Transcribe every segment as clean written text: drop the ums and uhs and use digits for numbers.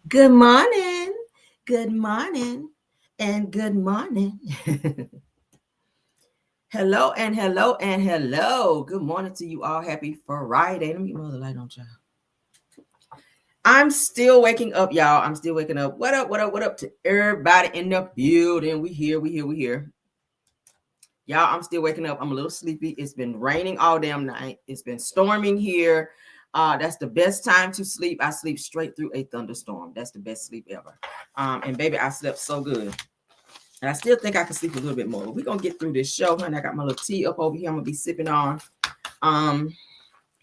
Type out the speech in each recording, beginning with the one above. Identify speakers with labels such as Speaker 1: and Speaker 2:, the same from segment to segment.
Speaker 1: Good morning. Good morning. And good morning. Hello and hello and hello. Good morning to you all. Happy Friday. Let me get my other light on, y'all. I'm still waking up, y'all. I'm still waking up. What up? What up? What up to everybody in the building? We here. Y'all, I'm still waking up. I'm a little sleepy. It's been raining all damn night. It's been storming here. That's the best time to sleep. I sleep straight through a thunderstorm. That's the best sleep ever. And baby, I slept so good. And I still think I can sleep a little bit more. We're gonna get through this show, honey. I got my little tea up over here. I'm gonna be sipping on. Um,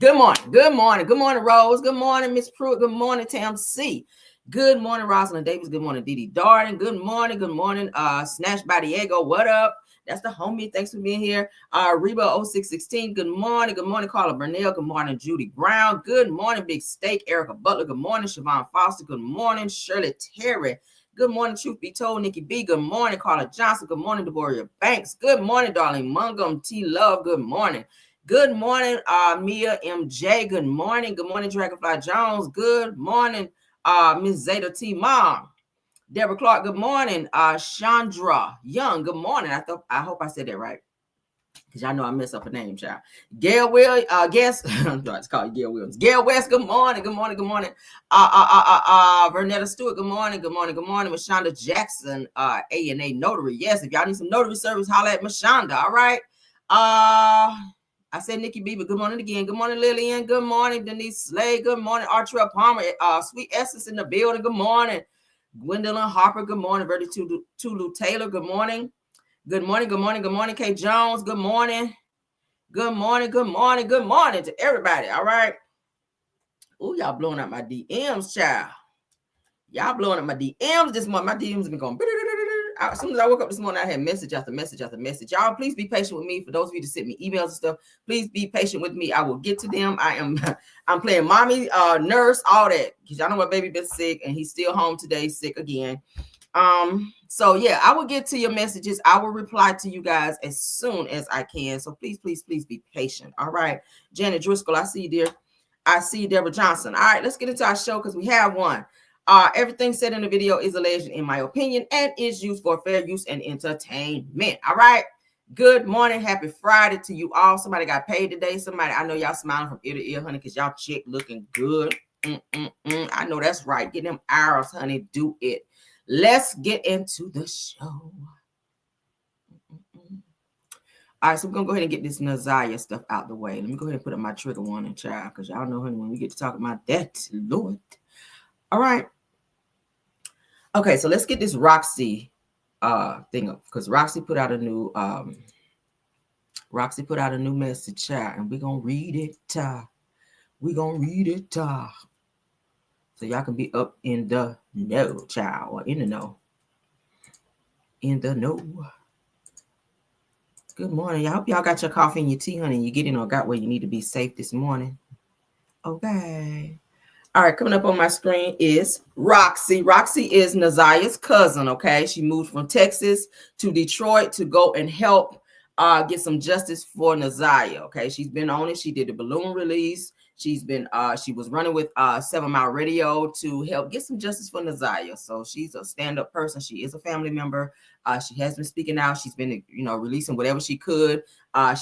Speaker 1: Good morning. Good morning. Good morning, Rose. Good morning, Miss Pruitt. Good morning, Tam C. Good morning, Rosalind Davis. Good morning, Dee Dee Darden. Good morning. Good morning, Snatch by Diego. What up? That's the homie. Thanks for being here. Reba 0616. Good morning. Good morning, Carla Burnell. Good morning, Judy Brown. Good morning, Big Steak. Erica Butler. Good morning, Siobhan Foster. Good morning, Shirley Terry. Good morning, Truth Be Told, Nikki B. Good morning, Carla Johnson. Good morning, Deborah Banks. Good morning, darling Mungum T. Love. Good morning. Good morning, Mia MJ. Good morning. Good morning, Dragonfly Jones. Good morning, Miss Zeta T. Mom. Deborah Clark. Good morning. Chandra Young. Good morning. I hope I said that right, because y'all know I mess up a name, child. Gail Will, guess it's called Gail Williams. Gail West. Good morning. Good morning. Good morning. Vernetta Stewart. Good morning. Good morning. Good morning. Mashonda Jackson. A&A Notary. Yes, if y'all need some notary service, holla at Mashonda. All right. I said Nikki B, but good morning again. Good morning, Lillian. Good morning, Denise Slade. Good morning, Artrell Palmer. Sweet Essence in the building. Good morning, Gwendolyn Harper. Good morning, Verdi Tulu Taylor. Good morning. Good morning. Good morning. Good morning, Kay Jones. Good morning. Good morning. Good morning. Good morning to everybody. All right. Ooh, y'all blowing up my DMs, child. Y'all blowing up my DMs this morning. My DMs been going. As soon as I woke up this morning, I had message after message after message. Y'all, please be patient with me. For those of you that sent me emails and stuff, please be patient with me. I will get to them. I'm playing mommy, nurse, all that. Because y'all know my baby been sick and he's still home today, sick again. So yeah, I will get to your messages. I will reply to you guys as soon as I can. So please be patient. All right. Janet Driscoll, I see you, dear. I see you, Deborah Johnson. All right, let's get into our show because we have one. Everything said in the video is alleged, in my opinion, and is used for fair use and entertainment. All right. Good morning. Happy Friday to you all. Somebody got paid today. Somebody, I know y'all smiling from ear to ear, honey, because y'all chick looking good. I know that's right. Get them hours, honey. Do it. Let's get into the show. All right, so we're going to go ahead and get this Naziyah stuff out the way. Let me go ahead and put up my trigger warning, child, because y'all know, honey, when we get to talk about that, Lord. All right. Okay, so let's get this Roxy thing up, because Roxy put out a new message, child, and we're going to read it. We're going to read it. So y'all can be up in the know, child, or in the know. In the know. Good morning. I hope y'all got your coffee and your tea, honey, and you get in or got where you need to be safe this morning. Okay. All right, coming up on my screen is Roxy. Roxy is Naziyah's cousin, okay? She moved from Texas to Detroit to go and help get some justice for Naziyah, okay? She's been on it. She did the balloon release. She was running with 7 Mile Radio to help get some justice for Naziyah. So she's a stand-up person. She is a family member. She has been speaking out. She's been, releasing whatever she could.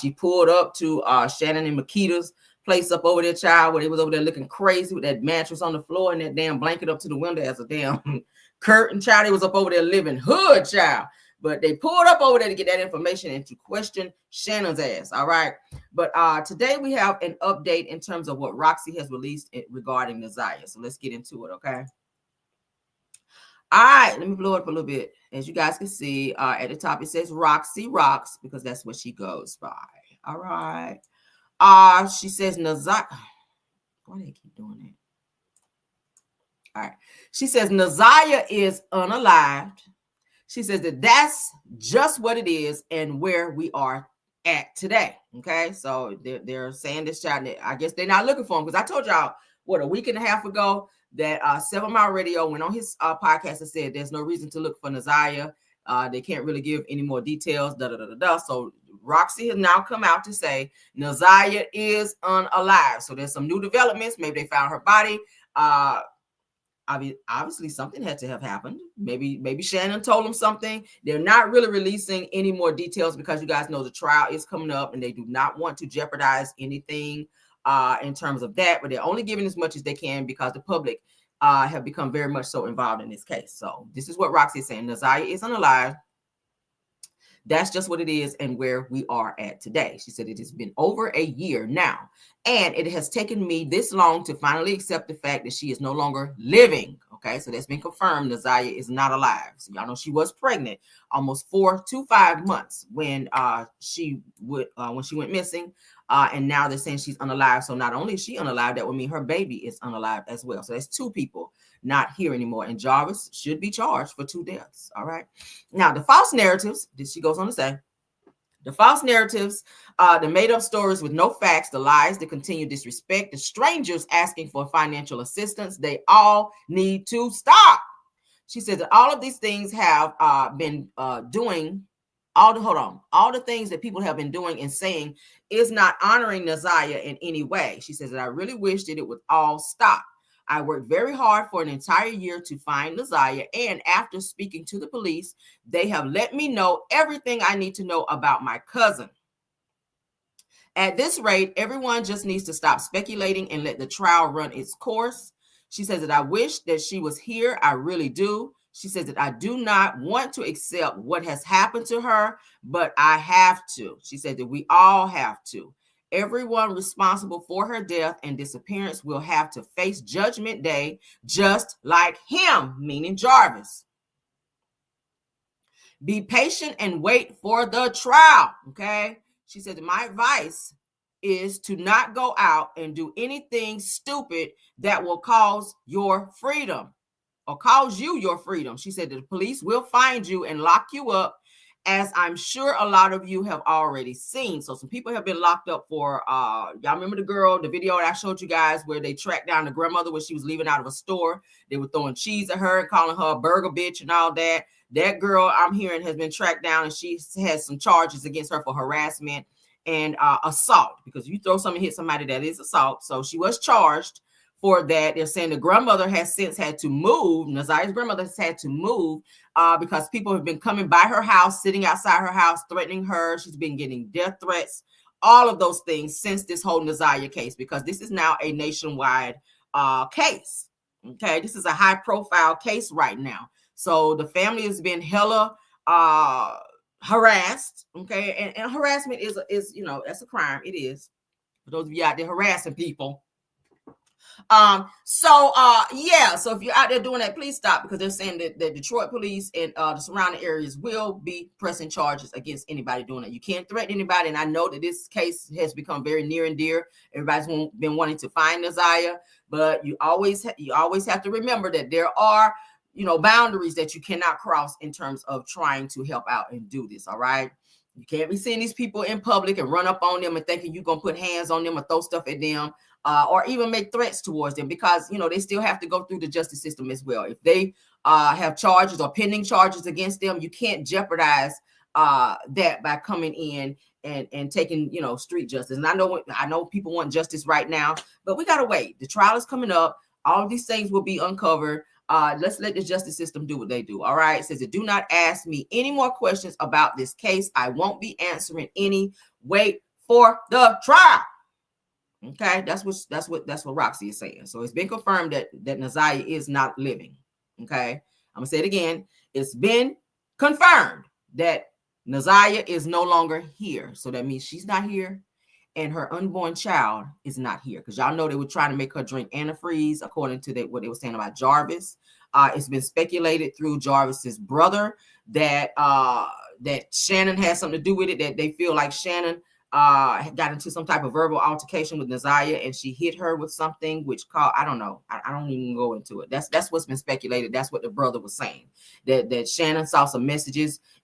Speaker 1: She pulled up to Shannon and Makita's place up over there, child, where they was over there looking crazy with that mattress on the floor and that damn blanket up to the window as a damn curtain, child. They was up over there living hood, child. But they pulled up over there to get that information and to question Shannon's ass. All right. But today we have an update in terms of what Roxy has released regarding Naziyah. So let's get into it, okay? All right, let me blow it up a little bit. As you guys can see, at the top it says Roxy Rocks, because that's what she goes by. All right. She says Naziyah. Why do they keep doing that? All right. She says Naziyah is unalived. She says that's just what it is and where we are at today. Okay. So they're saying this child, I guess they're not looking for him, because I told y'all, a week and a half ago that 7 Mile Radio went on his podcast and said there's no reason to look for Naziyah. They can't really give any more details. So Roxy has now come out to say Naziyah is unalive. So there's some new developments. Maybe they found her body. obviously something had to have happened. Maybe Shannon told them something. They're not really releasing any more details because you guys know the trial is coming up and they do not want to jeopardize anything in terms of that, but they're only giving as much as they can because the public have become very much so involved in this case. So this is what Roxy is saying. Naziyah is unalive. That's just what it is and where we are at today. She said it has been over a year now, and it has taken me this long to finally accept the fact that she is no longer living. Okay, so that's been confirmed. Naziyah is not alive. So y'all know she was pregnant almost 4 to 5 months when she went missing, and now they're saying she's unalive. So not only is she unalive, that would mean her baby is unalive as well. So that's 2 people not here anymore, and Jarvis should be charged for 2 deaths. All right. Now the false narratives. She goes on to say, the false narratives, the made-up stories with no facts, the lies, the continued disrespect, the strangers asking for financial assistance, they all need to stop. She said that all of these things have been doing. All the things that people have been doing and saying is not honoring Naziyah in any way. She says that I really wish that it would all stop. I worked very hard for an entire year to find Naziyah, and after speaking to the police, they have let me know everything I need to know about my cousin. At this rate, everyone just needs to stop speculating and let the trial run its course. She says that I wish that she was here. I really do. She says that I do not want to accept what has happened to her, but I have to. She said that we all have to. Everyone responsible for her death and disappearance will have to face Judgment Day just like him, meaning Jarvis. Be patient and wait for the trial, okay? She said, my advice is to not go out and do anything stupid that will cause your freedom or cause you your freedom. She said that the police will find you and lock you up, as I'm sure a lot of you have already seen. So some people have been locked up for, y'all remember the video that I showed you guys where they tracked down the grandmother when she was leaving out of a store. They were throwing cheese at her and calling her a burger bitch and all that. That girl, I'm hearing, has been tracked down, and she has some charges against her for harassment and assault, because if you throw something and hit somebody, that is assault. So she was charged for that. They're saying the grandmother has since had to move. Naziyah's grandmother has had to move because people have been coming by her house, sitting outside her house, threatening her. She's been getting death threats, all of those things since this whole Naziyah case, because this is now a nationwide case. Okay, this is a high profile case right now. So the family has been hella harassed. Okay, and harassment is that's a crime. It is, for those of you out there harassing people. So if you're out there doing that, please stop, because they're saying that the Detroit police and the surrounding areas will be pressing charges against anybody doing that. You can't threaten anybody, and I know that this case has become very near and dear. Everybody's been wanting to find Naziyah, but you always have to remember that there are boundaries that you cannot cross in terms of trying to help out and do this. All right. You can't be seeing these people in public and run up on them and thinking you're going to put hands on them or throw stuff at them, or even make threats towards them, because, they still have to go through the justice system as well. If they have charges or pending charges against them, you can't jeopardize that by coming in and taking, street justice. And I know people want justice right now, but we got to wait. The trial is coming up. All of these things will be uncovered. Let's let the justice system do what they do. All right. It says, do not ask me any more questions about this case. I won't be answering any. Wait for the trial. Okay. That's what Roxy is saying. So it's been confirmed that Naziyah is not living. Okay. I'm gonna say it again. It's been confirmed that Naziyah is no longer here. So that means she's not here, and her unborn child is not here, because y'all know they were trying to make her drink antifreeze, according to what they were saying about Jarvis. It's been speculated through Jarvis's brother that Shannon has something to do with it, that they feel like Shannon got into some type of verbal altercation with Naziyah, and she hit her with something which I don't know. I don't even go into it. That's what's been speculated. That's what the brother was saying, that Shannon saw some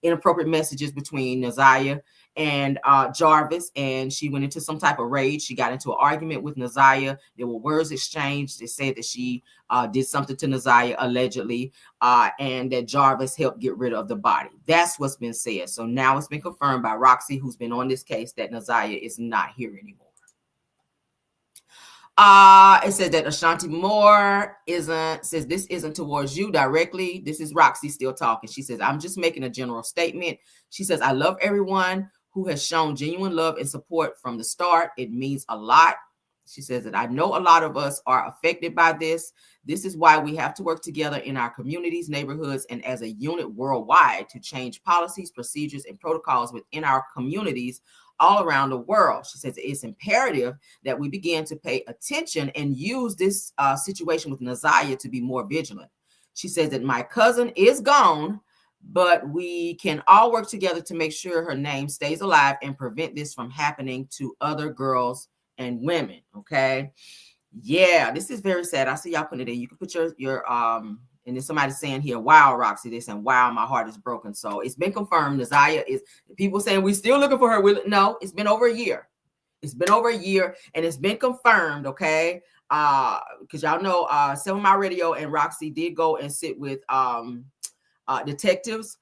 Speaker 1: inappropriate messages between Naziyah and Jarvis, and she went into some type of rage. She got into an argument with Naziyah. There were words exchanged. They said that she did something to Naziyah allegedly, and that Jarvis helped get rid of the body. That's what's been said. So now it's been confirmed by Roxy, who's been on this case, that Naziyah is not here anymore. It says that Ashanti Moore says this isn't towards you directly. This is Roxy still talking. She says, I'm just making a general statement. She says, I love everyone who has shown genuine love and support from the start. It means a lot. She says that I know a lot of us are affected by this. This is why we have to work together in our communities, neighborhoods, and as a unit worldwide to change policies, procedures, and protocols within our communities all around the world. She says it's imperative that we begin to pay attention and use this situation with Naziyah to be more vigilant. She says that my cousin is gone, but we can all work together to make sure her name stays alive and prevent this from happening to other girls and women. Okay. Yeah, this is very sad. I see y'all putting it in. You can put your and then somebody's saying here, wow, Roxy, they're saying, wow, my heart is broken. So it's been confirmed. Naziyah is, people saying we're still looking for her. No, it's been over a year. It's been over a year and it's been confirmed. Okay. Because y'all know 7 Mile Radio and Roxy did go and sit with detectives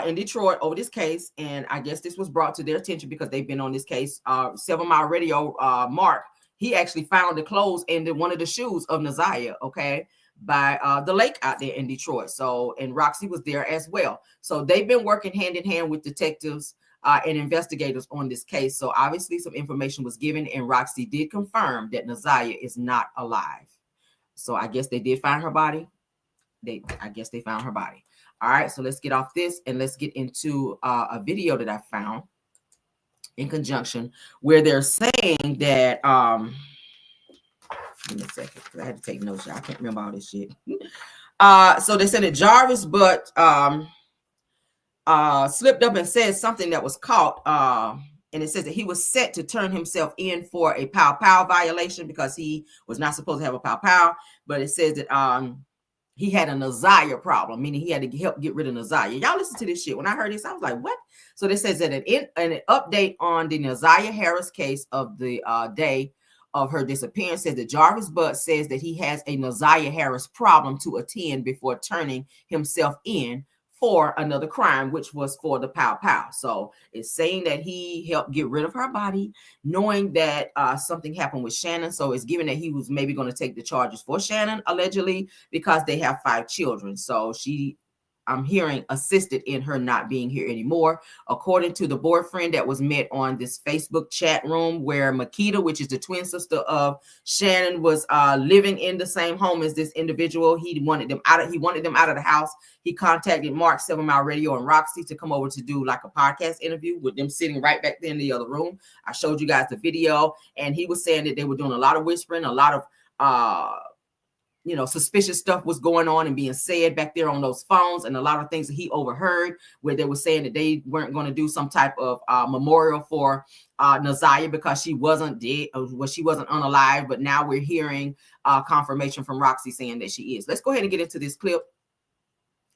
Speaker 1: in Detroit over this case. And I guess this was brought to their attention because they've been on this case. 7 Mile Radio, Mark, he actually found the clothes and one of the shoes of Naziyah, okay, by the lake out there in Detroit. So, and Roxy was there as well. So they've been working hand in hand with detectives and investigators on this case. So obviously some information was given and Roxy did confirm that Naziyah is not alive. So I guess they did find her body. I guess they found her body. All right, so let's get off this and let's get into a video that I found in conjunction where they're saying that give me a second because I had to take notes. I can't remember all this shit. So they said that Jarvis Butt slipped up and said something that was caught, and it says that he was set to turn himself in for a pow violation because he was not supposed to have a pow, but it says that he had a Naziyah problem, meaning he had to help get rid of Naziyah. Y'all listen to this shit. When I heard this, I was like, what? So this says that an update on the Naziyah Harris case of the day of her disappearance says that Jarvis Butt says that he has a Naziyah Harris problem to attend before turning himself in for another crime, which was for the pow. So it's saying that he helped get rid of her body, knowing that something happened with Shannon. So it's given that he was maybe going to take the charges for Shannon, allegedly, because they have 5 children. So I'm hearing assisted in her not being here anymore. According to the boyfriend that was met on this Facebook chat room where Makita, which is the twin sister of Shannon, was living in the same home as this individual. He wanted them out of the house. He contacted Mark, 7 Mile Radio, and Roxy to come over to do like a podcast interview with them sitting right back there in the other room. I showed you guys the video, and he was saying that they were doing a lot of whispering, a lot of suspicious stuff was going on and being said back there on those phones, and a lot of things that he overheard where they were saying that they weren't going to do some type of memorial for Naziyah because she wasn't dead or she wasn't unalive. But now we're hearing confirmation from Roxy saying that she is. Let's go ahead and get into this clip.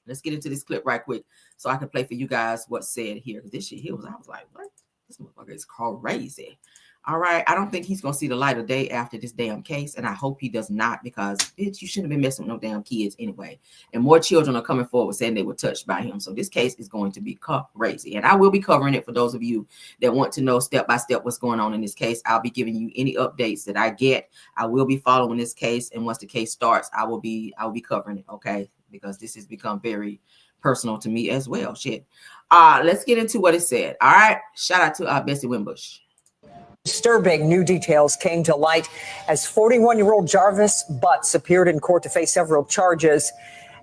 Speaker 1: Let's get into this clip right quick so I can play for you guys what's said here. This shit here I was like, what? This motherfucker is crazy. All right, I don't think he's going to see the light of day after this damn case, and I hope he does not because, bitch, you shouldn't have been messing with no damn kids anyway. And more children are coming forward saying they were touched by him. So this case is going to be crazy, and I will be covering it for those of you that want to know step by step what's going on in this case. I'll be giving you any updates that I get. I will be following this case, and once the case starts, I will be covering it, okay? Because this has become very personal to me as well. Shit. Let's get into what it said. All right, shout out to Bessie Wimbush.
Speaker 2: Disturbing new details came to light as 41-year-old Jarvis Butts appeared in court to face several charges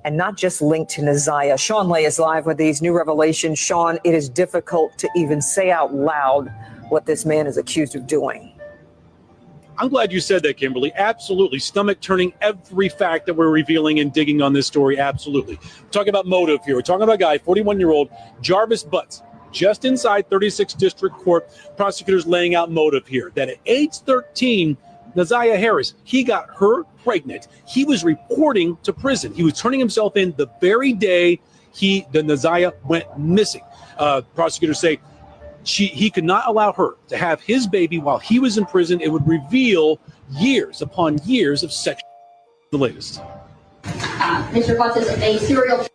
Speaker 2: and not just linked to Naziyah. Sean Lay is live with these new revelations. Sean, it is difficult to even say out loud what this man is accused of doing.
Speaker 3: I'm glad you said that, Kimberly. Absolutely. Stomach turning every fact that we're revealing and digging on this story. Absolutely. We're talking about motive here. We're talking about a guy, 41-year-old Jarvis Butts. Just inside 36th District Court, prosecutors laying out motive here. That at age 13, Naziyah Harris, he got her pregnant. He was reporting to prison. He was turning himself in the very day the Naziyah went missing. Prosecutors say he could not allow her to have his baby while he was in prison. It would reveal years upon years of sexual. The latest.
Speaker 4: Mr. Butts is a serial.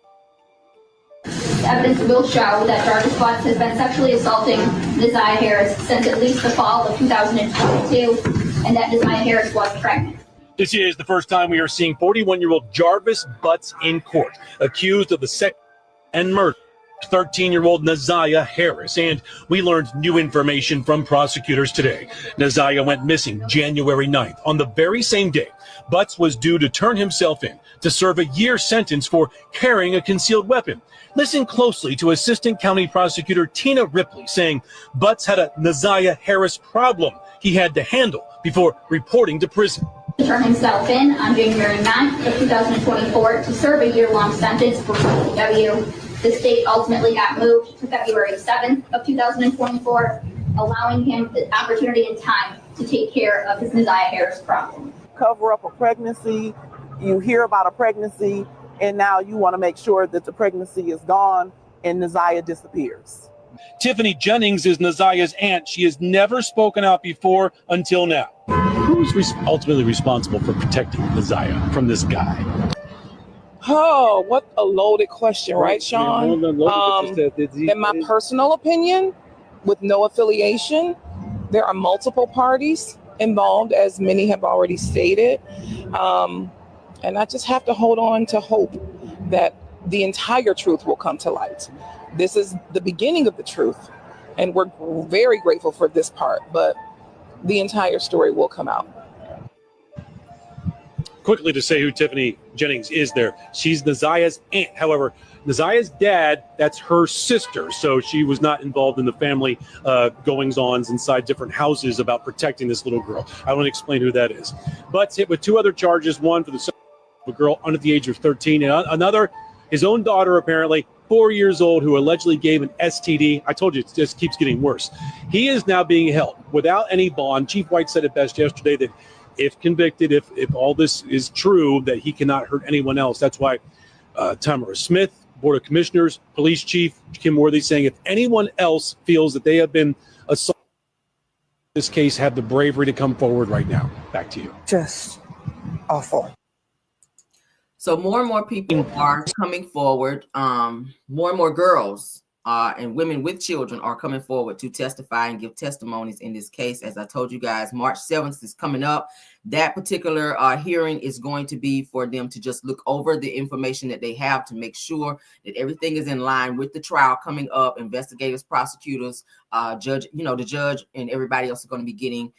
Speaker 4: Evidence will show that Jarvis Butts has been sexually assaulting Naziyah Harris since at least the fall of 2022. and that Naziyah Harris was pregnant.
Speaker 3: This is the first time we are seeing 41-year-old Jarvis Butts in court, accused of the sex and murder of 13-year-old Naziyah Harris. And we learned new information from prosecutors today. Naziyah went missing January 9th. On the very same day, Butts was due to turn himself in to serve a year sentence for carrying a concealed weapon. Listen closely to Assistant County Prosecutor Tina Ripley saying Butts had a Naziyah Harris problem he had to handle before reporting to prison.
Speaker 4: To turn himself in on January 9th of 2024 to serve a year-long sentence for CW. The state ultimately got moved to February 7th of 2024, allowing him the opportunity and time to take care of his Naziyah Harris problem.
Speaker 5: Cover up a pregnancy, you hear about a pregnancy, and now you want to make sure that the pregnancy is gone and Naziyah disappears.
Speaker 3: Tiffany Jennings is Naziyah's aunt. She has never spoken out before until now. Who's ultimately responsible for protecting Naziyah from this guy?
Speaker 6: Oh, what a loaded question, right, Sean? In my personal opinion, with no affiliation, there are multiple parties involved, as many have already stated. And I just have to hold on to hope that the entire truth will come to light. This is the beginning of the truth, and we're very grateful for this part, but the entire story will come out.
Speaker 3: Quickly to say who Tiffany Jennings is there. She's Naziyah's aunt. However, Naziyah's dad, that's her sister. So she was not involved in the family goings-ons inside different houses about protecting this little girl. I want to explain who that is. Butts hit with two other charges, one for the a girl under the age of 13, and another, his own daughter, apparently 4 years old, who allegedly gave an STD. I told you, it just keeps getting worse. He is now being held without any bond. Chief White said it best yesterday that if convicted, if all this is true, that he cannot hurt anyone else. That's why Tamara Smith, Board of Commissioners, Police Chief Kim Worthy saying if anyone else feels that they have been assaulted in this case, have the bravery to come forward right now. Back to you.
Speaker 2: Just awful.
Speaker 1: So more and more people are coming forward. More and more girls and women with children are coming forward to testify and give testimonies in this case. As I told you guys, March 7th is coming up. That particular hearing is going to be for them to just look over the information that they have to make sure that everything is in line with the trial coming up. Investigators, prosecutors, judge, the judge and everybody else is going to be getting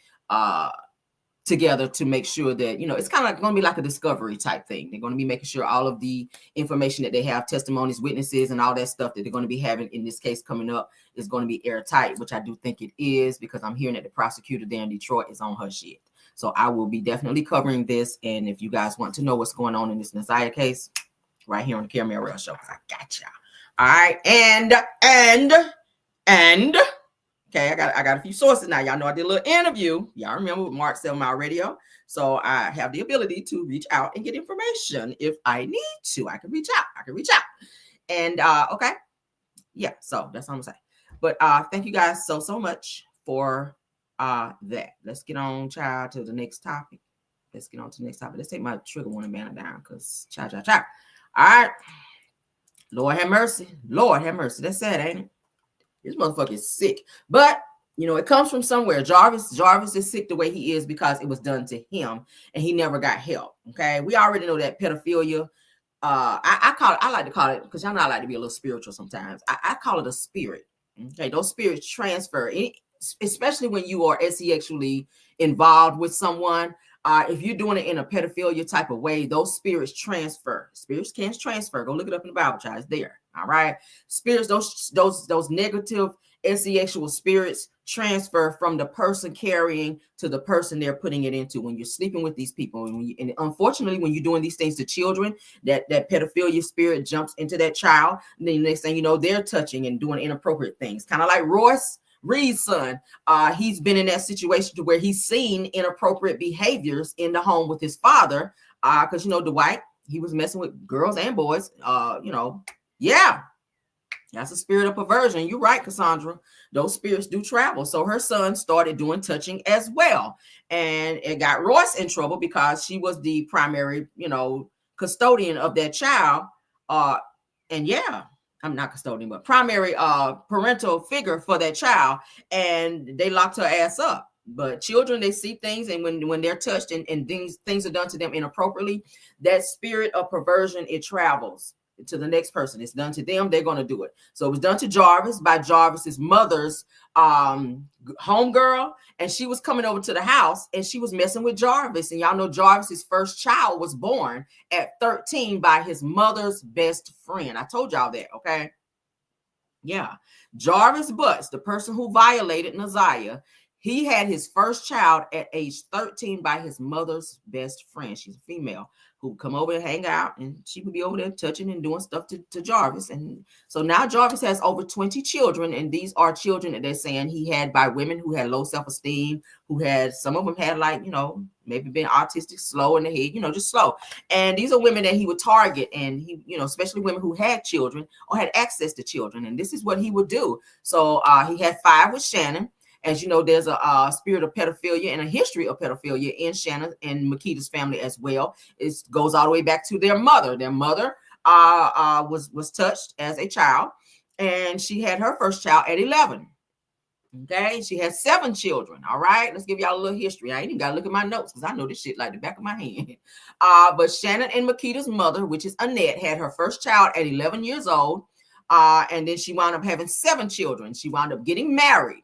Speaker 1: together to make sure that, it's kind of like going to be like a discovery type thing. They're going to be making sure all of the information that they have, testimonies, witnesses, and all that stuff that they're going to be having in this case coming up is going to be airtight, which I do think it is, because I'm hearing that the prosecutor there in Detroit is on her shit. So I will be definitely covering this. And if you guys want to know what's going on in this Naziyah case, right here on the Camera Rail Show, because I got y'all. All right. And okay, I got a few sources now. Y'all know I did a little interview. Y'all remember with Mark 7 Mile Radio. So I have the ability to reach out and get information if I need to. I can reach out. And okay. Yeah, so that's what I'm gonna say. But thank you guys so much for that. Let's get on, child, to the next topic. Let's take my trigger warning banner down, because child. All right. Lord have mercy. That's sad, ain't it? This motherfucker is sick. But, it comes from somewhere. Jarvis is sick the way he is because it was done to him and he never got help. Okay. We already know that pedophilia. I like to call it, because y'all know I like to be a little spiritual sometimes. I call it a spirit. Okay. Those spirits transfer, especially when you are sexually involved with someone. If you're doing it in a pedophilia type of way, those spirits transfer. Spirits can transfer. Go look it up in the Bible, child. It's there. All right. Spirits, those negative sexual spirits transfer from the person carrying to the person they're putting it into. When you're sleeping with these people, and unfortunately, when you're doing these things to children, that pedophilia spirit jumps into that child. And then the next thing you know, they're touching and doing inappropriate things. Kind of like Royce Reed's son. He's been in that situation to where he's seen inappropriate behaviors in the home with his father. Because Dwight, he was messing with girls and boys. Yeah, that's a spirit of perversion. You're right, Cassandra. Those spirits do travel. So her son started doing touching as well. And it got Royce in trouble because she was the primary, custodian of that child. And yeah, I'm not primary parental figure for that child. And they locked her ass up. But children, they see things, and when they're touched and things are done to them inappropriately, that spirit of perversion, it travels to the next person. It's done to them, they're going to do it. So it was done to Jarvis by Jarvis's mother's homegirl, and she was coming over to the house and she was messing with Jarvis. And y'all know Jarvis's first child was born at 13 by his mother's best friend. I told y'all that, okay? Yeah. Jarvis Butts, the person who violated Naziyah, he had his first child at age 13 by his mother's best friend. She's a female who would come over and hang out, and she would be over there touching and doing stuff to Jarvis. And so now Jarvis has over 20 children, and these are children that they're saying he had by women who had low self-esteem, who had, some of them had, like, you know, maybe been autistic, slow in the head, you know, just slow. And these are women that he would target, and he, you know, especially women who had children or had access to children. And this is what he would do. So he had 5 with Shannon. As you know, there's a spirit of pedophilia and a history of pedophilia in Shannon and Makita's family as well. It goes all the way back to their mother. Their mother was touched as a child, and she had her first child at 11. Okay, she had 7 children. All right, let's give y'all a little history. I ain't even got to look at my notes because I know this shit like the back of my hand. But Shannon and Makita's mother, which is Annette, had her first child at 11 years old, and then she wound up having 7 children. She wound up getting married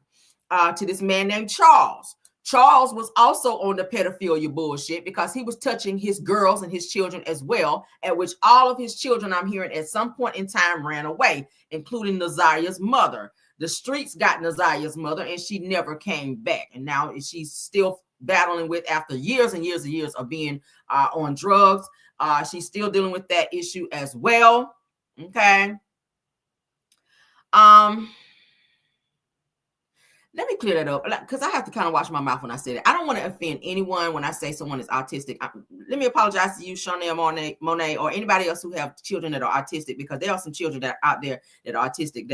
Speaker 1: to this man named Charles. Charles was also on the pedophilia bullshit because he was touching his girls and his children as well, at which all of his children, I'm hearing, at some point in time ran away, including Naziyah's mother. The streets got Naziyah's mother, and she never came back. And now she's still battling with, after years and years and years of being on drugs, she's still dealing with that issue as well. Okay. Let me clear that up, because I have to kind of watch my mouth when I say that. I don't want to offend anyone when I say someone is autistic. Let me apologize to you, Chanel Monet, or anybody else who have children that are autistic, because there are some children that are out there that are autistic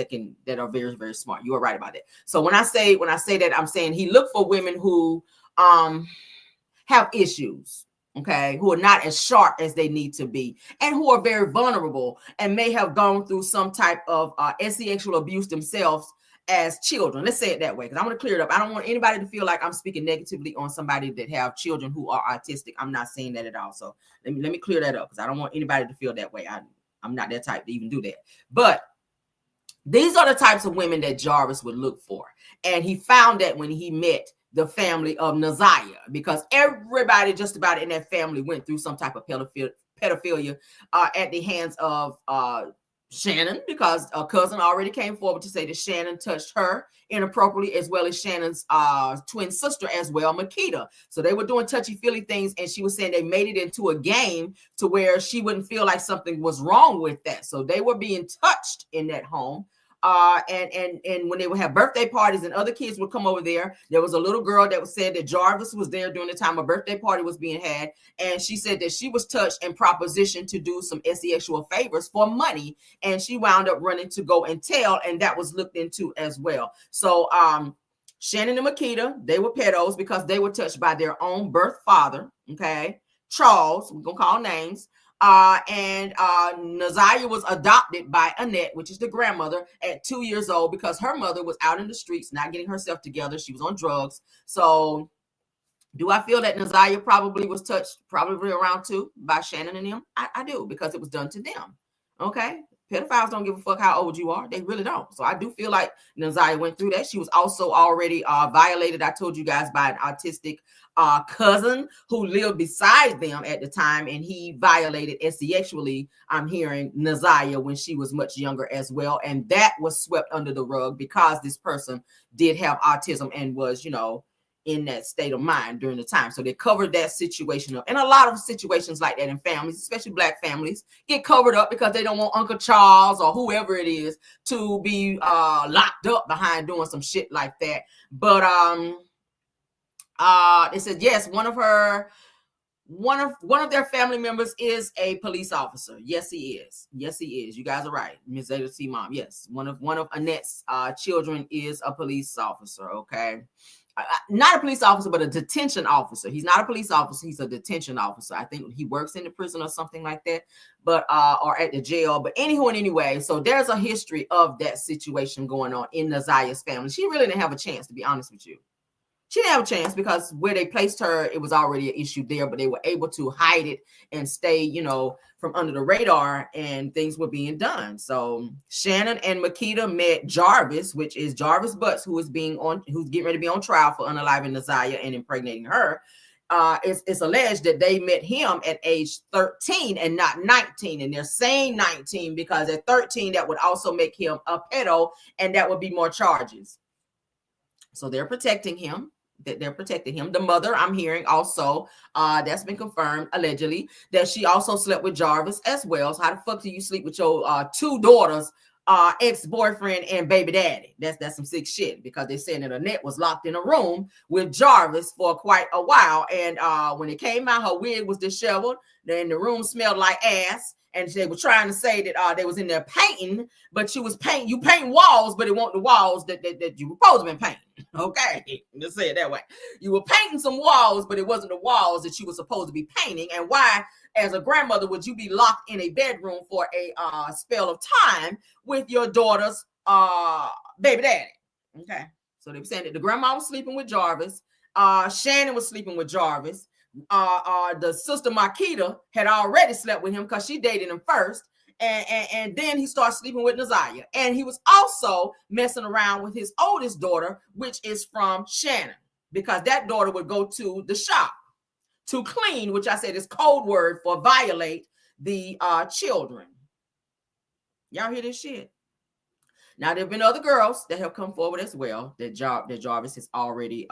Speaker 1: that are very, very smart. You are right about that. So when I say that, I'm saying he looked for women who have issues, okay, who are not as sharp as they need to be, and who are very vulnerable and may have gone through some type of sexual abuse themselves as children. Let's say it that way, because I want to clear it up. I don't want anybody to feel like I'm speaking negatively on somebody that have children who are autistic. I'm not saying that at all. So let me clear that up, because I don't want anybody to feel that way. I'm not that type to even do that. But these are the types of women that Jarvis would look for. And he found that when he met the family of Naziyah, because everybody just about in that family went through some type of pedophilia at the hands of Shannon, because a cousin already came forward to say that Shannon touched her inappropriately, as well as Shannon's twin sister as well, Makita. So they were doing touchy-feely things, and she was saying they made it into a game to where she wouldn't feel like something was wrong with that. So they were being touched in that home. And when they would have birthday parties and other kids would come over there was a little girl that said that Jarvis was there during the time a birthday party was being had, and she said that she was touched and propositioned to do some sexual favors for money, and she wound up running to go and tell, and that was looked into as well. So Shannon and Makita, they were pedos because they were touched by their own birth father, okay, Charles, we're gonna call names. And Naziyah was adopted by Annette, which is the grandmother, at 2 years old, because her mother was out in the streets not getting herself together. She was on drugs. So do I feel that Naziyah probably was touched probably around 2 by Shannon and them? I do, because it was done to them. Okay. Pedophiles don't give a fuck how old you are. They really don't. So I do feel like Naziyah went through that. She was also already violated, I told you guys, by an autistic cousin who lived beside them at the time, and he violated sexually, I'm hearing, Naziyah when she was much younger as well. And that was swept under the rug because this person did have autism and was, you know, in that state of mind during the time. So they covered that situation up. And a lot of situations like that in families, especially Black families, get covered up because they don't want Uncle Charles or whoever it is to be locked up behind doing some shit like that. But they said, yes, one of their family members is a police officer. Yes, he is. Yes, he is. You guys are right. Ms. Zeta C. Mom. Yes. One of Annette's children is a police officer. Okay. Not a police officer, but a detention officer. He's not a police officer. He's a detention officer. I think he works in the prison or something like that, but or at the jail. But anyway, so there's a history of that situation going on in Naziyah's family. She really didn't have a chance, to be honest with you. She didn't have a chance because where they placed her, it was already an issue there, but they were able to hide it and stay, you know, from under the radar, and things were being done. So Shannon and Makita met Jarvis, which is Jarvis Butts, who's getting ready to be on trial for unaliving Naziyah and impregnating her. It's alleged that they met him at age 13 and not 19. And they're saying 19 because at 13, that would also make him a pedo, and that would be more charges. So they're protecting him. The mother, I'm hearing also, that's been confirmed allegedly, that she also slept with Jarvis as well. So how the fuck do you sleep with your two daughters, ex-boyfriend and baby daddy? That's some sick shit, because they said that Annette was locked in a room with Jarvis for quite a while. And when it came out, her wig was disheveled. Then the room smelled like ass. And they were trying to say that they was in there painting, but you paint walls, but it wasn't the walls that you were supposed to be painting. Okay, let's say it that way. You were painting some walls, but it wasn't the walls that you were supposed to be painting. And why, as a grandmother, would you be locked in a bedroom for a spell of time with your daughter's baby daddy? Okay, so they were saying that the grandma was sleeping with Jarvis. Shannon was sleeping with Jarvis. The sister Makita had already slept with him because she dated him first, and then he started sleeping with Naziyah, and he was also messing around with his oldest daughter, which is from Shannon, because that daughter would go to the shop to clean, which I said is code word for violate the children. Y'all hear this shit? Now there have been other girls that have come forward as well that Jarvis has already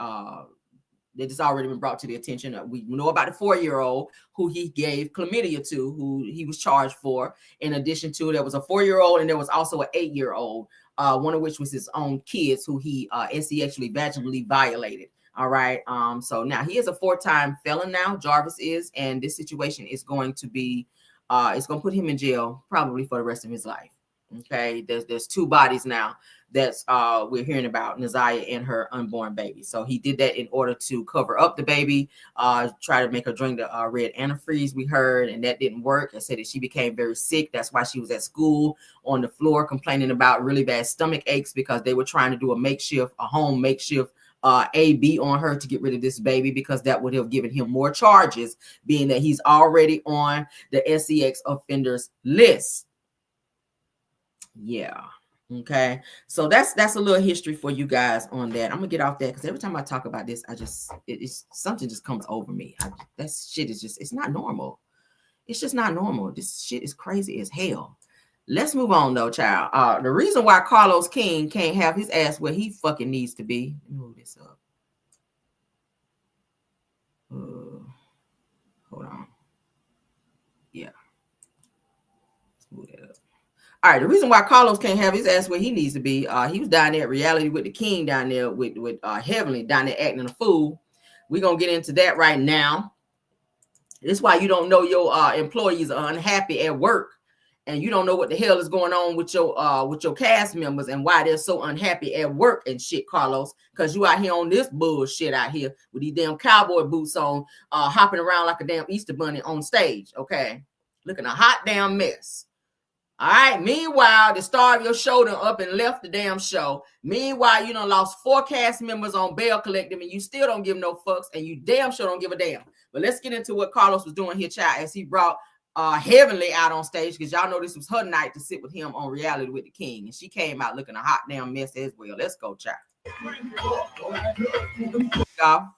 Speaker 1: that has already been brought to the attention. We know about the 4-year-old who he gave chlamydia to, who he was charged for. In addition to, there was a 4-year-old and there was also an 8-year-old, one of which was his own kids who he actually vaginally violated. All right. So now he is a 4-time felon now, Jarvis is, and this situation is going to be, it's going to put him in jail probably for the rest of his life. Okay, there's 2 bodies now that's we're hearing about, Naziyah and her unborn baby. So he did that in order to cover up the baby, try to make her drink the red antifreeze, we heard, and that didn't work. I said that she became very sick. That's why she was at school on the floor complaining about really bad stomach aches, because they were trying to do a home makeshift AB on her to get rid of this baby, because that would have given him more charges, being that he's already on the SEX offenders list. Yeah. Okay. So that's a little history for you guys on that. I'm gonna get off that because every time I talk about this, it's something just comes over me. That shit is just, it's not normal. It's just not normal. This shit is crazy as hell. Let's move on though, child. The reason why Carlos King can't have his ass where he fucking needs to be. Let me move this up. Hold on. Yeah. Let's move that up. All right, the reason why Carlos can't have his ass where he needs to be, he was down there at Reality with the King down there with Heavenly down there acting a fool. We're going to get into that right now. This is why you don't know your employees are unhappy at work, and you don't know what the hell is going on with your cast members and why they're so unhappy at work and shit, Carlos, because you out here on this bullshit out here with these damn cowboy boots on, hopping around like a damn Easter bunny on stage, okay? Looking a hot damn mess. All right. Meanwhile, the star of your show done up and left the damn show. Meanwhile, you done lost 4 cast members on bail collective, and you still don't give no fucks, and you damn sure don't give a damn. But let's get into what Carlos was doing here, child, as he brought Heavenly out on stage, because y'all know this was her night to sit with him on Reality with the King, and she came out looking a hot damn mess as well. Let's go, child. Y'all,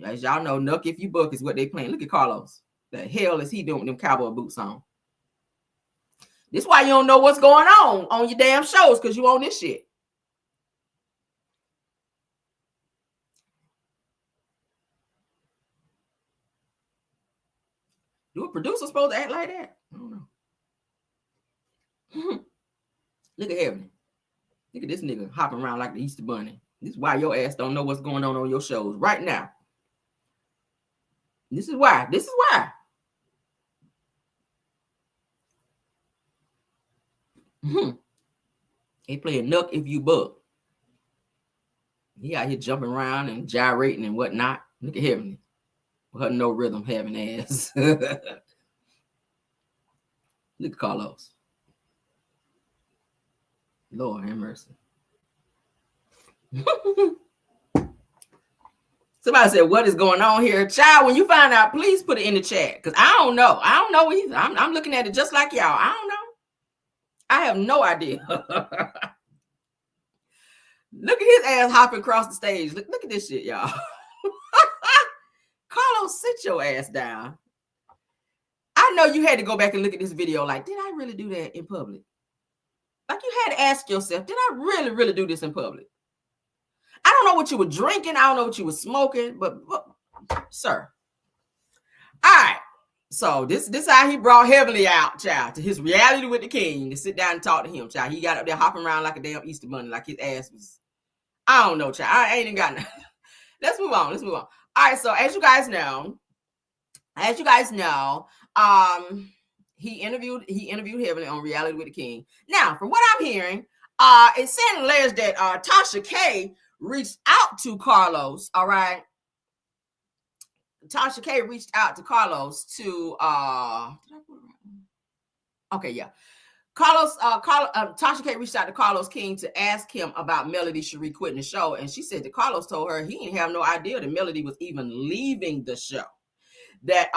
Speaker 1: as y'all know, Nuck If You Buck is what they playing. Look at Carlos. The hell is he doing with them cowboy boots on? This is why you don't know what's going on your damn shows, because you own this shit. Do a producer supposed to act like that? I don't know. Look at Heaven. Look at this nigga hopping around like the Easter Bunny. This is why your ass don't know what's going on your shows right now. This is why. This is why. They playing Nuck If You Buck. He out here jumping around and gyrating and whatnot. Look at Heavenly. With her no rhythm having ass. Look at Carlos. Lord have mercy. Somebody said, what is going on here? Child, when you find out, please put it in the chat. Because I don't know. I don't know either. I'm looking at it just like y'all. I don't know. I have no idea. Look at his ass hopping across the stage. Look at this shit, y'all. Carlos, sit your ass down. I know you had to go back and look at this video like, did I really do that in public? Like you had to ask yourself, did I really, really do this in public? I don't know what you were drinking. I don't know what you were smoking, but sir. All right. So this how he brought Heavenly out, child, to his reality with the king to sit down and talk to him, child. He got up there hopping around like a damn Easter bunny, like his ass was, I don't know, child. I ain't even got nothing. Let's move on. All right. So as you guys know, he interviewed Heavenly on Reality with the King. Now, from what I'm hearing, it's saying alleged that Tasha K reached out to Carlos. All right. Tasha K reached out to Carlos to Tasha K reached out to Carlos King to ask him about Melody Cherie quitting the show, and she said that Carlos told her he didn't have no idea that Melody was even leaving the show. That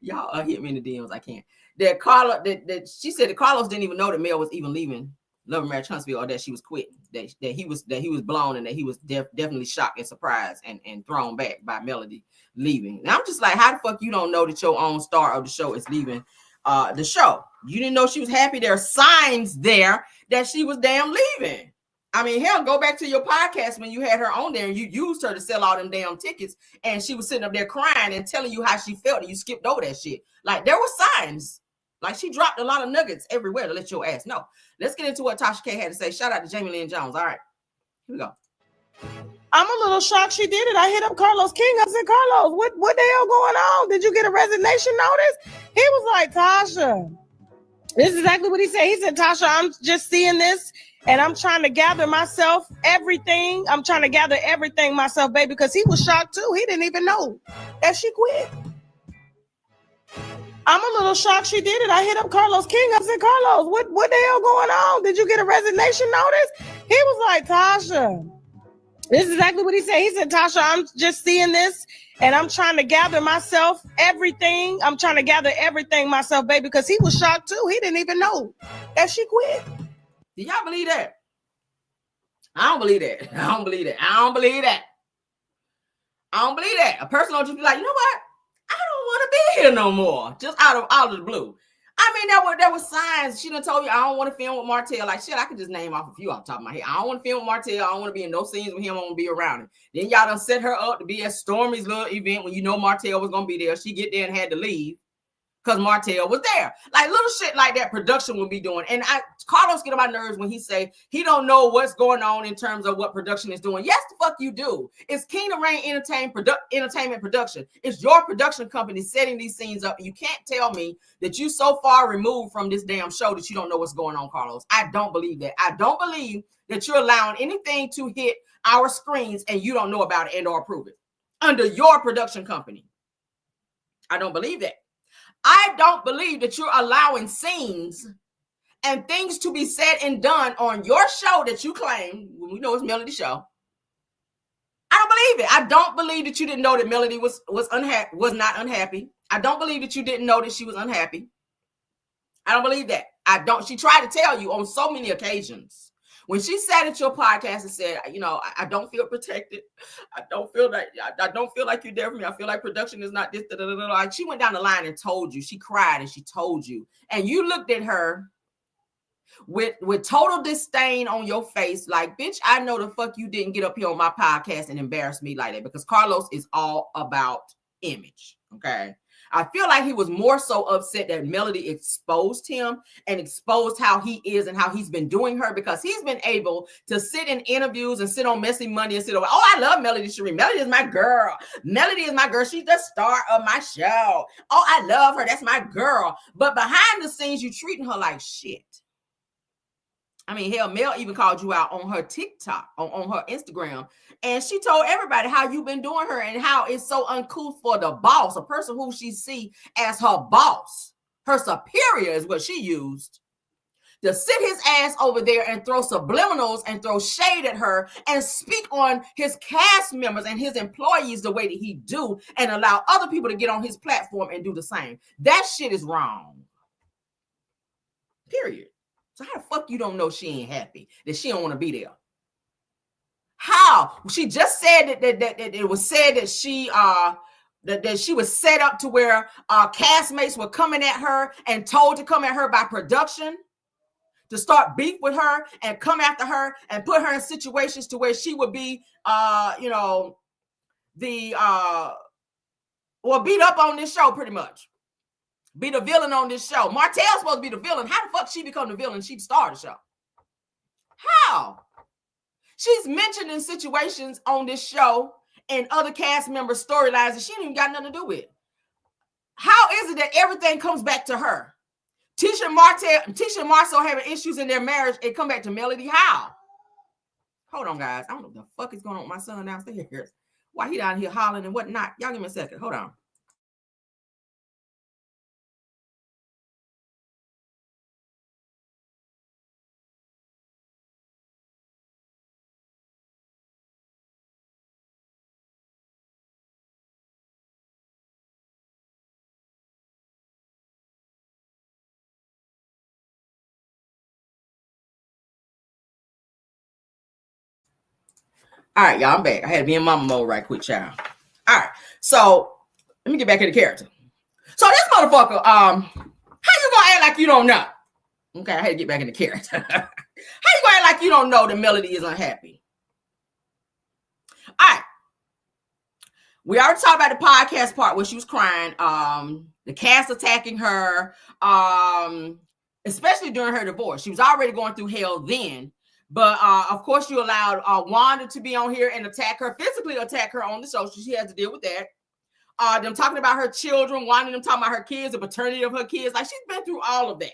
Speaker 1: y'all hit me in the DMs. I can't. That she said that Carlos didn't even know that Mel was even leaving Love and Marriage Huntsville, or that she was quitting. That he was blown, and that he was definitely shocked and surprised and thrown back by Melody leaving. And I'm just like, how the fuck you don't know that your own star of the show is leaving the show? You didn't know she was happy. There are signs there that she was damn leaving. I mean, hell, go back to your podcast when you had her on there and you used her to sell all them damn tickets, and she was sitting up there crying and telling you how she felt, and you skipped over that shit. Like, there were signs. Like, she dropped a lot of nuggets everywhere to let your ass know. Let's get into what Tasha K had to say. Shout out to Jamie Lynn Jones. All right, here we go.
Speaker 6: I'm a little shocked she did it. I hit up Carlos King. I said, Carlos, what the hell going on? Did you get a resignation notice? He was like, Tasha, this is exactly what he said. He said, Tasha, I'm just seeing this, and I'm trying to gather myself, everything. I'm trying to gather everything myself, baby, because he was shocked too. He didn't even know that she quit. I'm a little shocked she did it. I hit up Carlos King. I said, Carlos, what the hell going on? Did you get a resignation notice? He was like, Tasha, this is exactly what he said. He said, Tasha, I'm just seeing this, and I'm trying to gather myself, everything. I'm trying to gather everything myself, baby, because he was shocked too. He didn't even know that she quit.
Speaker 1: Do y'all believe that? I don't believe that. I don't believe that. A person will just be like, you know what? I don't want to be here no more. Just out of the blue. I mean, there were signs. She done told you, I don't want to film with Martell. Like, shit, I could just name off a few off the top of my head. I don't want to film with Martell. I don't want to be in no scenes with him. I want to be around him. Then y'all done set her up to be at Stormy's little event when you know Martell was going to be there. She get there and had to leave because Martell was there. Like, little shit like that production will be doing. And Carlos get on my nerves when he say he don't know what's going on in terms of what production is doing. Yes, the fuck you do. It's Kingdom Reign Entertainment Production. It's your production company setting these scenes up. And you can't tell me that you so far removed from this damn show that you don't know what's going on, Carlos. I don't believe that. I don't believe that you're allowing anything to hit our screens and you don't know about it and or approve it under your production company. I don't believe that. I don't believe that you're allowing scenes and things to be said and done on your show that you claim, we know it's Melody show. I don't believe it. I don't believe that you didn't know that Melody was not unhappy. I don't believe that you didn't know that she was unhappy. I don't believe that. She tried to tell you on so many occasions. When she sat at your podcast and said, you know, I don't feel protected. I don't feel like you're there for me. I feel like production is not this. Like, she went down the line and told you. She cried and she told you. And you looked at her with total disdain on your face. Like, bitch, I know the fuck you didn't get up here on my podcast and embarrass me like that, because Carlos is all about image. Okay. I feel like he was more so upset that Melody exposed him and exposed how he is and how he's been doing her, because he's been able to sit in interviews and sit on Messy Monday and sit over, oh, I love Melody Cherie. Melody is my girl. Melody is my girl. She's the star of my show. Oh, I love her. That's my girl. But behind the scenes, you treating her like shit. I mean, hell, Mel even called you out on her TikTok, on her Instagram. And she told everybody how you've been doing her and how it's so uncouth for the boss, a person who she see as her boss. Her superior is what she used to sit his ass over there and throw subliminals and throw shade at her and speak on his cast members and his employees the way that he do and allow other people to get on his platform and do the same. That shit is wrong. Period. So how the fuck you don't know she ain't happy, that she don't want to be there? How? She just said that it was said that she that she was set up to where castmates were coming at her and told to come at her by production to start beef with her and come after her and put her in situations to where she would be beat up on this show, pretty much. Be the villain on this show. Martell's supposed to be the villain. How the fuck she become the villain? She started the show. How? She's mentioned in situations on this show and other cast member storylines that she ain't even got nothing to do with. How is it that everything comes back to her? Tisha and Marcel having issues in their marriage, it come back to Melody. How? Hold on, guys. I don't know what the fuck is going on with my son downstairs. Why he down here hollering and whatnot? Y'all give me a second. Hold on. All right, y'all, I'm back. I had to be in mama mode right quick, child. All right, so let me get back into character. So this motherfucker, how you gonna act like you don't know? Okay, I had to get back into character. How you gonna act like you don't know that Melody is unhappy? All right, we already talked about the podcast part where she was crying. The cast attacking her, especially during her divorce. She was already going through hell then. But of course, you allowed Wanda to be on here and attack her, physically attack her on the show. So she has to deal with that. Them talking about her children, Wanda them talking about her kids, the paternity of her kids. Like, she's been through all of that.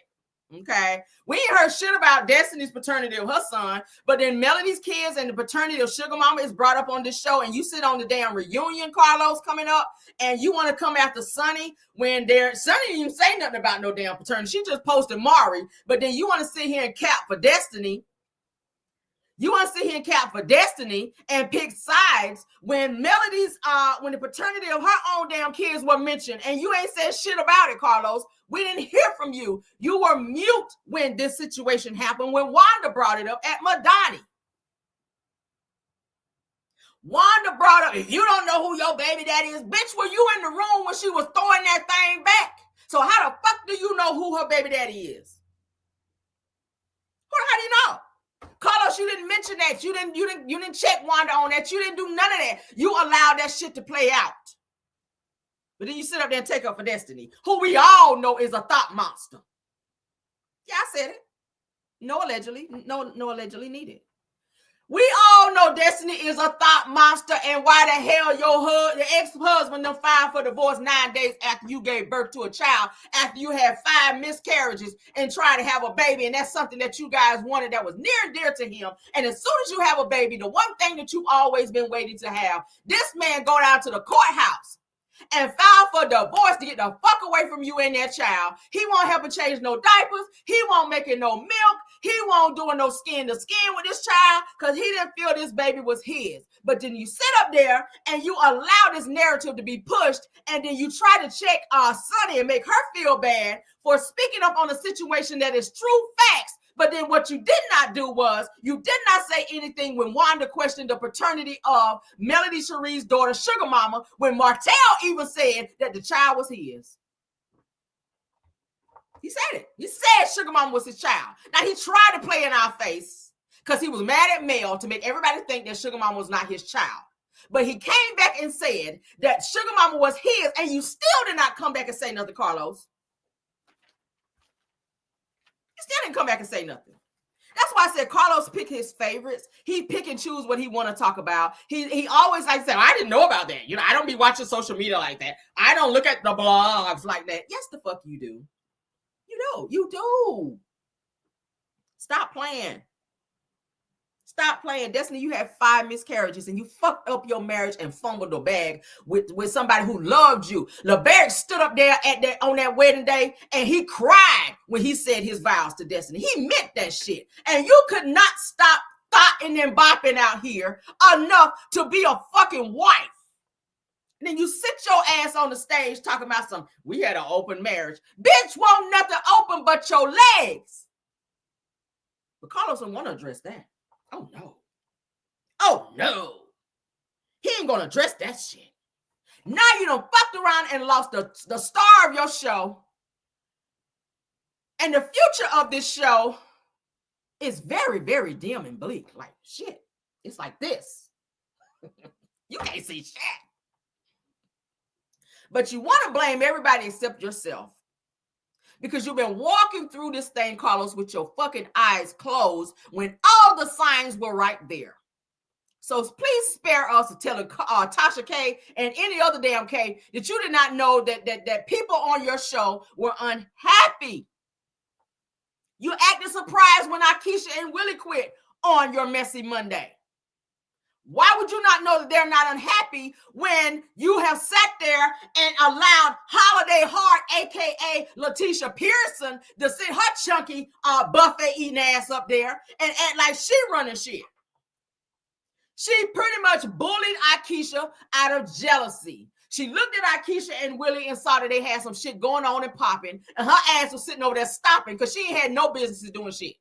Speaker 1: Okay. We ain't heard shit about Destiny's paternity of her son. But then Melody's kids and the paternity of Sugar Mama is brought up on this show. And you sit on the damn reunion, Carlos, coming up. And you want to come after Sonny when Sonny didn't even say nothing about no damn paternity. She just posted Mari. But then you want to sit here and cap for Destiny. You want to sit here and cap for Destiny and pick sides when Melody's, when the paternity of her own damn kids were mentioned, and you ain't said shit about it, Carlos. We didn't hear from you. You were mute when this situation happened, when Wanda brought it up at Madani. Wanda brought up, if you don't know who your baby daddy is, bitch, were you in the room when she was throwing that thing back? So how the fuck do you know who her baby daddy is? How do you know? Carlos, you didn't mention that. You didn't check Wanda on that. You didn't do none of that. You allowed that shit to play out. But then you sit up there and take up for Destiny, who we all know is a thought monster. Yeah, I said it. No allegedly. No allegedly needed. We all know Destiny is a thought monster, and why the hell your ex-husband done filed for divorce 9 days after you gave birth to a child, after you had 5 miscarriages and tried to have a baby, and that's something that you guys wanted that was near and dear to him. And as soon as you have a baby, the one thing that you've always been waiting to have, this man go down to the courthouse and file for divorce to get the fuck away from you and that child. He won't help her change no diapers. He won't make it no milk. He won't do no skin to skin with this child because he didn't feel this baby was his. But then you sit up there and you allow this narrative to be pushed, and then you try to check Sonny and make her feel bad for speaking up on a situation that is true facts. But then what you did not do was you did not say anything when Wanda questioned the paternity of Melody Cherie's daughter, Sugar Mama, when Martell even said that the child was his. He said it. He said Sugar Mama was his child. Now, he tried to play in our face because he was mad at Mel to make everybody think that Sugar Mama was not his child. But he came back and said that Sugar Mama was his, and you still did not come back and say nothing, Carlos. You still didn't come back and say nothing. That's why I said Carlos pick his favorites. He pick and choose what he want to talk about. He always like said, I didn't know about that. I don't be watching social media like that. I don't look at the blogs like that. Yes, the fuck you do. You do. Stop playing. Stop playing. Destiny, you had 5 miscarriages and you fucked up your marriage and fumbled the bag with somebody who loved you. LeBerg stood up there on that wedding day and he cried when he said his vows to Destiny. He meant that shit. And you could not stop thotting and bopping out here enough to be a fucking wife. And then you sit your ass on the stage talking about we had an open marriage. Bitch, won't nothing open but your legs. But Carlos don't want to address that. Oh, no. Oh, no. He ain't going to address that shit. Now you done fucked around and lost the star of your show. And the future of this show is very, very dim and bleak. Like, shit. It's like this. You can't see shit. But you want to blame everybody except yourself. Because you've been walking through this thing, Carlos, with your fucking eyes closed when all the signs were right there. So please spare us telling Tasha K and any other damn K that you did not know that people on your show were unhappy. You acted surprised when Akeisha and Willie quit on your Messy Monday. Why would you not know that they're not unhappy when you have sat there and allowed Holiday Heart, a.k.a. Letitia Pearson, to sit her chunky buffet eating ass up there and act like she running shit? She pretty much bullied Akeisha out of jealousy. She looked at Akeisha and Willie and saw that they had some shit going on and popping, and her ass was sitting over there stopping because she ain't had no business doing shit.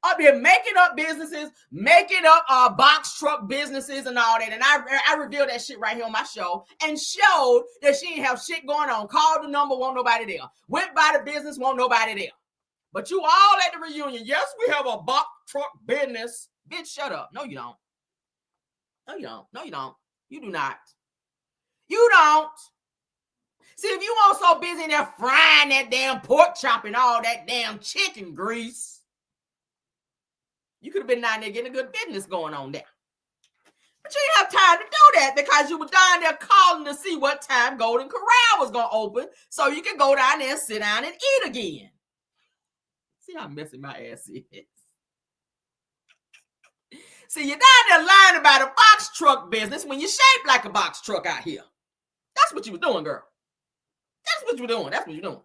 Speaker 1: Up here making up businesses, making up box truck businesses and all that. And I revealed that shit right here on my show and showed that she didn't have shit going on. Called the number, won't nobody there. Went by the business, won't nobody there. But you all at the reunion, yes, we have a box truck business. Bitch, shut up. No, you don't. No, you don't. No, you don't. You do not. You don't. See, if you weren't so busy in there frying that damn pork chop and all that damn chicken grease, you could have been down there getting a good business going on there. But you didn't have time to do that because you were down there calling to see what time Golden Corral was going to open so you can go down there and sit down and eat again. See how messy my ass is. See, you're down there lying about a box truck business when you're shaped like a box truck out here. That's what you were doing, girl. That's what you're doing. That's what you're doing.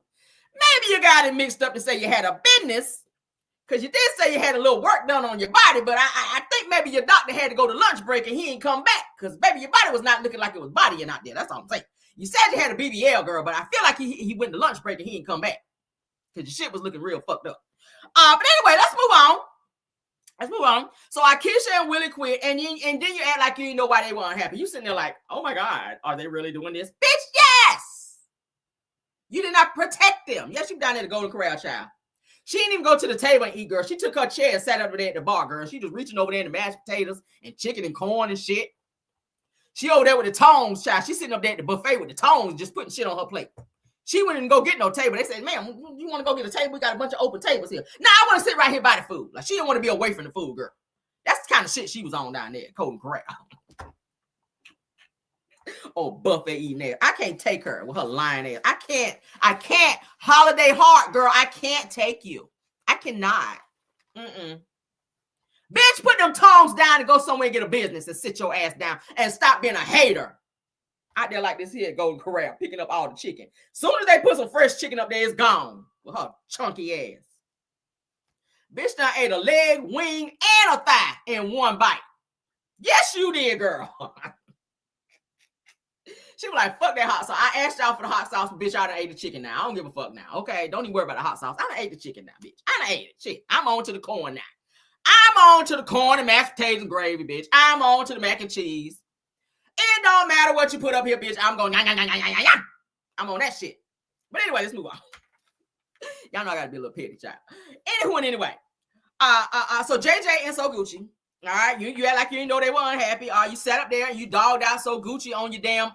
Speaker 1: Maybe you got it mixed up to say you had a business, because you did say you had a little work done on your body, but I think maybe your doctor had to go to lunch break and he ain't come back because maybe your body was not looking like it was bodying out there. That's all I'm saying. You said you had a BBL, girl, but I feel like he went to lunch break and he ain't come back because your shit was looking real fucked up. But anyway, let's move on. Let's move on. So Akeisha and Willie quit, and then you act like you didn't know why they weren't happy. You sitting there like, oh my God, are they really doing this? Bitch, yes! You did not protect them. Yes, you down there to Golden Corral, child. She didn't even go to the table and eat, girl. She took her chair and sat over there at the bar, girl. She just reaching over there in the mashed potatoes and chicken and corn and shit. She over there with the tongs, child. She's sitting up there at the buffet with the tongs, just putting shit on her plate. She wouldn't even go get no table. They said, ma'am, you want to go get a table? We got a bunch of open tables here. Nah, I want to sit right here by the food. Like, she didn't want to be away from the food, girl. That's the kind of shit she was on down there at Golden Corral. Oh, buffet eating ass. I can't take her with her lying ass. I can't. Holiday Heart, girl. I can't take you. I cannot. Bitch, put them tongs down and go somewhere and get a business and sit your ass down and stop being a hater. Out there like this here at Golden Corral, picking up all the chicken. Soon as they put some fresh chicken up there, it's gone with her chunky ass. Bitch done ate a leg, wing, and a thigh in one bite. Yes, you did, girl. She was like, fuck that hot sauce. I asked y'all for the hot sauce, but bitch, I done ate the chicken now. I don't give a fuck now. Okay, don't even worry about the hot sauce. I done ate the chicken now, bitch. I done ate it. Shit, I'm on to the corn now. I'm on to the corn and mashed potatoes and gravy, bitch. I'm on to the mac and cheese. It don't matter what you put up here, bitch. I'm going, I'm on that shit. But anyway, let's move on. Y'all know I gotta be a little petty, child. Anyway. So JJ and So Gucci. All right, you act like you didn't know they were unhappy. You sat up there and you dogged out So Gucci on your damn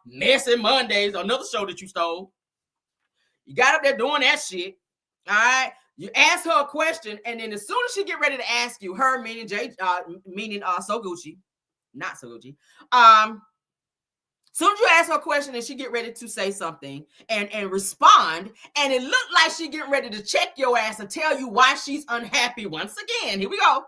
Speaker 1: Messy Mondays, another show that you stole. You got up there doing that shit. All right, you asked her a question, and then as soon as she get ready to ask you, her meaning So Gucci, not So Gucci. Soon as you ask her a question and she get ready to say something and respond, and it looked like she getting ready to check your ass and tell you why she's unhappy once again. Here we go.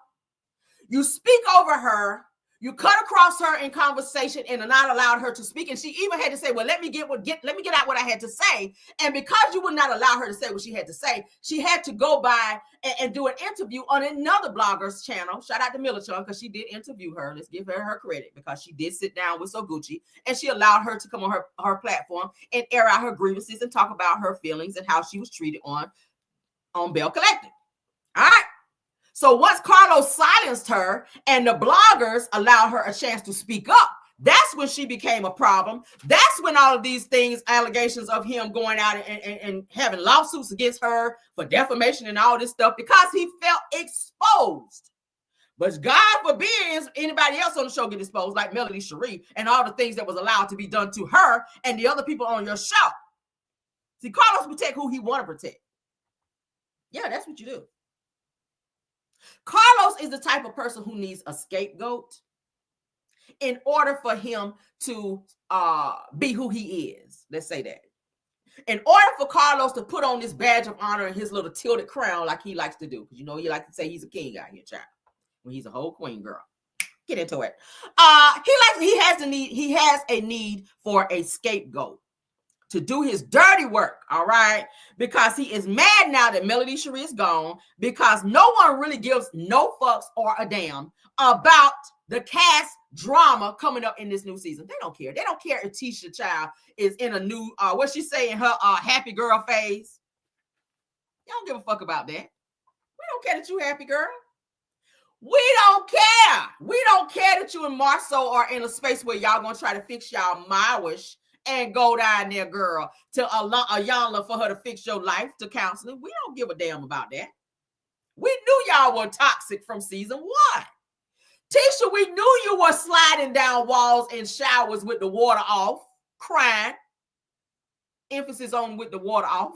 Speaker 1: You speak over her. You cut across her in conversation and not allowed her to speak. And she even had to say, well, let me get out what I had to say. And because you would not allow her to say what she had to say, she had to go by and do an interview on another blogger's channel. Shout out to Millichan, because she did interview her. Let's give her credit, because she did sit down with Gucci and she allowed her to come on her platform and air out her grievances and talk about her feelings and how she was treated on Bell Collective. All right. So once Carlos silenced her and the bloggers allowed her a chance to speak up, that's when she became a problem. That's when all of these things, allegations of him going out and having lawsuits against her for defamation and all this stuff, because he felt exposed. But God forbid anybody else on the show get exposed, like Melody Cherie, and all the things that was allowed to be done to her and the other people on your show. See, Carlos protect who he want to protect. Yeah, that's what you do. Carlos is the type of person who needs a scapegoat in order for him to be who he is. Let's say that. In order for Carlos to put on this badge of honor and his little tilted crown like he likes to do, because you know he likes to say he's a king out here, child, when he's a whole queen girl. Get into it. He has a need for a scapegoat to do his dirty work, all right? Because he is mad now that Melody Cherie is gone, because no one really gives no fucks or a damn about the cast drama coming up in this new season. They don't care. They don't care if Tisha Child is in a new, what she say in her happy girl phase. They don't give a fuck about that. We don't care that you happy, girl. We don't care. We don't care that you and Marceau are in a space where y'all gonna try to fix y'all marriage and go down there, girl, to Ayanla for her to fix your life, to counseling. We don't give a damn about that. We knew y'all were toxic from season 1. Tisha, we knew you were sliding down walls in showers with the water off, crying. Emphasis on with the water off.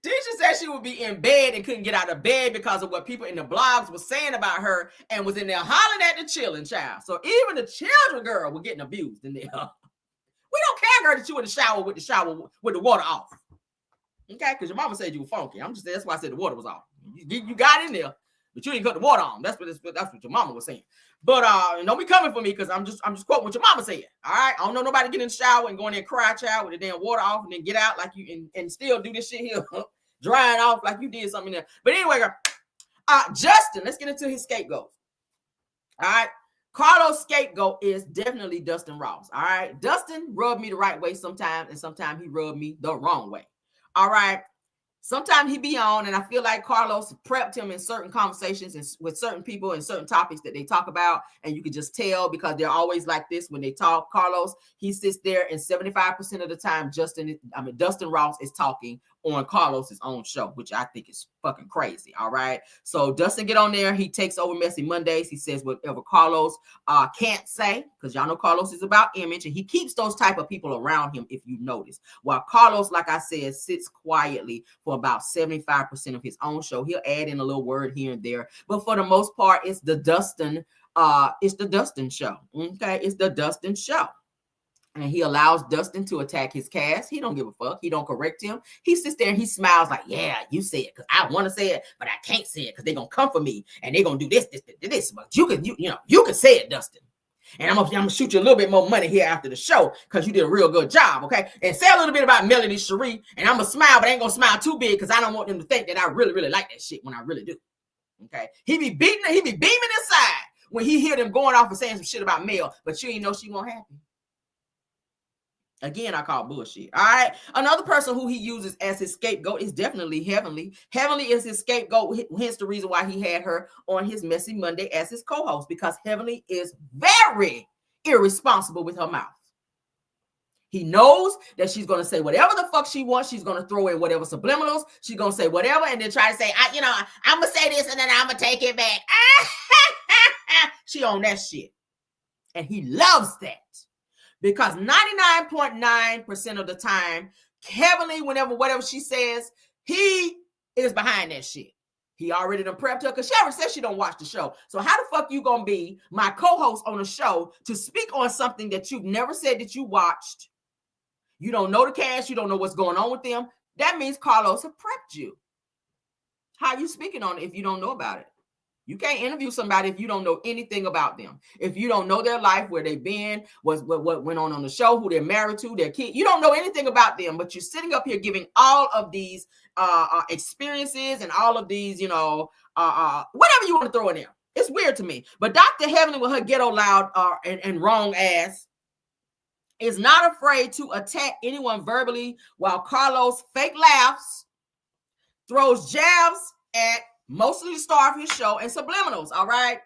Speaker 1: Tisha said she would be in bed and couldn't get out of bed because of what people in the blogs were saying about her, and was in there hollering at the children, child. So even the children, girl, were getting abused in there. We don't care, girl, that you in the shower with the water off. Okay, because your mama said you were funky. I'm just saying, that's why I said the water was off. You got in there, but you didn't cut the water on. That's what your mama was saying. But don't be coming for me, because I'm just quoting what your mama said. All right, I don't know nobody get in the shower and go in there and cry, child, with the damn water off, and then get out like you and still do this shit here, drying off like you did something there. But anyway, girl, Justin, let's get into his scapegoat. All right, Carlos' scapegoat is definitely Dustin Ross. All right, Dustin rubbed me the right way sometimes, and sometimes he rubbed me the wrong way. All right. Sometimes he be on, and I feel like Carlos prepped him in certain conversations and with certain people and certain topics that they talk about, and you can just tell because they're always like this when they talk. Carlos, he sits there, and 75% of the time, Dustin Ross is talking on Carlos's own show, which I think is fucking crazy. All right, so Dustin get on there, he takes over Messy Mondays, he says whatever Carlos can't say, because y'all know Carlos is about image, and he keeps those type of people around him, if you notice. While Carlos, like I said, sits quietly for about 75% of his own show. He'll add in a little word here and there, but for the most part, it's the Dustin show. Okay, it's the Dustin show. And he allows Dustin to attack his cast. He don't give a fuck. He don't correct him. He sits there and he smiles like, yeah, you say it because I want to say it, but I can't say it because they're going to come for me and they're going to do this. But you can say it, Dustin. And I'm gonna shoot you a little bit more money here after the show because you did a real good job, okay? And say a little bit about Melody Cherie, and I'm gonna smile, but I ain't gonna smile too big because I don't want them to think that I really, really like that shit when I really do. Okay? He be beaming inside when he hear them going off and saying some shit about Mel, but you ain't know she won't happen. Again, I call bullshit. All right. Another person who he uses as his scapegoat is definitely Heavenly. Heavenly is his scapegoat. Hence the reason why he had her on his Messy Monday as his co-host, because Heavenly is very irresponsible with her mouth. He knows that she's going to say whatever the fuck she wants. She's going to throw in whatever subliminals. She's going to say whatever and then try to say, I'm going to say this and then I'm going to take it back. She on that shit. And he loves that. Because 99.9% of the time, Heavenly, whatever she says, he is behind that shit. He already done prepped her because she already said she don't watch the show. So how the fuck you gonna be my co-host on a show to speak on something that you've never said that you watched? You don't know the cast. You don't know what's going on with them. That means Carlos have prepped you. How are you speaking on it if you don't know about it? You can't interview somebody if you don't know anything about them. If you don't know their life, where they've been, what went on the show, who they're married to, their kid. You don't know anything about them, but you're sitting up here giving all of these experiences and all of these, whatever you want to throw in there. It's weird to me. But Dr. Heavenly, with her ghetto loud and wrong ass, is not afraid to attack anyone verbally, while Carlos fake laughs, throws jabs at mostly the star of his show and subliminals, all right?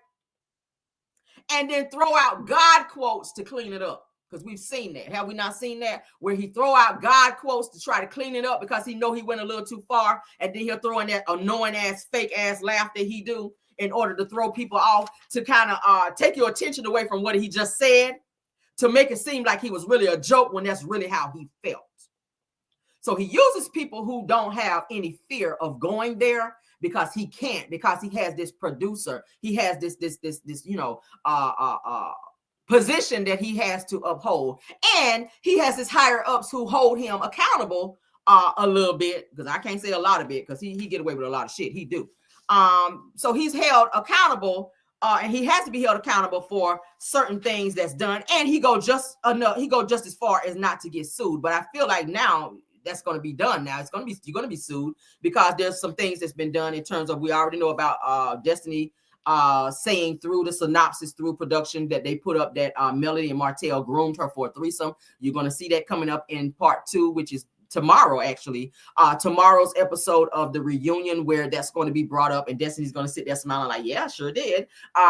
Speaker 1: And then throw out God quotes to clean it up, because we've seen that. Have we not seen that? Where he throw out God quotes to try to clean it up because he know he went a little too far, and then he'll throw in that annoying ass, fake ass laugh that he do in order to throw people off, to kind of take your attention away from what he just said, to make it seem like he was really a joke when that's really how he felt. So he uses people who don't have any fear of going there, because he can't, because he has this producer, he has this position that he has to uphold, and he has his higher ups who hold him accountable a little bit, because I can't say a lot of it, because he get away with a lot of shit, he do. So he's held accountable, and he has to be held accountable for certain things that's done, and he go just as far as not to get sued. But I feel like now that's going to be done. Now you're going to be sued, because there's some things that's been done in terms of, we already know about Destiny saying through the synopsis, through production, that they put up that Melody and Martell groomed her for a threesome. You're going to see that coming up in part 2, which is tomorrow, actually. Tomorrow's episode of the reunion, where that's going to be brought up, and Destiny's going to sit there smiling like, yeah, sure did.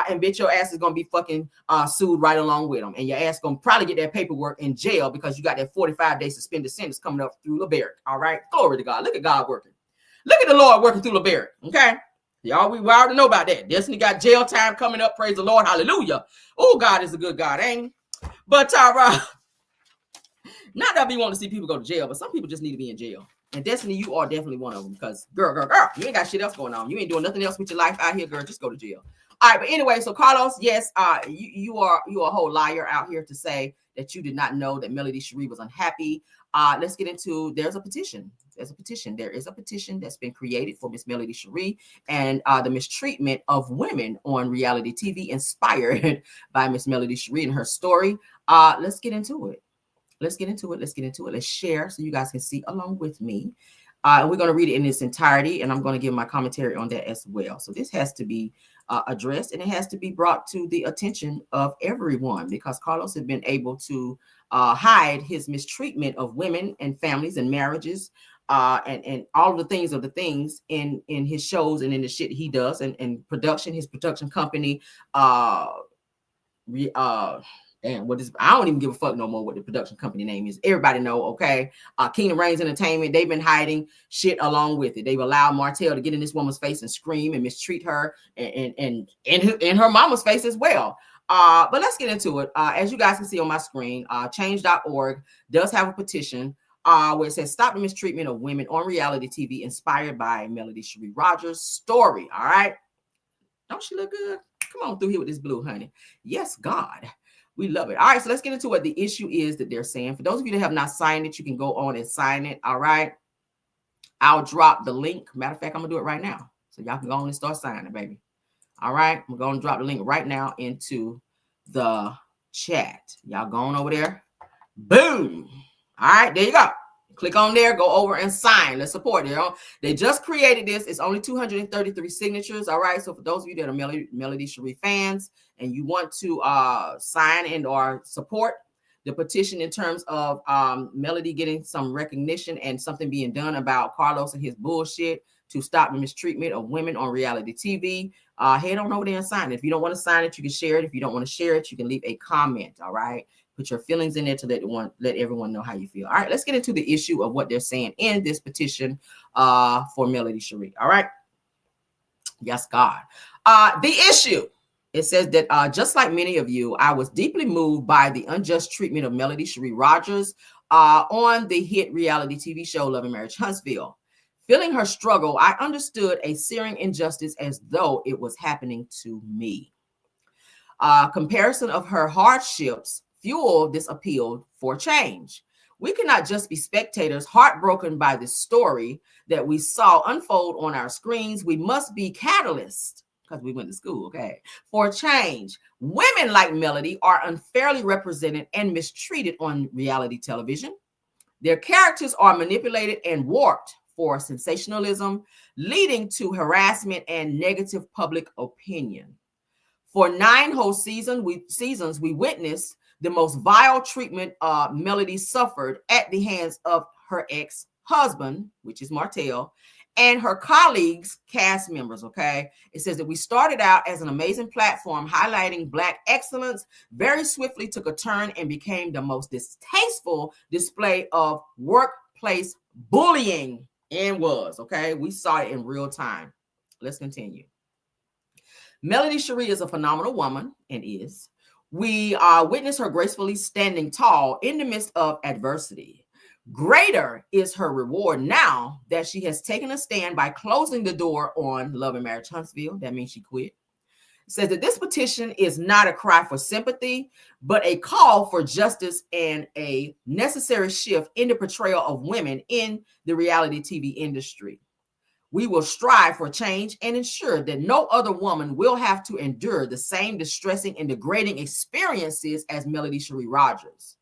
Speaker 1: And bitch, your ass is going to be fucking sued right along with them, and your ass going to probably get that paperwork in jail, because you got that 45-day suspended sentence coming up through LeBaric. All right, glory to God. Look at God working. Look at the Lord working through LeBaric. Okay, y'all, we already know about that. Destiny got jail time coming up. Praise the Lord, hallelujah. Oh, God is a good God, ain't he? But not that we want to see people go to jail, but some people just need to be in jail. And Destiny, you are definitely one of them, because girl, you ain't got shit else going on. You ain't doing nothing else with your life out here, girl. Just go to jail. All right, but anyway, so Carlos, yes, you are a whole liar out here to say that you did not know that Melody Cherie was unhappy. Let's get into, there's a petition. There is a petition that's been created for Miss Melody Cherie and the mistreatment of women on reality TV, inspired by Miss Melody Cherie and her story. Let's get into it. Let's share so you guys can see along with me. And we're going to read it in its entirety, and I'm going to give my commentary on that as well. So this has to be addressed, and it has to be brought to the attention of everyone, because Carlos has been able to hide his mistreatment of women and families and marriages, and all the things in his shows and in the shit he does, and production, his production company, damn, I don't even give a fuck no more what the production company name is. Everybody know, okay? Kingdom Reigns Entertainment, they've been hiding shit along with it. They've allowed Martell to get in this woman's face and scream and mistreat her, and in her mama's face as well. But let's get into it. As you guys can see on my screen, change.org does have a petition where it says, stop the mistreatment of women on reality TV, inspired by Melody Cherie Rogers' story. All right? Don't she look good? Come on through here with this blue, honey. Yes, God. We love it. All right, so let's get into what the issue is that they're saying. For those of you that have not signed it, you can go on and sign it. All right. I'll drop the link. Matter of fact, I'm going to do it right now. So y'all can go on and start signing, baby. All right. I'm going to drop the link right now into the chat. Y'all go on over there. Boom. All right, there you go. Click on there, go over and sign. Let's support it. They just created this. It's only 233 signatures. All right. So for those of you that are Melody Cherie fans and you want to sign and or support the petition in terms of Melody getting some recognition and something being done about Carlos and his bullshit to stop the mistreatment of women on reality TV, head on over there and sign it. If you don't want to sign it, you can share it. If you don't want to share it, you can leave a comment. All right. Put your feelings in there to let everyone know how you feel. All right, let's get into the issue of what they're saying in this petition for Melody Cherie. All right. Yes, God. The issue, it says that just like many of you, I was deeply moved by the unjust treatment of Melody Cherie Rogers on the hit reality TV show Love and Marriage Huntsville. Feeling her struggle, I understood a searing injustice as though it was happening to me. Comparison of her hardships fueled this appeal for change. We cannot just be spectators, heartbroken by the story that we saw unfold on our screens. We must be catalysts, because we went to school, okay, for change. Women like Melody are unfairly represented and mistreated on reality television. Their characters are manipulated and warped for sensationalism, leading to harassment and negative public opinion. For 9 whole seasons, we witnessed the most vile treatment Melody suffered at the hands of her ex-husband, which is Martell, and her colleagues, cast members, okay? It says that we started out as an amazing platform highlighting Black excellence, very swiftly took a turn and became the most distasteful display of workplace bullying, and was, okay? We saw it in real time. Let's continue. Melody Cherie is a phenomenal woman, and is. We witness her gracefully standing tall in the midst of adversity. Greater is her reward now that she has taken a stand by closing the door on Love and Marriage Huntsville. That means she quit. It says that this petition is not a cry for sympathy, but a call for justice and a necessary shift in the portrayal of women in the reality TV industry. We will strive for change and ensure that no other woman will have to endure the same distressing and degrading experiences as Melody Cherie Rogers.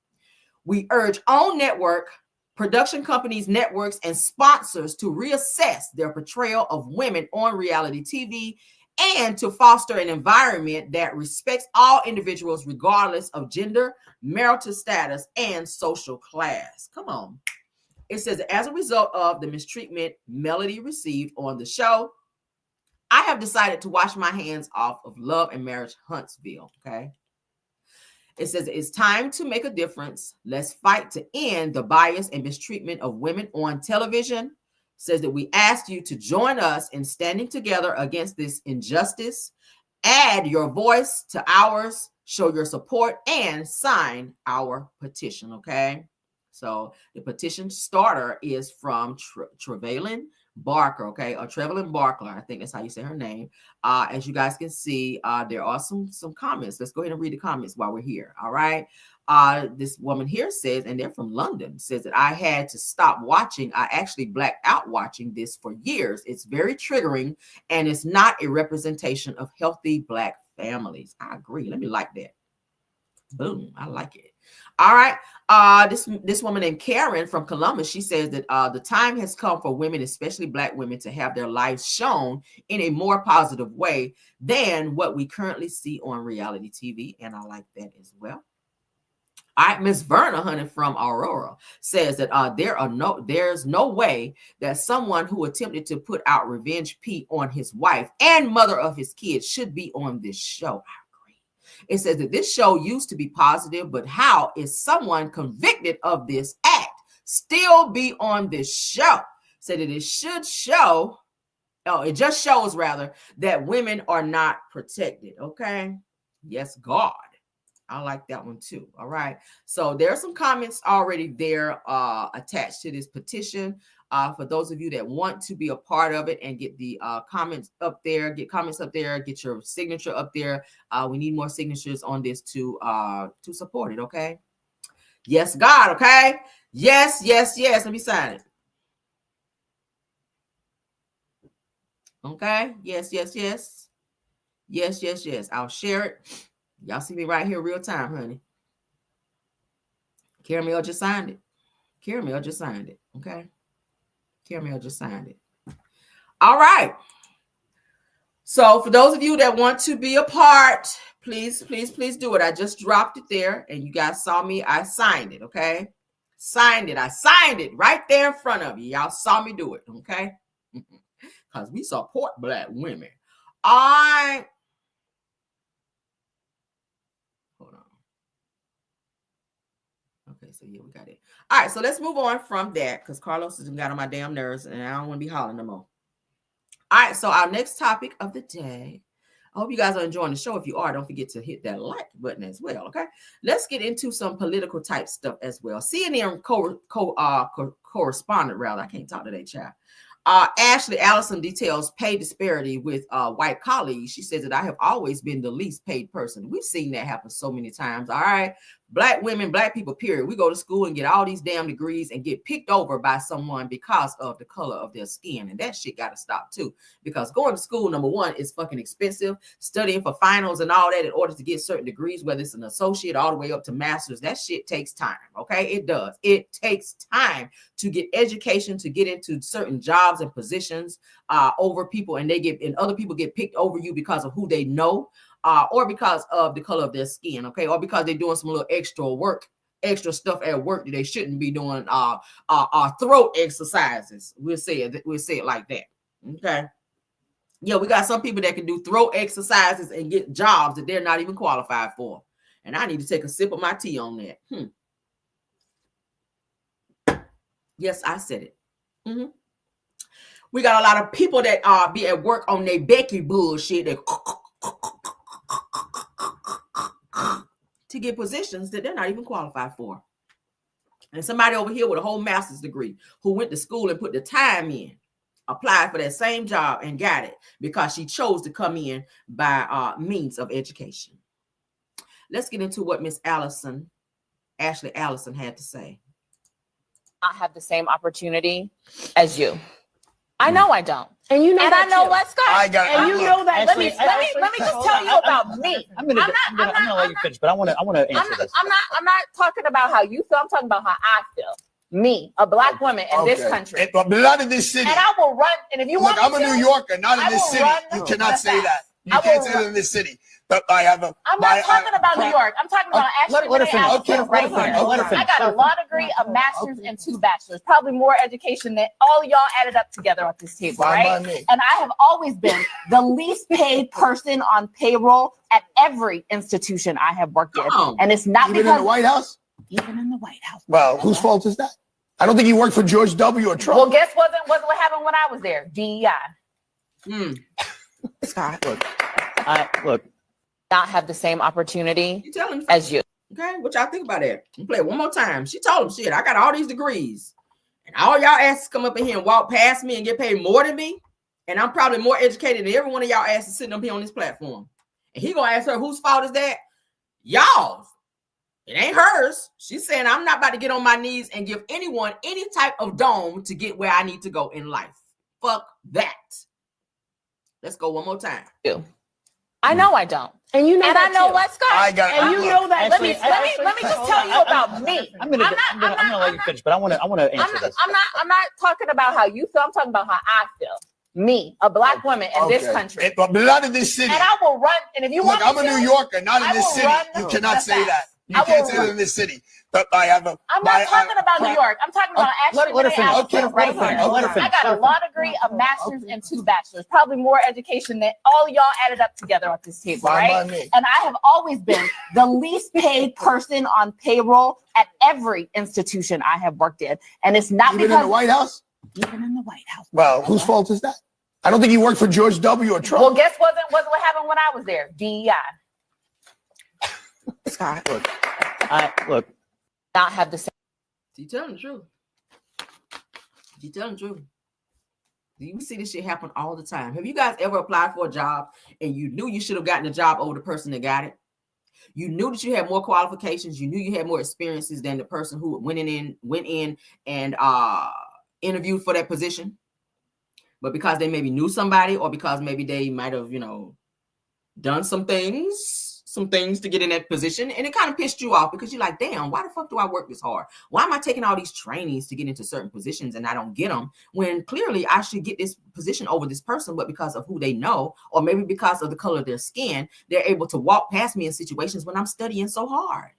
Speaker 1: We urge all network, production companies, networks, and sponsors to reassess their portrayal of women on reality TV and to foster an environment that respects all individuals regardless of gender, marital status, and social class. Come on. It says, as a result of the mistreatment Melody received on the show, I have decided to wash my hands off of Love and Marriage Huntsville, okay? It says, it's time to make a difference. Let's fight to end the bias and mistreatment of women on television. It says that we ask you to join us in standing together against this injustice. Add your voice to ours, show your support, and sign our petition, okay? So the petition starter is from Trevelyan Barker, okay, or Trevelyan Barker. I think that's how you say her name. As you guys can see, there are some comments. Let's go ahead and read the comments while we're here. All right. This woman here says, and they're from London, says that I had to stop watching. I actually blacked out watching this for years. It's very triggering, and it's not a representation of healthy Black families. I agree. Let me like that. Boom. I like it. All right. This woman named Karen from Columbus, she says that the time has come for women, especially Black women, to have their lives shown in a more positive way than what we currently see on reality TV. And I like that as well. All right, Miss Verna, honey, from Aurora, says that there's no way that someone who attempted to put out revenge Pete on his wife and mother of his kids should be on this show. It says that this show used to be positive, but how is someone convicted of this act still be on this show? Said that it should show, it just shows rather that women are not protected. Okay. Yes, God. I like that one too. All right. So there are some comments already there attached to this petition. For those of you that want to be a part of it and get the comments up there, get your signature up there. We need more signatures on this to support it. Okay. Yes, God. Okay. Yes, yes, yes. Let me sign it. Okay. Yes, yes, yes. Yes, yes, yes. I'll share it. Y'all see me right here real time, honey. Caramel just signed it. Caramel just signed it. Okay. Caramel just signed it. All right. So for those of you that want to be a part, please, please, please do it. I just dropped it there and you guys saw me. I signed it. Okay. Signed it. I signed it right there in front of you. Y'all saw me do it. Okay. Because we support Black women. Hold on. Okay, so yeah, we got it. All right, so let's move on from that because Carlos has got on my damn nerves and I don't want to be hollering no more. All right, so our next topic of the day. I hope you guys are enjoying the show. If you are, don't forget to hit that like button as well, okay? Let's get into some political type stuff as well. CNN correspondent, rather. I can't talk today, child. Ashley Allison details pay disparity with white colleagues. She says that I have always been the least paid person. We've seen that happen so many times. All right. Black women, black people, period. We go to school and get all these damn degrees and get picked over by someone because of the color of their skin. And that shit got to stop too. Because going to school, number one, is fucking expensive. Studying for finals and all that in order to get certain degrees, whether it's an associate all the way up to master's, that shit takes time. Okay, it does. It takes time to get education, to get into certain jobs and positions over people, and other people get picked over you because of who they know. Or because of the color of their skin, okay, or because they're doing some little extra stuff at work that they shouldn't be doing. Throat exercises. We'll say it like that, okay. Yeah, we got some people that can do throat exercises and get jobs that they're not even qualified for. And I need to take a sip of my tea on that. Yes, I said it. Mm-hmm. We got a lot of people that be at work on their Becky bullshit that to get positions that they're not even qualified for. And somebody over here with a whole master's degree who went to school and put the time in, applied for that same job and got it because she chose to come in by means of education. Let's get into what Miss Ashley Allison had to say.
Speaker 7: I have the same opportunity as you. I know I don't.
Speaker 8: And you know
Speaker 7: and
Speaker 8: that
Speaker 7: I know
Speaker 8: too.
Speaker 7: Let's go.
Speaker 8: I got and you know that.
Speaker 7: Let me just tell you about me.
Speaker 9: I'm gonna let you finish, but I want to answer this.
Speaker 7: I'm not talking about how you feel. I'm talking about how I feel. Me, a black woman in this country.
Speaker 8: But not in this city.
Speaker 7: And I will run. And if you want me
Speaker 8: I'm a New Yorker, not in this city. You cannot say that. You can't say that in this city. But I'm not
Speaker 7: talking about New York. I'm talking about actually right here. I got a law degree, a master's, and 2 bachelors. Probably more education than all y'all added up together at this table, right? And I have always been the least paid person on payroll at every institution I have worked in. And it's not
Speaker 8: even in the White House?
Speaker 7: Even in the White House.
Speaker 8: Well, whose fault is that? I don't think you worked for George W. or Trump.
Speaker 7: Well, guess what happened when I was there? DEI.
Speaker 9: Scott, look.
Speaker 7: Not have the same opportunity as you.
Speaker 1: Okay, what y'all think about that? You play it one more time. She told him, shit, I got all these degrees. And all y'all asses come up in here and walk past me and get paid more than me. And I'm probably more educated than every one of y'all asses sitting up here on this platform. And he gonna ask her, whose fault is that? Y'all's. It ain't hers. She's saying, I'm not about to get on my knees and give anyone any type of dome to get where I need to go in life. Fuck that. Let's go one more time.
Speaker 7: I know I don't.
Speaker 8: And you know
Speaker 7: and
Speaker 8: that
Speaker 7: I know
Speaker 8: too.
Speaker 7: Let's go.
Speaker 8: I got
Speaker 7: and
Speaker 8: you
Speaker 7: know that. Let me just tell you about me.
Speaker 9: I'm gonna let you finish, but I want to answer this.
Speaker 7: I'm not talking about how you feel. I'm talking about how I feel. Me, a black woman in this country.
Speaker 8: But not in this city.
Speaker 7: And I will run. And if you want
Speaker 8: I'm a New Yorker, not in this city. You cannot say that. You can't say that in this city. But I'm not
Speaker 7: talking about New York. I'm talking about actually
Speaker 9: let her finish.
Speaker 7: right here. I got a law degree, a master's, and 2 bachelors. Probably more education than all y'all added up together at this table, right? And I have always been the least paid person on payroll at every institution I have worked in. And it's not
Speaker 8: even in the White House?
Speaker 7: Even in the White House.
Speaker 8: Well, whose fault is that? I don't think you worked for George W. or Trump.
Speaker 7: Well, guess what happened when I was there? DEI.
Speaker 9: Scott, look.
Speaker 7: Not have the same.
Speaker 1: She telling the truth. She telling the truth. You see this shit happen all the time. Have you guys ever applied for a job and you knew you should have gotten the job over the person that got it? You knew that you had more qualifications. You knew you had more experiences than the person who went in and interviewed for that position. But because they maybe knew somebody, or because maybe they might have, done some things to get in that position, and it kind of pissed you off because you're like, damn, why the fuck do I work this hard? Why am I taking all these trainings to get into certain positions and I don't get them, when clearly I should get this position over this person? But because of who they know, or maybe because of the color of their skin, they're able to walk past me in situations when I'm studying so hard.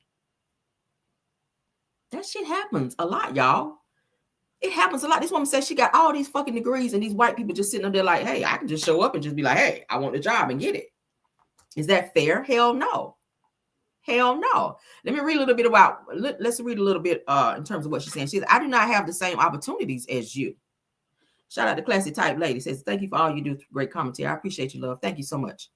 Speaker 1: That shit happens a lot, y'all. It happens a lot. This woman says she got all these fucking degrees, and these white people just sitting up there like, hey, I can just show up and just be like, hey, I want the job and get it. Is that fair? Hell no. Hell no. Let me read a little bit let's read a little bit in terms of what she's saying. She says, I do not have the same opportunities as you. Shout out to Classy Type Lady. Says, thank you for all you do. Great commentary. I appreciate you, love. Thank you so much.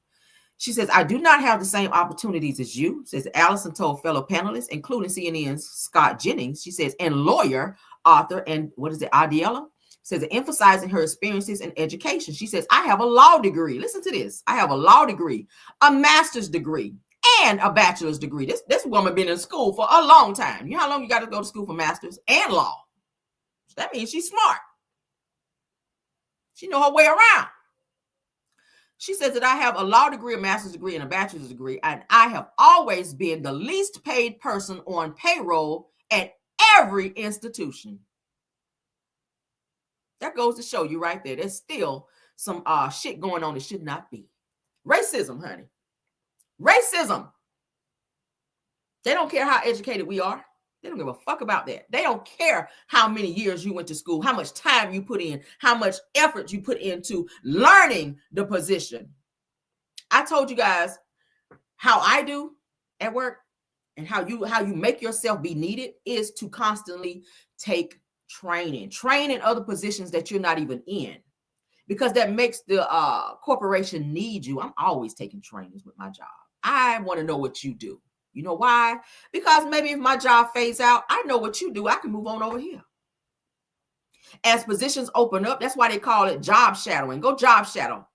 Speaker 1: She says, I do not have the same opportunities as you, says Allison told fellow panelists, including CNN's Scott Jennings. She says, and lawyer, author, and Adiela? Says, emphasizing her experiences in education. She says, I have a law degree. Listen to this. I have a law degree, a master's degree, and a bachelor's degree. This woman been in school for a long time. You know how long you got to go to school for master's and law? That means she's smart. She know her way around. She says that I have a law degree, a master's degree, and a bachelor's degree, and I have always been the least paid person on payroll at every institution. That goes to show you right there. There's still some shit going on that should not be. Racism, honey. Racism. They don't care how educated we are. They don't give a fuck about that. They don't care how many years you went to school, how much time you put in, how much effort you put into learning the position. I told you guys how I do at work and how you make yourself be needed is to constantly take training in other positions that you're not even in, because that makes the corporation need you. I'm always taking trainings with my job. I want to know what you do. You know why? Because maybe if my job fades out, I know what you do. I can move on over here. As positions open up, that's why they call it job shadowing. Go job shadow.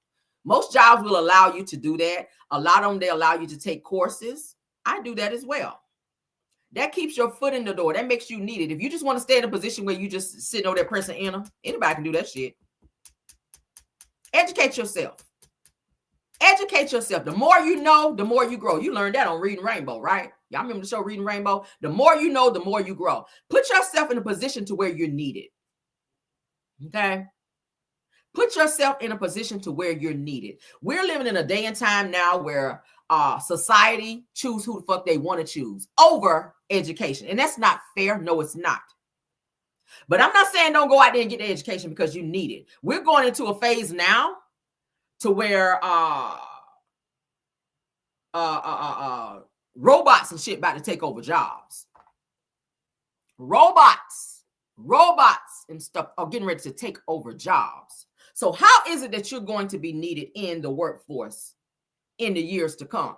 Speaker 1: Most jobs will allow you to do that. A lot of them, they allow you to take courses. I do that as well. That keeps your foot in the door. That makes you needed. If you just want to stay in a position where you just sitting over there pressing enter, anybody can do that shit. Educate yourself. Educate yourself. The more you know, the more you grow. You learned that on Reading Rainbow, right? Y'all remember the show Reading Rainbow? The more you know, the more you grow. Put yourself in a position to where you're needed. Okay? Put yourself in a position to where you're needed. We're living in a day and time now where society choose who the fuck they want to choose over education. And that's not fair. No, it's not. But I'm not saying don't go out there and get the education because you need it. We're going into a phase now to where robots and shit about to take over jobs. Robots and stuff are getting ready to take over jobs. So how is it that you're going to be needed in the workforce in the years to come?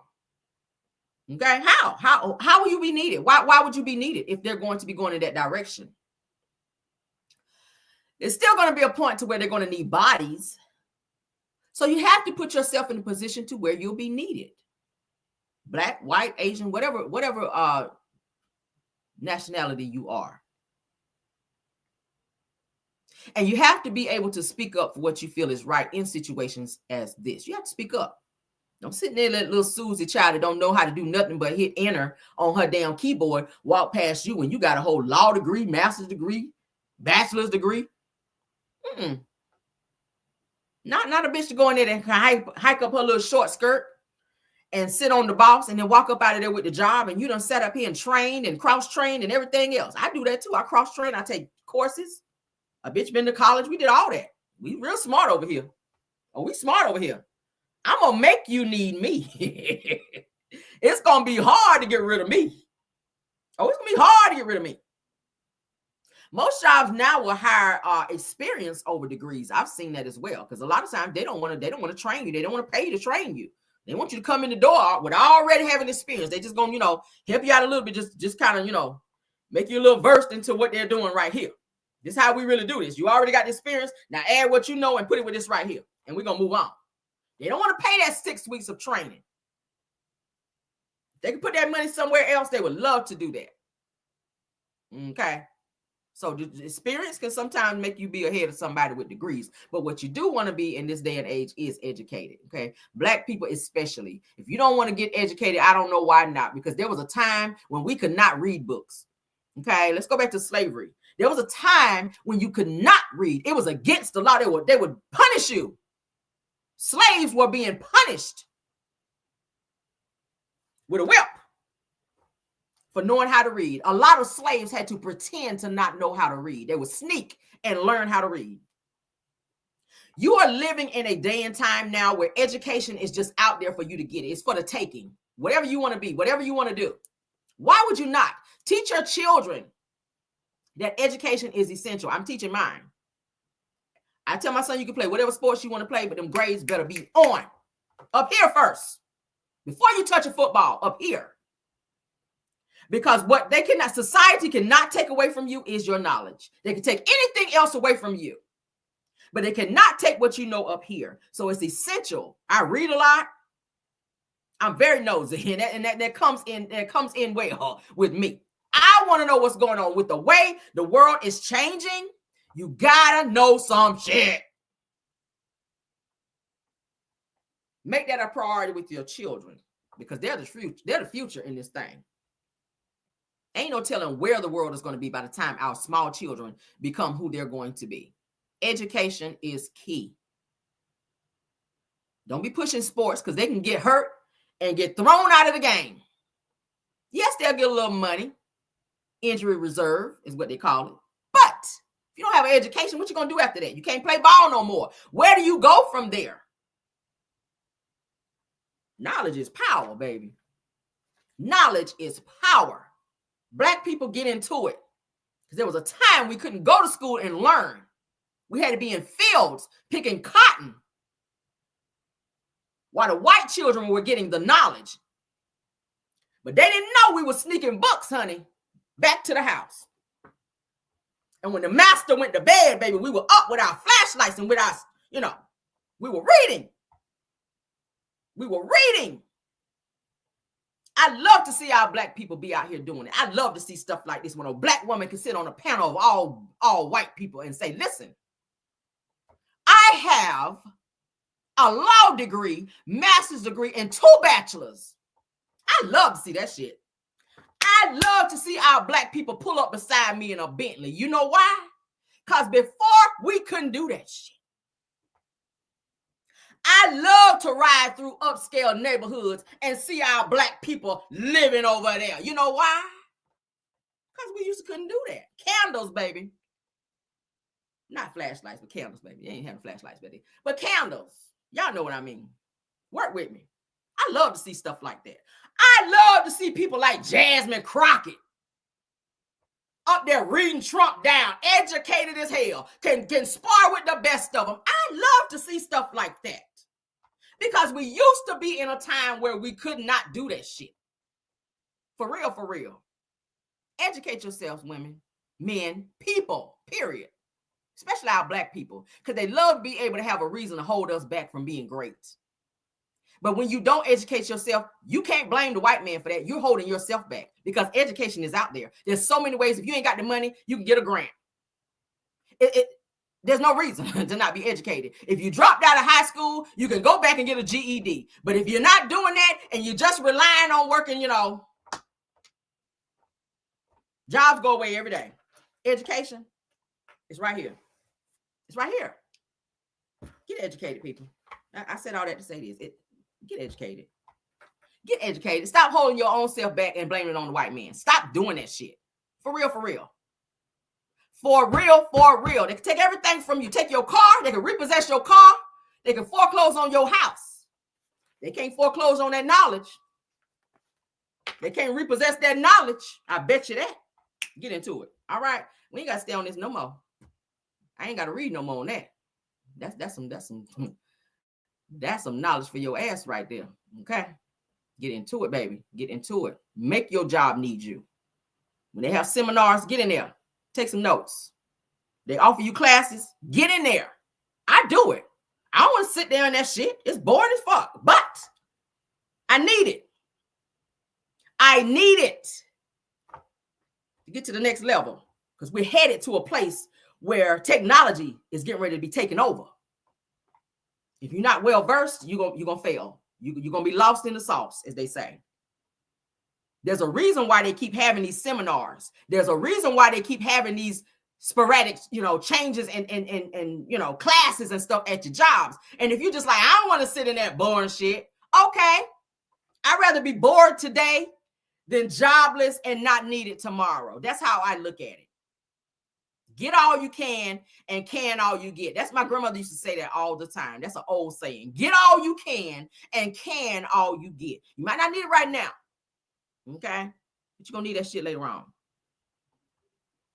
Speaker 1: Okay, how will you be needed? Why would you be needed if they're going to be going in that direction? It's still going to be a point to where they're going to need bodies. So you have to put yourself in a position to where you'll be needed. Black, white, Asian, whatever nationality you are. And you have to be able to speak up for what you feel is right in situations as this. You have to speak up. Don't sit there and let little Susie child that don't know how to do nothing but hit enter on her damn keyboard walk past you when you got a whole law degree, master's degree, bachelor's degree. Not a bitch to go in there and hike up her little short skirt and sit on the boss and then walk up out of there with the job, and you done sat up here and trained and cross-trained and everything else. I do that too. I cross-train. I take courses. A bitch been to college. We did all that. We real smart over here. Oh, we smart over here. I'm going to make you need me. It's going to be hard to get rid of me. Oh, it's going to be hard to get rid of me. Most jobs now will hire experience over degrees. I've seen that as well, because a lot of times they don't want to train you. They don't want to pay you to train you. They want you to come in the door with already having experience. They just going to, help you out a little bit, just kind of, make you a little versed into what they're doing right here. This is how we really do this. You already got the experience. Now add what you know and put it with this right here, and we're going to move on. They don't want to pay that 6 weeks of training. If they can put that money somewhere else, they would love to do that. Okay. So the experience can sometimes make you be ahead of somebody with degrees. But what you do want to be in this day and age is educated. Okay. Black people especially. If you don't want to get educated, I don't know why not. Because there was a time when we could not read books. Okay. Let's go back to slavery. There was a time when you could not read. It was against the law. They would punish you. Slaves were being punished with a whip for knowing how to read. A lot of slaves had to pretend to not know how to read. They would sneak and learn how to read. You are living in a day and time now where education is just out there for you to get it. It's for the taking. Whatever you want to be, whatever you want to do. Why would you not teach your children that education is essential? I'm teaching mine. I tell my son you can play whatever sports you want to play, but them grades better be on. Up here first. Before you touch a football, up here. Because what they cannot, society cannot take away from you is your knowledge. They can take anything else away from you, but they cannot take what you know up here. So it's essential. I read a lot. I'm very nosy, and that comes in well with me. I want to know what's going on with the way the world is changing. You gotta know some shit. Make that a priority with your children because they're the future. They're the future in this thing. Ain't no telling where the world is going to be by the time our small children become who they're going to be. Education is key. Don't be pushing sports because they can get hurt and get thrown out of the game. Yes, they'll get a little money. Injury reserve is what they call it. But if you don't have an education, what you going to do after that? You can't play ball no more. Where do you go from there? Knowledge is power, baby. Knowledge is power. Black people get into it because there was a time we couldn't go to school and learn. We had to be in fields picking cotton while the white children were getting the knowledge. But they didn't know we were sneaking books, honey, back to the house. And when the master went to bed, baby, we were up with our flashlights and with our, we were reading. We were reading. I love to see our black people be out here doing it. I love to see stuff like this when a black woman can sit on a panel of all white people and say, listen, I have a law degree, master's degree, and 2 bachelors. I love to see that shit. I love to see our black people pull up beside me in a Bentley. You know why? Because before, we couldn't do that shit. I love to ride through upscale neighborhoods and see our black people living over there. You know why? Because we used to couldn't do that. Candles, baby. Not flashlights, but candles, baby. You ain't having flashlights, baby. But candles. Y'all know what I mean. Work with me. I love to see stuff like that. I love to see people like Jasmine Crockett up there reading Trump down, educated as hell, can spar with the best of them. I love to see stuff like that. Because we used to be in a time where we could not do that shit. For real, for real. Educate yourselves, women, men, people, period. Especially our black people. Because they love to be able to have a reason to hold us back from being great. But when you don't educate yourself, you can't blame the white man for that. You're holding yourself back because education is out there. There's so many ways. If you ain't got the money, you can get a grant. There's no reason to not be educated. If you dropped out of high school, you can go back and get a GED. But if you're not doing that and you're just relying on working, jobs go away every day. Education is right here. It's right here. Get educated, people. I said all that to say this. Get educated. Get educated. Stop holding your own self back and blaming it on the white man. Stop doing that shit. For real, for real. For real, for real. They can take everything from you. Take your car. They can repossess your car. They can foreclose on your house. They can't foreclose on that knowledge. They can't repossess that knowledge. I bet you that. Get into it. All right. We ain't got to stay on this no more. I ain't got to read no more on that. That's some knowledge for your ass right there. Okay. Get into it, baby. Get into it. Make your job need you. When they have seminars, get in there. Take some notes. They offer you classes. Get in there. I do it. I don't want to sit there in that shit. It's boring as fuck. But I need it. I need it to get to the next level because we're headed to a place where technology is getting ready to be taken over. If you're not well versed, you're gonna fail. You're gonna be lost in the sauce, as they say. There's a reason why they keep having these seminars. There's a reason why they keep having these sporadic, changes and classes and stuff at your jobs. And if you're just like, I don't want to sit in that boring shit. Okay. I'd rather be bored today than jobless and not needed tomorrow. That's how I look at it. Get all you can and can all you get. That's my grandmother used to say that all the time. That's an old saying. Get all you can and can all you get. You might not need it right now. Okay? But you're going to need that shit later on.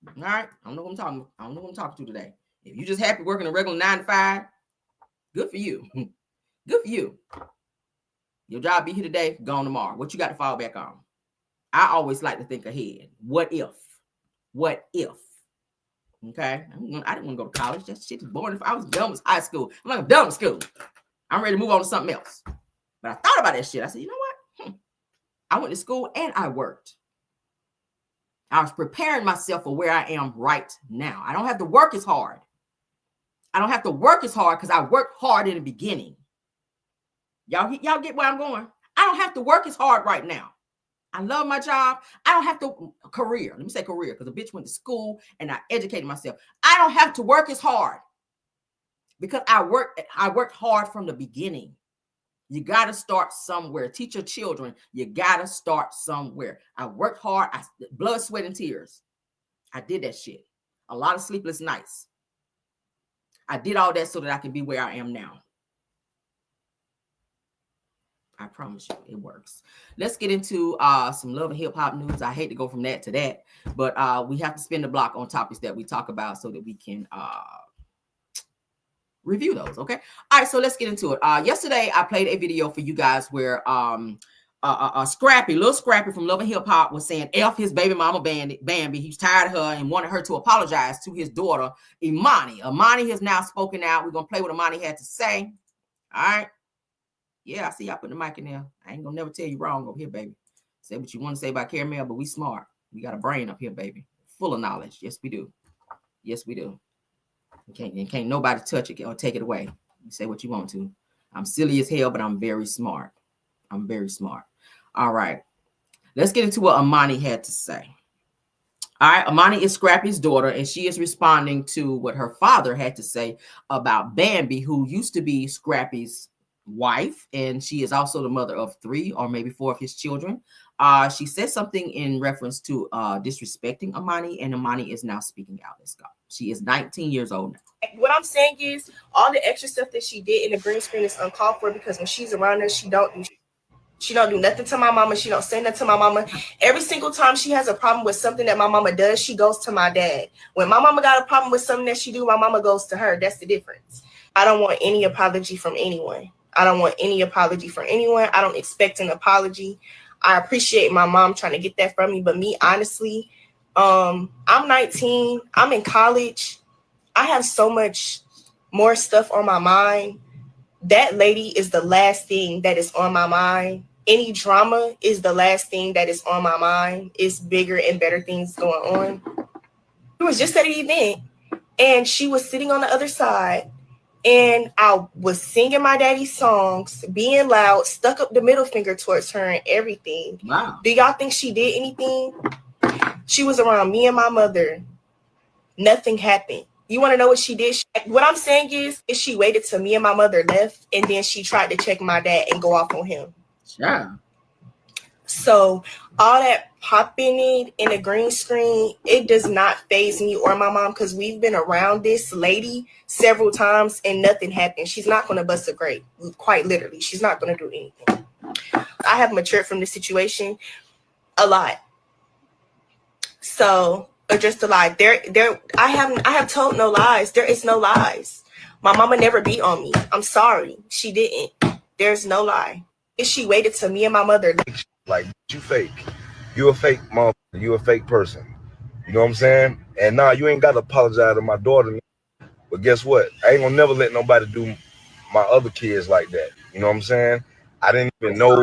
Speaker 1: All right? I don't know who I'm talking to today. If you're just happy working a regular 9 to 5, good for you. Good for you. Your job be here today, gone tomorrow. What you got to fall back on? I always like to think ahead. What if? What if? Okay? I didn't want to go to college. That shit is boring. I was done with high school. I'm done with school. I'm ready to move on to something else. But I thought about that shit. I said, you know what? I went to school and I worked. I was preparing myself for where I am right now. I don't have to work as hard. I don't have to work as hard because I worked hard in the beginning. Y'all get where I'm going? I don't have to work as hard right now. I love my job. I don't have to career. Let me say career because a bitch went to school and I educated myself. I don't have to work as hard because I worked hard from the beginning. You got to start somewhere. Teach your children. You got to start somewhere. I worked hard. Blood, sweat, and tears. I did that shit. A lot of sleepless nights. I did all that so that I could be where I am now. I promise you, it works. Let's get into some love and hip hop news. I hate to go from that to that, but we have to spin the block on topics that we talk about so that we can review those. Okay. All right. So let's get into it. Yesterday I played a video for you guys where little Scrappy from Love and Hip Hop was saying F his baby mama Bambi. He's tired of her and wanted her to apologize to his daughter, Emani. Emani has now spoken out. We're going to play what Emani had to say. All right. Yeah, I see y'all putting the mic in there. I ain't gonna never tell you wrong over here, baby. Say what you want to say about Caramel, but we smart. We got a brain up here, baby. Full of knowledge. Yes, we do. Yes, we do. Can't nobody touch it or take it away. You say what you want to. I'm silly as hell, but I'm very smart. I'm very smart. All right. Let's get into what Emani had to say. All right. Emani is Scrappy's daughter, and she is responding to what her father had to say about Bambi, who used to be Scrappy's wife, and she is also the mother of 3 or maybe 4 of his children. She said something in reference to disrespecting Emani, and Emani is now speaking out. Let's go. She is 19 years old now.
Speaker 10: What I'm saying is all the extra stuff that she did in the green screen is uncalled for, because when she's around us, she don't do nothing to my mama. She don't say nothing to my mama. Every single time she has a problem with something that my mama does, she goes to my dad. When my mama got a problem with something that she do, my mama goes to her. That's the difference. I don't want any apology from anyone. I don't want any apology from anyone. I don't expect an apology. I appreciate my mom trying to get that from me. But me, honestly, I'm 19. I'm in college. I have so much more stuff on my mind. That lady is the last thing that is on my mind. Any drama is the last thing that is on my mind. It's bigger and better things going on. It was just at an event, and she was sitting on the other side. And I was singing my daddy's songs, being loud, stuck up the middle finger towards her and everything.
Speaker 1: Wow.
Speaker 10: Do y'all think she did anything? She was around me and my mother. Nothing happened. You want to know what she did? What I'm saying is she waited till me and my mother left, and then she tried to check my dad and go off on him.
Speaker 1: Sure.
Speaker 10: So all that popping it in a green screen, it does not faze me or my mom, because we've been around this lady several times and nothing happened. She's not going to bust a grape, quite literally. She's not going to do anything. I have matured from this situation a lot. So just a lie. I have told no lies. There is no lies. My mama never beat on me. I'm sorry. She didn't. There's no lie. She waited till me and my mother.
Speaker 11: Like, you fake. You a fake mom. You a fake person. You know what I'm saying? And nah, you ain't got to apologize to my daughter. But guess what? I ain't gonna never let nobody do my other kids like that. You know what I'm saying? I didn't even know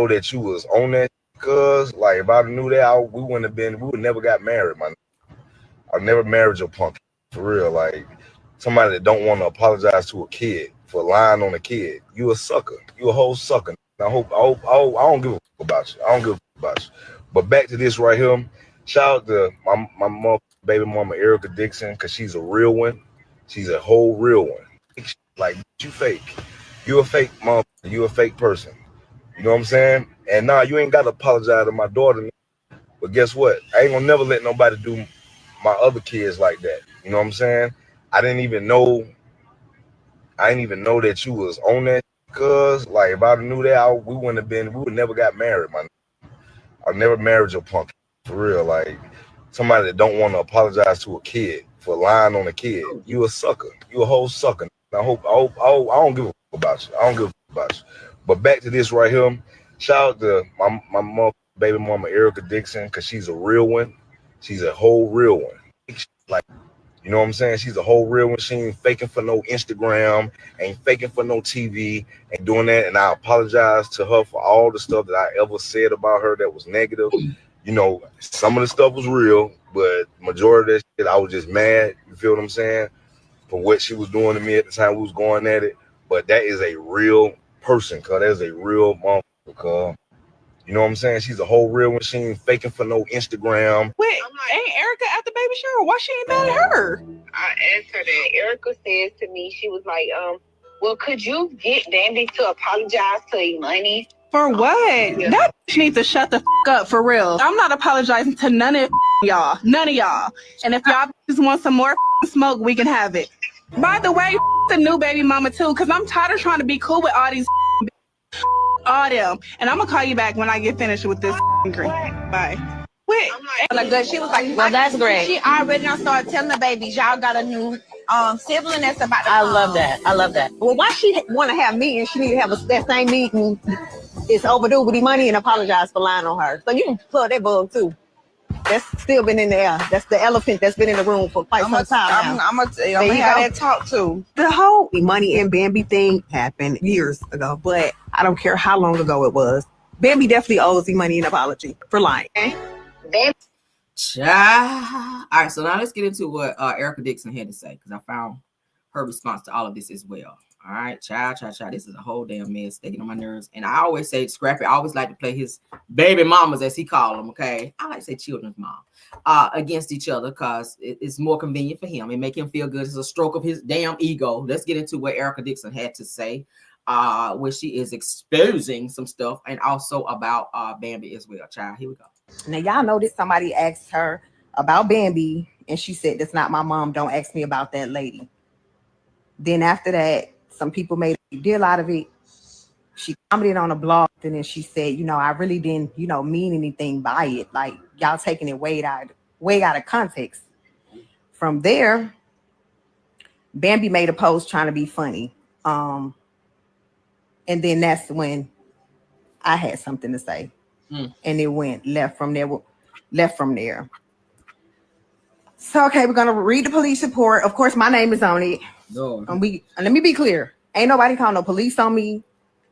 Speaker 11: that you was on that, because like if I knew that, we would never got married, man. I never married your punk. For real. Like, somebody that don't want to apologize to a kid for lying on a kid. You a sucker. You a whole sucker. I don't give a fuck about you. I don't give a fuck about you. But back to this right here. Shout out to my mom, baby mama Erica Dixon, because she's a real one. She's a whole real one. Like, you fake. You a fake mom. You a fake person. You know what I'm saying? And nah, you ain't got to apologize to my daughter. But guess what? I ain't gonna never let nobody do my other kids like that. You know what I'm saying? I didn't even know that you was on that. Cause like if I knew that, we would never got married, man. I never married your punk. For real. Like, somebody that don't want to apologize to a kid for lying on a kid. You a sucker. You a whole sucker. I don't give a fuck about you. I don't give a fuck about you. But back to this right here. Shout out to my mom, baby mama Erica Dixon, because she's a real one. She's a whole real one. Like, You know what I'm saying? She's a whole real machine, faking for no Instagram, ain't faking for no TV, and doing that. And I apologize to her for all the stuff that I ever said about her that was negative. You know, some of the stuff was real, but majority of that shit, I was just mad. You feel what I'm saying? For what she was doing to me at the time we was going at it. But that is a real person, cuz that is a real motherfucker, cuz. You know what I'm saying? She's a whole real machine, faking for no Instagram.
Speaker 6: Wait, ain't Erica at the baby shower? Why she ain't mad at her?
Speaker 12: I asked her that. Erica says to me, she was like, well, could you get Bambi to apologize to Emani?
Speaker 6: For what?
Speaker 12: Yeah.
Speaker 6: That bitch needs to shut the up for real. I'm not apologizing to none of y'all. None of y'all. And if y'all just want some more smoke, we can have it. By the way, the new baby mama too, because I'm tired of trying to be cool with all these all them. And I'm gonna call you back when I get finished with this green. Bye. Wait.
Speaker 13: She was like, well, that's great. She already done started telling the babies, y'all got a new sibling that's about to come.
Speaker 2: I love that. I love that. Well, why she want to have me and she need to have that same meeting? It's overdue with Emani and apologize for lying on her. So you can plug that bug too. That's still been in the air. That's the elephant that's been in the room for quite some time now.
Speaker 13: I'm gonna tell you, I'm gonna have that talk too.
Speaker 14: The whole Emani and Bambi thing happened years ago, but I don't care how long ago it was. Bambi definitely owes Emani an apology for lying.
Speaker 1: Child. All right, so now let's get into what Erica Dixon had to say, because I found her response to all of this as well. All right, child. This is a whole damn mess. They get on my nerves. And I always say, Scrappy, I always like to play his baby mamas, as he call them, okay? I like to say children's mom, against each other, because it's more convenient for him and make him feel good. It's a stroke of his damn ego. Let's get into what Erica Dixon had to say, where she is exposing some stuff, and also about Bambi as well. Child, here we go.
Speaker 14: Now, y'all noticed somebody asked her about Bambi, and she said, that's not my mom. Don't ask me about that lady. Then after that, some people made a deal out of it. She commented on a blog, and then she said, I really didn't, mean anything by it. Like, y'all taking it way out of context. From there, Bambi made a post trying to be funny. And then that's when I had something to say. And it went left from there. So, okay, we're going to read the police report. Of course, my name is on it.
Speaker 1: No.
Speaker 14: And let me be clear. Ain't nobody called no police on me.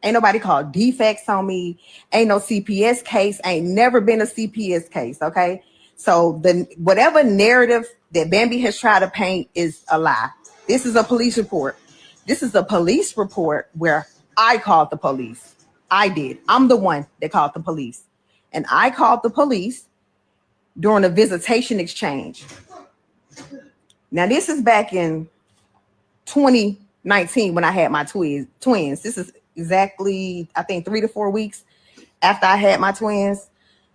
Speaker 14: Ain't nobody called defects on me. Ain't no CPS case. Ain't never been a CPS case, okay? So whatever narrative that Bambi has tried to paint is a lie. This is a police report. This is a police report where I called the police. I did. I'm the one that called the police. And I called the police during a visitation exchange. Now, this is back in 2019 when I had my twins. This is exactly, I think, 3 to 4 weeks after I had my twins.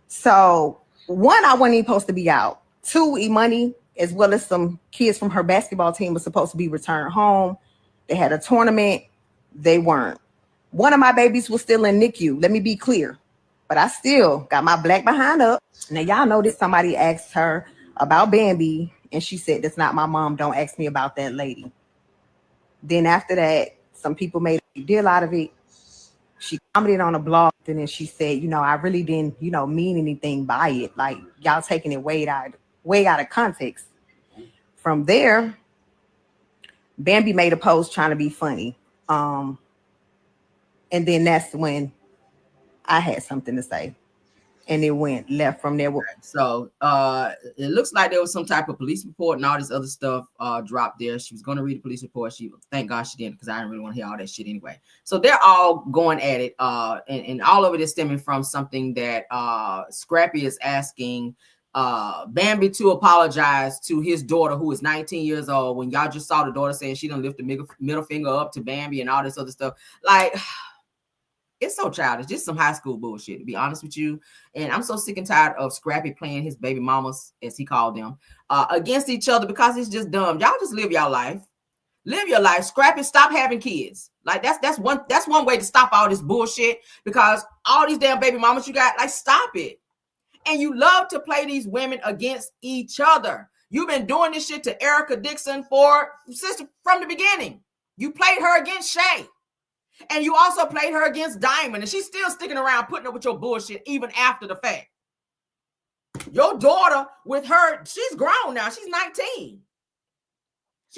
Speaker 14: So, one, I wasn't even supposed to be out. 2, Emani, as well as some kids from her basketball team, was supposed to be returned home. They had a tournament. They weren't. One of my babies was still in NICU. Let me be clear. But I still got my black behind up. Now, y'all noticed somebody asked her about Bambi, and she said, that's not my mom. Don't ask me about that lady. Then after that, some people made a deal out of it. She commented on a blog, and then she said, I really didn't, mean anything by it. Like, y'all taking it way out of context. From there, Bambi made a post trying to be funny. And then that's when I had something to say. And it went left from there.
Speaker 1: So it looks like there was some type of police report and all this other stuff dropped there. She was going to read the police report. Thank God she didn't, because I didn't really want to hear all that shit anyway. So they're all going at it. And all of it is stemming from something that Scrappy is asking Bambi to apologize to his daughter, who is 19 years old, when y'all just saw the daughter saying she done lift the middle finger up to Bambi and all this other stuff. Like, it's so childish. Just some high school bullshit, to be honest with you. And I'm so sick and tired of Scrappy playing his baby mamas, as he called them, against each other, because it's just dumb. Y'all just live your life. Live your life. Scrappy, stop having kids. Like, that's one way to stop all this bullshit, because all these damn baby mamas you got, like, stop it. And you love to play these women against each other. You've been doing this shit to Erica Dixon from the beginning. You played her against Shay. And you also played her against Diamond, and she's still sticking around putting up with your bullshit even after the fact. Your daughter with her, she's grown now. She's 19.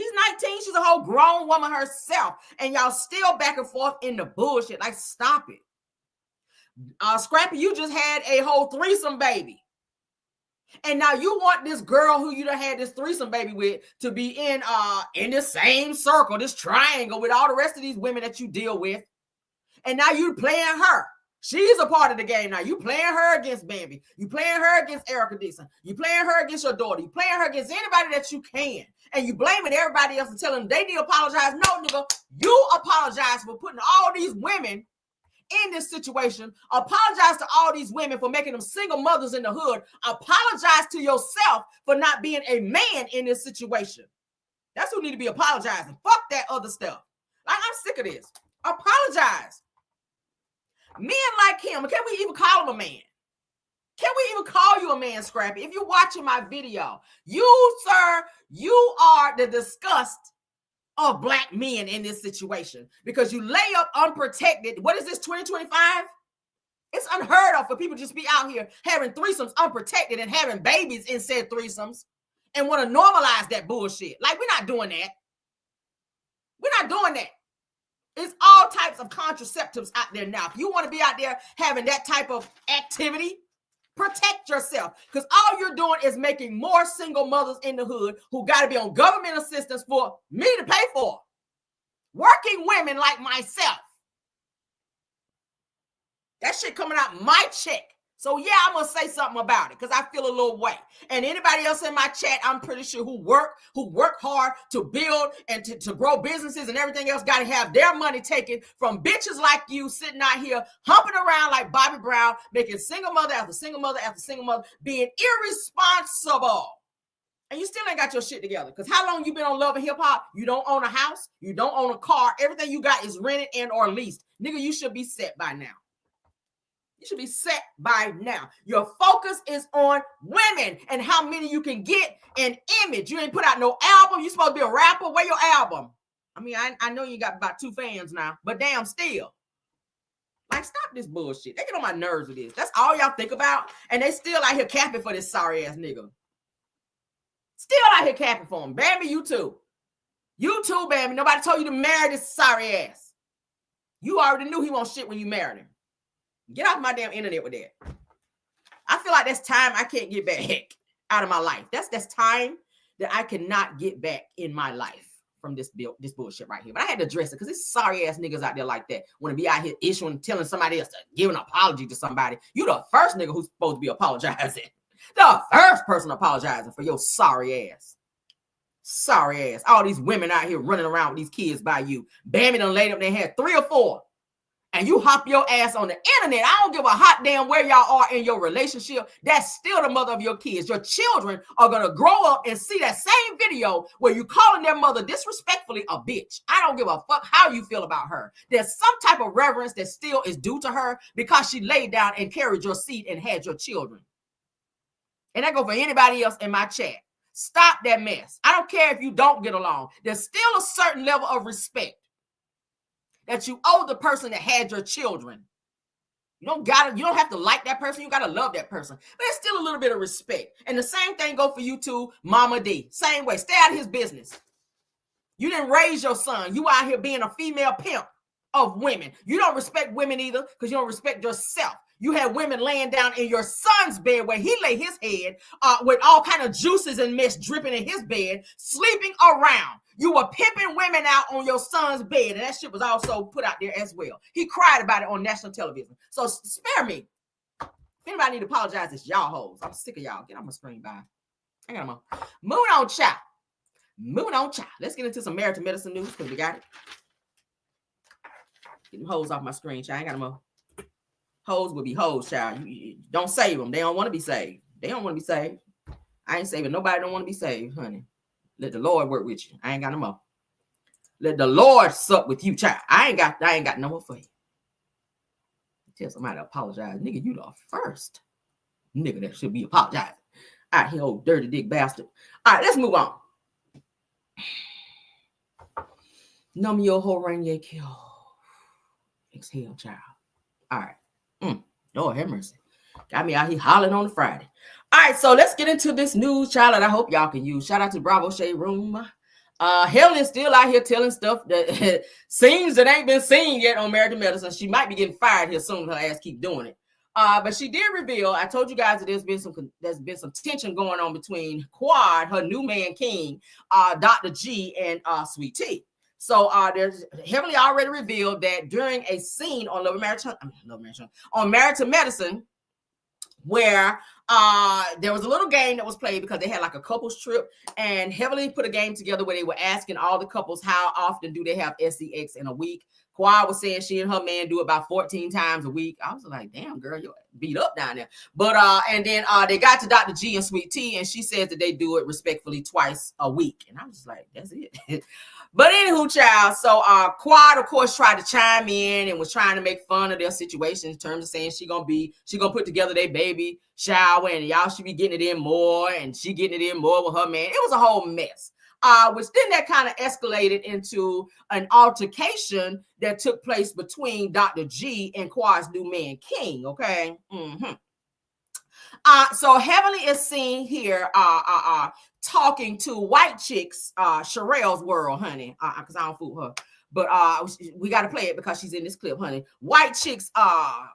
Speaker 1: She's 19. She's a whole grown woman herself. And y'all still back and forth in the bullshit. Like, stop it. Scrappy, you just had a whole threesome baby. And now you want this girl who you done had this threesome baby with to be in the same circle, this triangle with all the rest of these women that you deal with. And now you playing her. She's a part of the game now. You playing her against Bambi. You playing her against Erica Dixon. You playing her against your daughter. You playing her against anybody that you can. And you blaming everybody else and telling them they need to apologize. No, nigga, you apologize for putting all these women in this situation. Apologize to all these women for making them single mothers in the hood. Apologize to yourself for not being a man in this situation. That's who need to be apologizing. Fuck that other stuff. Like, I'm sick of this. Apologize. Men like him, can we even call him a man? Can we even call you a man, Scrappy? If you're watching my video, you, sir, you are the disgust of black men in this situation because you lay up unprotected. What is this, 2025? It's unheard of for people to just be out here having threesomes unprotected and having babies in said threesomes and want to normalize that bullshit. Like, we're not doing that. We're not doing that. It's all types of contraceptives out there now. If you want to be out there having that type of activity, protect yourself, because all you're doing is making more single mothers in the hood who got to be on government assistance for me to pay for. Working women like myself. That shit coming out my check. So yeah, I'm going to say something about it because I feel a little way. And anybody else in my chat, I'm pretty sure who work hard to build and to grow businesses and everything else got to have their money taken from bitches like you sitting out here humping around like Bobby Brown, making single mother after single mother after single mother, being irresponsible. And you still ain't got your shit together. Because how long you been on Love and Hip Hop? You don't own a house. You don't own a car. Everything you got is rented and or leased. Nigga, you should be set by now. You should be set by now. Your focus is on women and how many you can get an image. You ain't put out no album. You supposed to be a rapper. Where your album? I mean, I know you got about 2 fans now, but damn still. Like, stop this bullshit. They get on my nerves with this. That's all y'all think about. And they still out here capping for this sorry ass nigga. Still out here capping for him. Bambi, you too. You too, Bambi. Nobody told you to marry this sorry ass. You already knew he won't shit when you married him. Get off my damn internet with that. I feel like that's time I can't get back out of my life. That's time that I cannot get back in my life from this bullshit right here. But I had to address it because it's sorry ass niggas out there like that want to be out here issuing, telling somebody else to give an apology to somebody. You the first nigga who's supposed to be apologizing. The first person apologizing for your sorry ass. Sorry ass. All these women out here running around with these kids by you. Bambi done laid up their head 3 or 4. And you hop your ass on the internet. I don't give a hot damn where y'all are in your relationship. That's still the mother of your kids. Your children are going to grow up and see that same video where you calling their mother disrespectfully a bitch. I don't give a fuck how you feel about her. There's some type of reverence that still is due to her because she laid down and carried your seed and had your children. And that go for anybody else in my chat. Stop that mess. I don't care if you don't get along. There's still a certain level of respect that you owe the person that had your children. You don't have to like that person. You gotta love that person. But there's still a little bit of respect. And the same thing go for you too, Mama D. Same way. Stay out of his business. You didn't raise your son. You out here being a female pimp of women. You don't respect women either because you don't respect yourself. You had women laying down in your son's bed where he lay his head with all kind of juices and mess dripping in his bed, sleeping around. You were pimping women out on your son's bed, and that shit was also put out there as well. He cried about it on national television. So spare me. If anybody need to apologize, it's y'all hoes. I'm sick of y'all. Get on my screen, bye. I got them on. Moving on, child. Moving on, child. Let's get into some marital medicine news because we got it. Get them hoes off my screen, child. I ain't got them on. Hoes will be hoes, child. You don't save them. They don't want to be saved. They don't want to be saved. I ain't saving nobody. Don't want to be saved, honey. Let the Lord work with you. I ain't got no more. Let the Lord sup with you, child. I ain't got no more for you. Tell somebody to apologize. Nigga, you the first nigga that should be apologizing. Out here, old dirty dick bastard. All right, let's move on. Num your whole rain ye kill. Exhale, child. All right. Lord have mercy. Got me out here hollering on a Friday. All right, so let's get into this news, child, that I hope y'all can use. Shout out to Bravo Shade Room. Helen's still out here telling stuff that scenes that ain't been seen yet on Married to Medicine. She might be getting fired here soon. Her ass keep doing it. But she did reveal. I told you guys that there's been some tension going on between Quad, her new man King, Dr. G, and Sweet T. So there's Heavenly already revealed that during a scene on Married to Medicine, where there was a little game that was played because they had like a couples trip, and Heavenly put a game together where they were asking all the couples how often do they have sex in a week. Quad was saying she and her man do about 14 times a week. I was like, damn, girl, you're beat up down there. But and then they got to Dr. G and Sweet T, and she says that they do it respectfully twice a week. And I was like, that's it. But anywho, child, so Quad, of course, tried to chime in and was trying to make fun of their situation in terms of saying she gonna put together their baby shower and y'all should be getting it in more, and she getting it in more with her man. It was a whole mess. Which then that kind of escalated into an altercation that took place between Dr. G and Quad's new man King. Okay. So Heavenly is seen here talking to white chicks, Sherelle's world, honey, because I don't fool her, but we got to play it because she's in this clip, honey. White chicks, white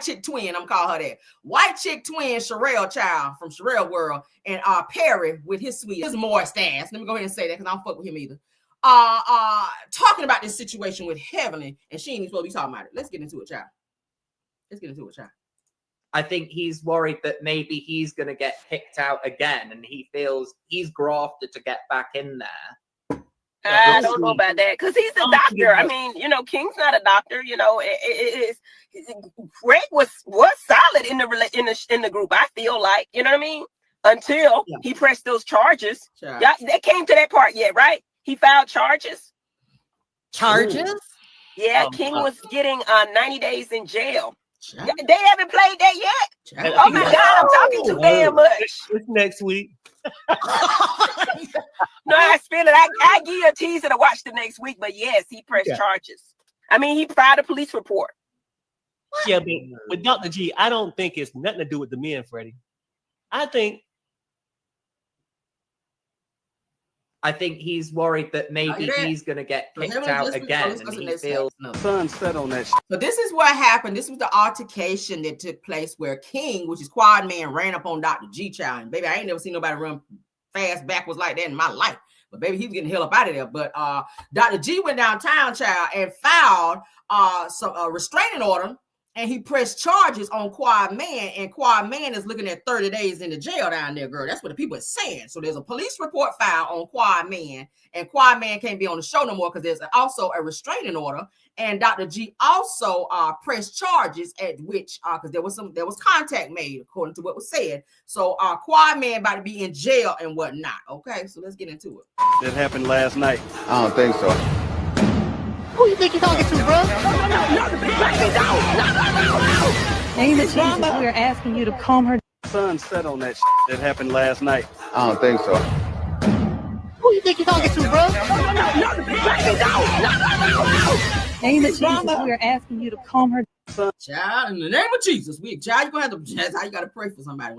Speaker 1: chick twin, I'm calling her that. White chick twin, Sherelle child from Sherelle world, and Perry with his moist ass. Let me go ahead and say that because I don't fuck with him either. Talking about this situation with Heavenly, and she ain't even supposed to be talking about it. Let's get into it, child.
Speaker 15: I think he's worried that maybe he's going to get picked out again, and he feels he's grafted to get back in there.
Speaker 16: I don't know about that because he's a doctor. I mean, King's not a doctor. Greg was solid in the group. I feel like, you know what I mean, until he pressed those charges. Sure. Yeah, they came to that part yet, right? He filed charges.
Speaker 14: Charges?
Speaker 16: Yeah, King was getting 90 days in jail. Sure. They haven't played that yet. Sure. Oh my God, I'm talking too damn much.
Speaker 17: It's next week.
Speaker 16: No, I feel it. I give you a teaser to watch the next week, but yes, he pressed charges. I mean, he filed a police report.
Speaker 17: What? Yeah, but with Dr. G, I don't think it's nothing to do with the men, Freddie. I think
Speaker 15: he's worried that maybe he's going to get kicked out again, and he feels
Speaker 17: sunset on that.
Speaker 1: So this is what happened. This was the altercation that took place where King, which is Quad Man, ran up on Dr. G child. And baby, I ain't never seen nobody run fast backwards like that in my life. But baby, he was getting the hell up out of there. But Dr. G went downtown, child, and filed a restraining order. And he pressed charges on Quad Man, and Quad Man is looking at 30 days in the jail down there, girl. That's what the people are saying. So there's a police report filed on Quad Man, and Quad Man can't be on the show no more because there's also a restraining order. And Dr. G also pressed charges at which, because there was contact made according to what was said. So Quad Man about to be in jail and whatnot. Okay, so let's get into it.
Speaker 17: That happened last night.
Speaker 11: I don't think so.
Speaker 13: Who you think you're talking to, bro?
Speaker 18: Hey, the Jesus, we are asking you to calm her.
Speaker 17: Sunset on that. That happened last night.
Speaker 11: I don't think so.
Speaker 13: Who you think you're talking to, bro?
Speaker 18: Hey, the Jesus, we are asking you to calm her.
Speaker 1: Child, in the name of Jesus, child, you're gonna have to. That's how you gotta pray for somebody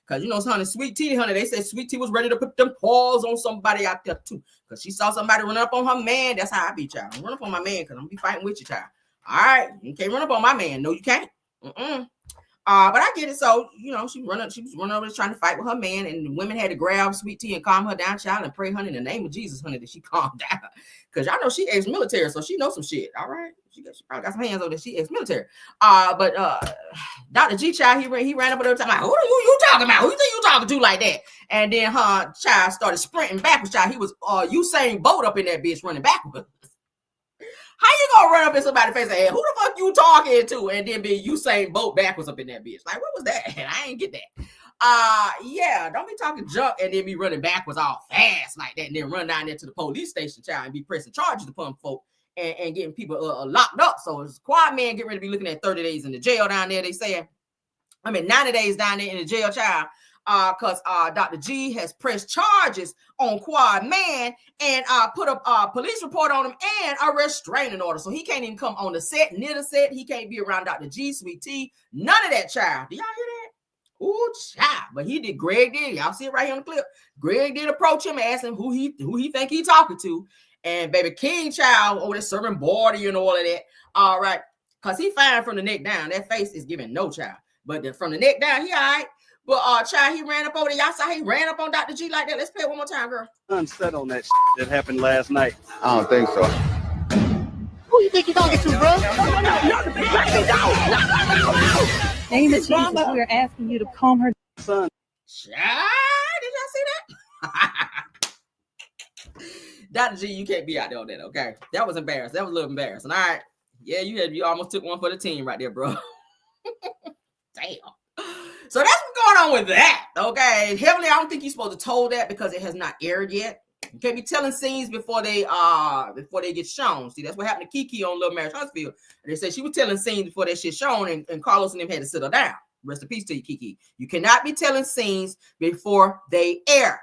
Speaker 1: because honey, Sweet Tea, honey, they said Sweet Tea was ready to put them paws on somebody out there too, because she saw somebody run up on her man. That's how I be, child. Run up on my man because I'm gonna be fighting with you, child. All right, you can't run up on my man. No, you can't. But I get it. So she was running over trying to fight with her man, and the women had to grab Sweet Tea and calm her down, child, and pray, honey, in the name of Jesus, honey, that she calmed down, because y'all know she ex-military, so she knows some shit. All right. She probably got some hands on this. She ex-military. But Dr. G child, he ran up at her time like, who are you talking about? Who you think you talking to like that? And then her child started sprinting backwards, child. He was Usain Bolt up in that bitch running backwards. How you gonna run up in somebody's face and say, who the fuck you talking to? And then be Usain Bolt backwards up in that bitch. Like, what was that? I ain't get that. Yeah, don't be talking junk and then be running backwards all fast like that and then run down there to the police station, child, and be pressing charges upon folk. And getting people locked up. So it's Quad Man getting ready to be looking at 30 days in the jail down there. They saying, 90 days down there in the jail, child. Because Dr. G has pressed charges on Quad Man and put a police report on him and a restraining order. So he can't even come on the set, near the set. He can't be around Dr. G, Sweet Tea, none of that, child. Do y'all hear that? Ooh, child. But he did. Greg did. Y'all see it right here on the clip. Greg did approach him and ask him who he think he talking to. And baby King child over there serving body and all of that. All right. Because he fine from the neck down. That face is giving no child. But from the neck down, he all right. But child, he ran up over there. Y'all saw he ran up on Dr. G like that. Let's play it one more time, girl.
Speaker 19: Unset on that that happened last night.
Speaker 11: I don't think so.
Speaker 13: Who you think you're talking to, bro?
Speaker 18: Ain't the drama. We're asking you to calm her.
Speaker 19: Son.
Speaker 1: Child, did y'all see that? Dr. G, you can't be out there on that, okay? That was embarrassing. That was a little embarrassing. All right. Yeah, you almost took one for the team right there, bro. Damn. So that's what's going on with that, okay? Heavenly, I don't think you're supposed to told that because it has not aired yet. You can't be telling scenes before they get shown. See, that's what happened to Kiki on Little Marriage Huntsville. They said she was telling scenes before that shit shown, and Carlos and them had to sit her down. Rest in peace to you, Kiki. You cannot be telling scenes before they air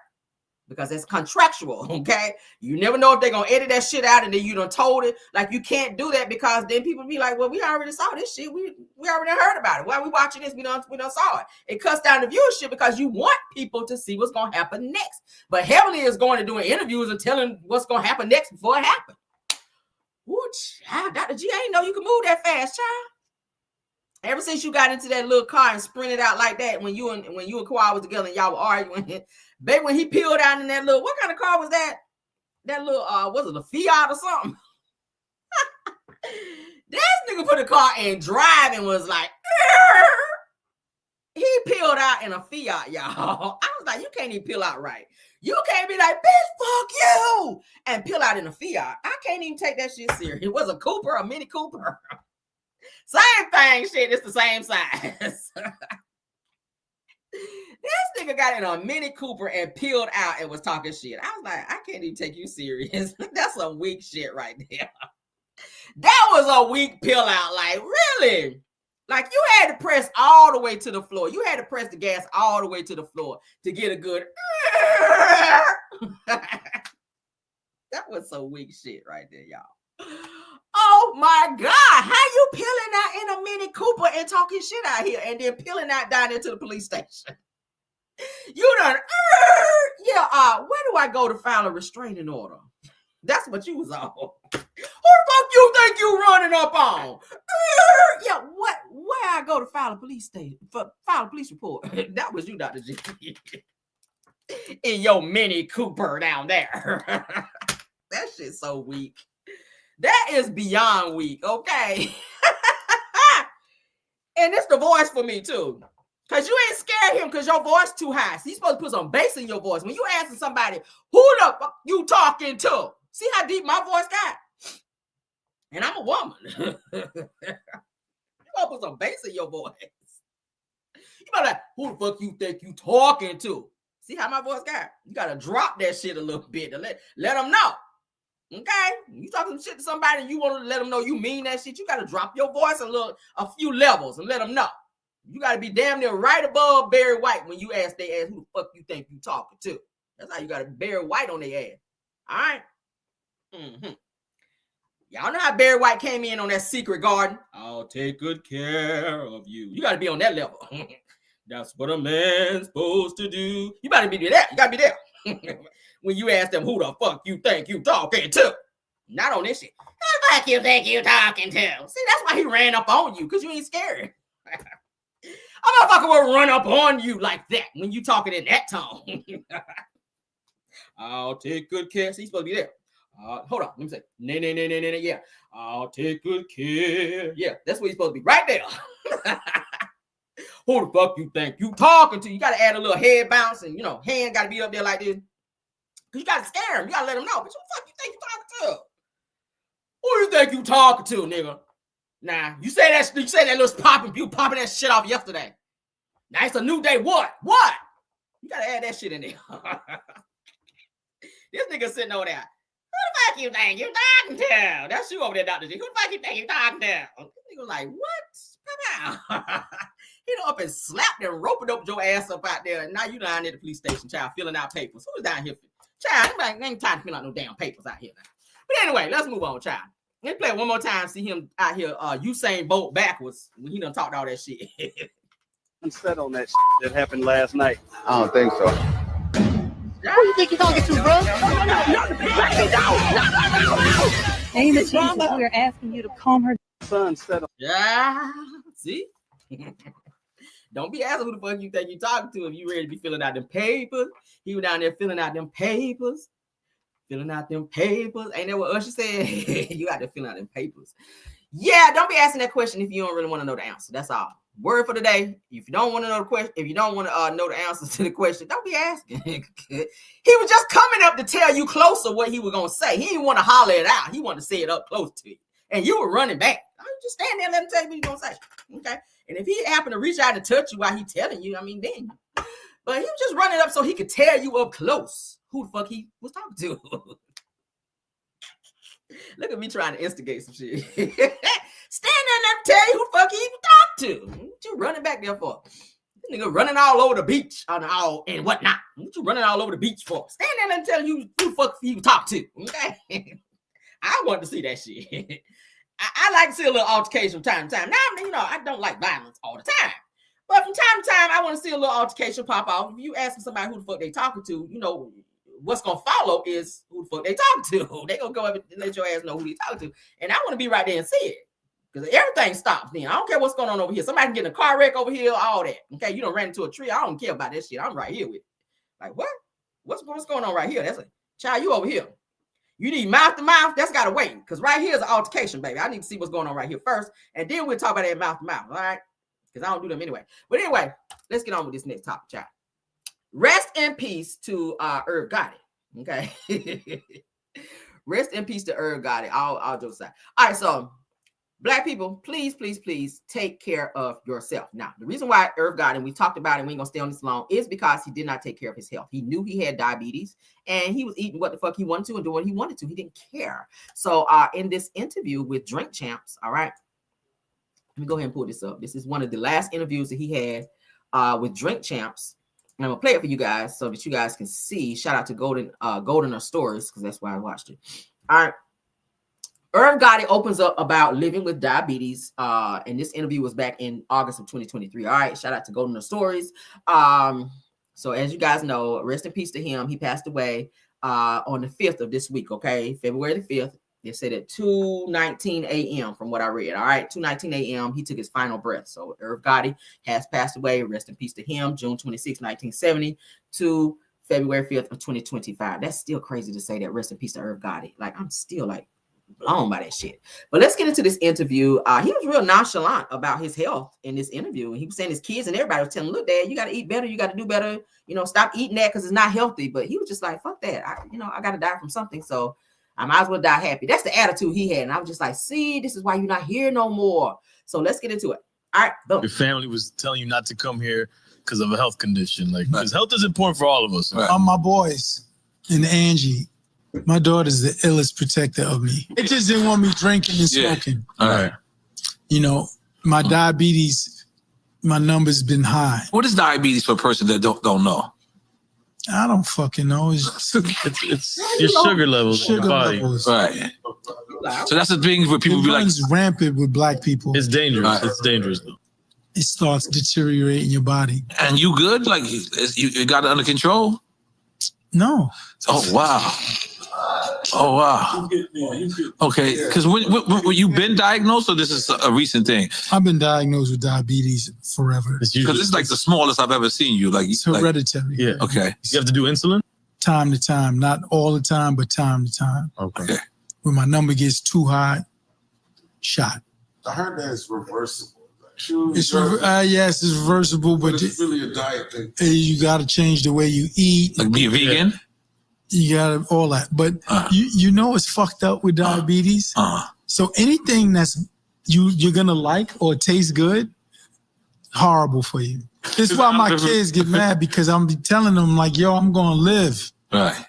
Speaker 1: because that's contractual, okay? You never know if they're going to edit that shit out and then you done told it. Like, you can't do that because then people be like, well, we already saw this shit. We already heard about it. Why are we watching this? We don't saw it. It cuts down the viewership because you want people to see what's going to happen next. But Heavenly is going to doing interviews and telling what's going to happen next before it happens. Ooh, child, Dr. G, I ain't know you can move that fast, child. Ever since you got into that little car and sprinted out like that when you and Kawhi was together and y'all were arguing, baby, when he peeled out in that little, what kind of car was that? That little, was it a Fiat or something? This nigga put the car in drive and was like, he peeled out in a Fiat, y'all. I was like, you can't even peel out right. You can't be like, bitch, fuck you, and peel out in a Fiat. I can't even take that shit serious. It was a Cooper, a Mini Cooper. Same thing, shit. It's the same size. This nigga got in a Mini Cooper and peeled out and was talking shit. I was like, I can't even take you serious. That's some weak shit right there. That was a weak peel out. Like, really? Like, you had to press all the way to the floor. You had to press the gas all the way to the floor to get a good. That was some weak shit right there, y'all. Oh my God, how you peeling out in a Mini Cooper and talking shit out here and then peeling out down into the police station? You done, where do I go to file a restraining order? That's what you was on. Who the fuck you think you running up on? Where I go to file a police report? That was you, Dr. G. In your Mini Cooper down there. That shit's so weak. That is beyond weak, okay? And it's the voice for me, too. Because you ain't scared him because your voice too high. So you're supposed to put some bass in your voice. When you asking somebody, who the fuck you talking to? See how deep my voice got? And I'm a woman. You gotta put some bass in your voice. You better like, who the fuck you think you talking to? See how my voice got? You gotta drop that shit a little bit to let them know. Okay, you talking shit to somebody and you want to let them know you mean that shit, you got to drop your voice a few levels and let them know. You got to be damn near right above Barry White when you ask they ass who the fuck you think you talking to. That's how you got to Barry White on their ass. All right. Mm-hmm. Y'all know how Barry White came in on that Secret Garden. I'll take good care of you. You got to be on that level. That's what a man's supposed to do. You got to be there. You got to be there. When you ask them who the fuck you think you talking to. Not on this shit. Who the fuck you think you talking to? See, that's why he ran up on you, because you ain't scared. A motherfucker will run up on you like that when you talking in that tone. I'll take good care. See, he's supposed to be there. Hold on, let me say. Nah, yeah. I'll take good care. Yeah, that's what he's supposed to be. Right there. Who the fuck you think you talking to? You got to add a little head bounce and, hand got to be up there like this. Because you got to scare him. You got to let him know. But who the fuck you think you talking to? Who you think you talking to, nigga? Nah, you say that little popping, you popping that shit off yesterday. Now it's a new day. What? You got to add that shit in there. This nigga sitting over there. Who the fuck you think you talking to? That's you over there, Dr. G. Who the fuck you think you talking to? This nigga was like, what? Come out. He done up and slapped and roped up your ass up out there. And now you down at the police station, child, filling out papers. Who's down here? Child, ain't time to fill out no damn papers out here now. But anyway, let's move on, child. Let's play it one more time. See him out here, Usain Bolt backwards when he done talked all that shit.
Speaker 19: Said on that that happened last night.
Speaker 11: I don't think so.
Speaker 18: Who you think you're talking to, bro? Ain't the Jesus, we're asking you to calm her.
Speaker 19: Son said.
Speaker 1: Yeah. See? Don't be asking who the fuck you think you talking to if you ready to be filling out them papers. He was down there filling out them papers. Filling out them papers. Ain't that what Usher said? You got to fill out them papers. Yeah, don't be asking that question if you don't really want to know the answer. That's all. Word for the day. If you don't want to know the question, if you don't want to know the answers to the question, don't be asking. He was just coming up to tell you closer what he was gonna say. He didn't want to holler it out. He wanted to say it up close to you, and you were running back. I just stand there and let him tell you what he's gonna say. Okay. And if he happened to reach out and touch you while he telling you, I mean, then. But he was just running up so he could tell you up close who the fuck he was talking to. Look at me trying to instigate some shit. Stand there and tell you who the fuck he even talked to. What you running back there for? This nigga running all over the beach and whatnot. What you running all over the beach for? Stand there and tell you who the fuck he talked to. Okay. I want to see that shit. I like to see a little altercation from time to time. Now, you know, I don't like violence all the time. But from time to time, I want to see a little altercation pop off. If you asking somebody who the fuck they talking to, you know, what's going to follow is who the fuck they talking to. They going to go up and let your ass know who they talking to. And I want to be right there and see it. Because everything stops then. I don't care what's going on over here. Somebody can get in a car wreck over here, all that. Okay, you done ran into a tree. I don't care about that shit. I'm right here with it. Like, what? What's going on right here? That's a child, you over here. You need mouth to mouth. That's got to wait. Because right here is an altercation, baby. I need to see what's going on right here first. And then we'll talk about that mouth to mouth. All right? Because I don't do them anyway. But anyway, let's get on with this next topic, child. Rest in peace to Irv Gotti. Okay. Rest in peace to Irv Gotti. I'll just say. All right, so Black people, please, please, please take care of yourself. Now, the reason why Irv Gotti, and we talked about it, we ain't gonna stay on this long, is because he did not take care of his health. He knew he had diabetes, and he was eating what the fuck he wanted to and doing what he wanted to. He didn't care. So in this interview with Drink Champs, all right, let me go ahead and pull this up. This is one of the last interviews that he had with Drink Champs. And I'm gonna play it for you guys so that you guys can see. Shout out to Golden Stories, because that's why I watched it. All right. Irv Gotti opens up about living with diabetes, and this interview was back in August of 2023. All right, shout out to Golden Stories. So as you guys know, rest in peace to him. He passed away on the 5th of this week, okay? February the 5th. They said at 2:19 a.m. from what I read. All right, 2:19 a.m. he took his final breath. So Irv Gotti has passed away. Rest in peace to him. June 26, 1970 to February 5th of 2025. That's still crazy to say that. Rest in peace to Irv Gotti. Like, I'm still like blown by that shit. But let's get into this interview. He was real nonchalant about his health in this interview. And he was saying his kids and everybody was telling him, look, Dad, you got to eat better. You got to do better. You know, stop eating that because it's not healthy. But he was just like, fuck that. I got to die from something. So I might as well die happy. That's the attitude he had. And I was just like, see, this is why you're not here no more. So let's get into it. All right, boom.
Speaker 20: Your family was telling you not to come here because of a health condition. Like, because health is important for all of us.
Speaker 21: Right? My boys and Angie, my daughter's the illest protector of me. It just didn't want me drinking and smoking.
Speaker 20: All right.
Speaker 21: You know, my diabetes, my number's been high.
Speaker 22: What is diabetes for a person that don't know?
Speaker 21: I don't fucking know. It's
Speaker 20: your sugar levels in your body.
Speaker 21: Levels.
Speaker 22: Right. So that's the thing where people be like,
Speaker 21: it's rampant with Black people.
Speaker 20: It's dangerous. Right. It's dangerous though.
Speaker 21: It starts deteriorating your body.
Speaker 22: And you good? Like you got it under control?
Speaker 21: No.
Speaker 22: Oh wow. Oh wow. Okay, because when you been diagnosed, or this is a recent thing?
Speaker 21: I've been diagnosed with diabetes forever.
Speaker 22: Because it's like the smallest I've ever seen you. Like
Speaker 21: it's hereditary.
Speaker 20: Yeah.
Speaker 22: Okay.
Speaker 20: You have to do insulin?
Speaker 21: Time to time, not all the time, but time to time.
Speaker 20: Okay.
Speaker 21: When my number gets too high, shot.
Speaker 23: I heard that it's reversible.
Speaker 21: Yes, it's reversible, but
Speaker 23: it's really a diet thing.
Speaker 21: You got to change the way you eat.
Speaker 22: Like be a vegan.
Speaker 21: You got all that, but you know it's fucked up with diabetes. So anything that's you're gonna like or taste good, horrible for you. This is why my kids get mad, because I'm telling them like, yo, I'm gonna live.
Speaker 22: Right.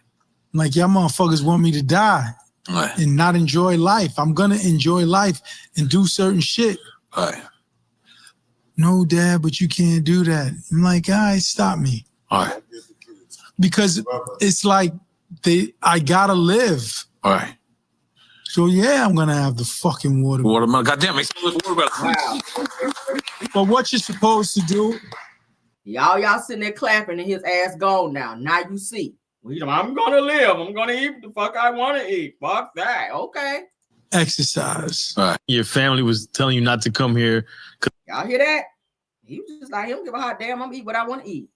Speaker 21: Like y'all motherfuckers want me to die.
Speaker 22: Right.
Speaker 21: And not enjoy life. I'm gonna enjoy life and do certain shit.
Speaker 22: Right.
Speaker 21: No, Dad, but you can't do that. I'm like, guys, stop me.
Speaker 22: All right.
Speaker 21: Because it's like I gotta live.
Speaker 22: All right.
Speaker 21: So yeah, I'm gonna have the fucking watermelon.
Speaker 22: Watermelon. Goddamn, make some watermelon.
Speaker 1: Wow.
Speaker 21: But what you're supposed to do?
Speaker 1: Y'all sitting there clapping and his ass gone now. Now you see. I'm gonna live. I'm gonna eat the fuck I want to eat. Fuck that. Okay.
Speaker 21: Exercise.
Speaker 20: All right. Your family was telling you not to come here.
Speaker 1: Y'all hear that? He was just like, he don't give a hot damn. I'm gonna eat what I want to eat.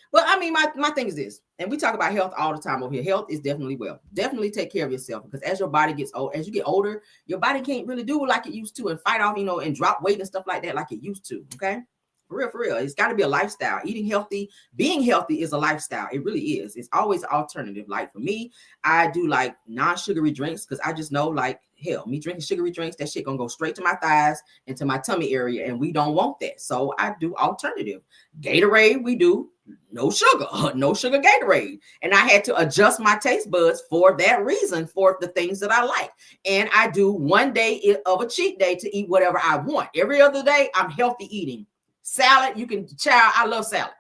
Speaker 1: But I mean, my thing is this, and we talk about health all the time over here. Health is definitely wealth. Definitely take care of yourself, because as your body gets old, as you get older, your body can't really do it like it used to and fight off, and drop weight and stuff like that like it used to. Okay. For real. It's got to be a lifestyle. Eating healthy, being healthy is a lifestyle. It really is. It's always an alternative. Like for me, I do like non-sugary drinks because I just know, like, hell, me drinking sugary drinks, that shit gonna go straight to my thighs and to my tummy area, and we don't want that. So I do alternative. Gatorade, we do no sugar Gatorade. And I had to adjust my taste buds for that reason, for the things that I like. And I do one day of a cheat day to eat whatever I want. Every other day, I'm healthy eating. Salad, I love salad.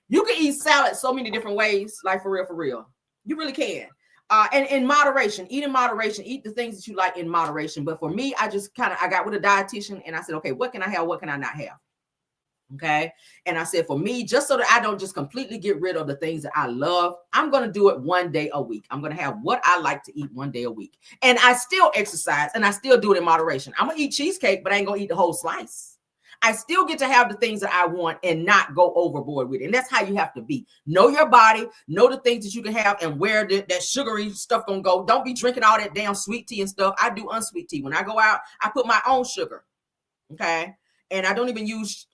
Speaker 1: You can eat salad so many different ways, like for real. You really can. And in moderation, eat the things that you like in moderation. But for me, I got with a dietitian and I said, okay, what can I have? What can I not have? Okay. And I said, for me, just so that I don't just completely get rid of the things that I love, I'm going to do it one day a week. I'm going to have what I like to eat one day a week. And I still exercise and I still do it in moderation. I'm going to eat cheesecake, but I ain't going to eat the whole slice. I still get to have the things that I want and not go overboard with it. And that's how you have to be. Know your body, know the things that you can have and where that sugary stuff gonna go. Don't be drinking all that damn sweet tea and stuff. I do unsweet tea. When I go out, I put my own sugar. Okay. And I don't even use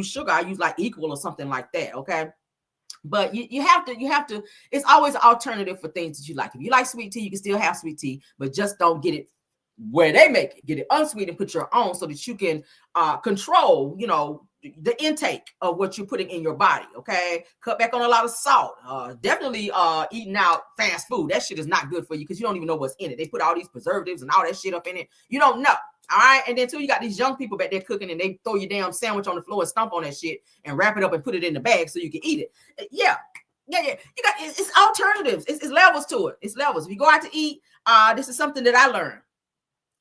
Speaker 1: sugar. I use like Equal or something like that. Okay. But you have to, it's always an alternative for things that you like. If you like sweet tea, you can still have sweet tea, but just don't get it where they make it. Get it unsweet and put your own so that you can control, the intake of what you're putting in your body. Okay. Cut back on a lot of salt. Definitely eating out fast food. That shit is not good for you because you don't even know what's in it. They put all these preservatives and all that shit up in it. You don't know. All right. And then too, you got these young people back there cooking and they throw your damn sandwich on the floor and stomp on that shit and wrap it up and put it in the bag so you can eat it. Yeah. It's alternatives. It's levels to it. It's levels. If you go out to eat, this is something that I learned.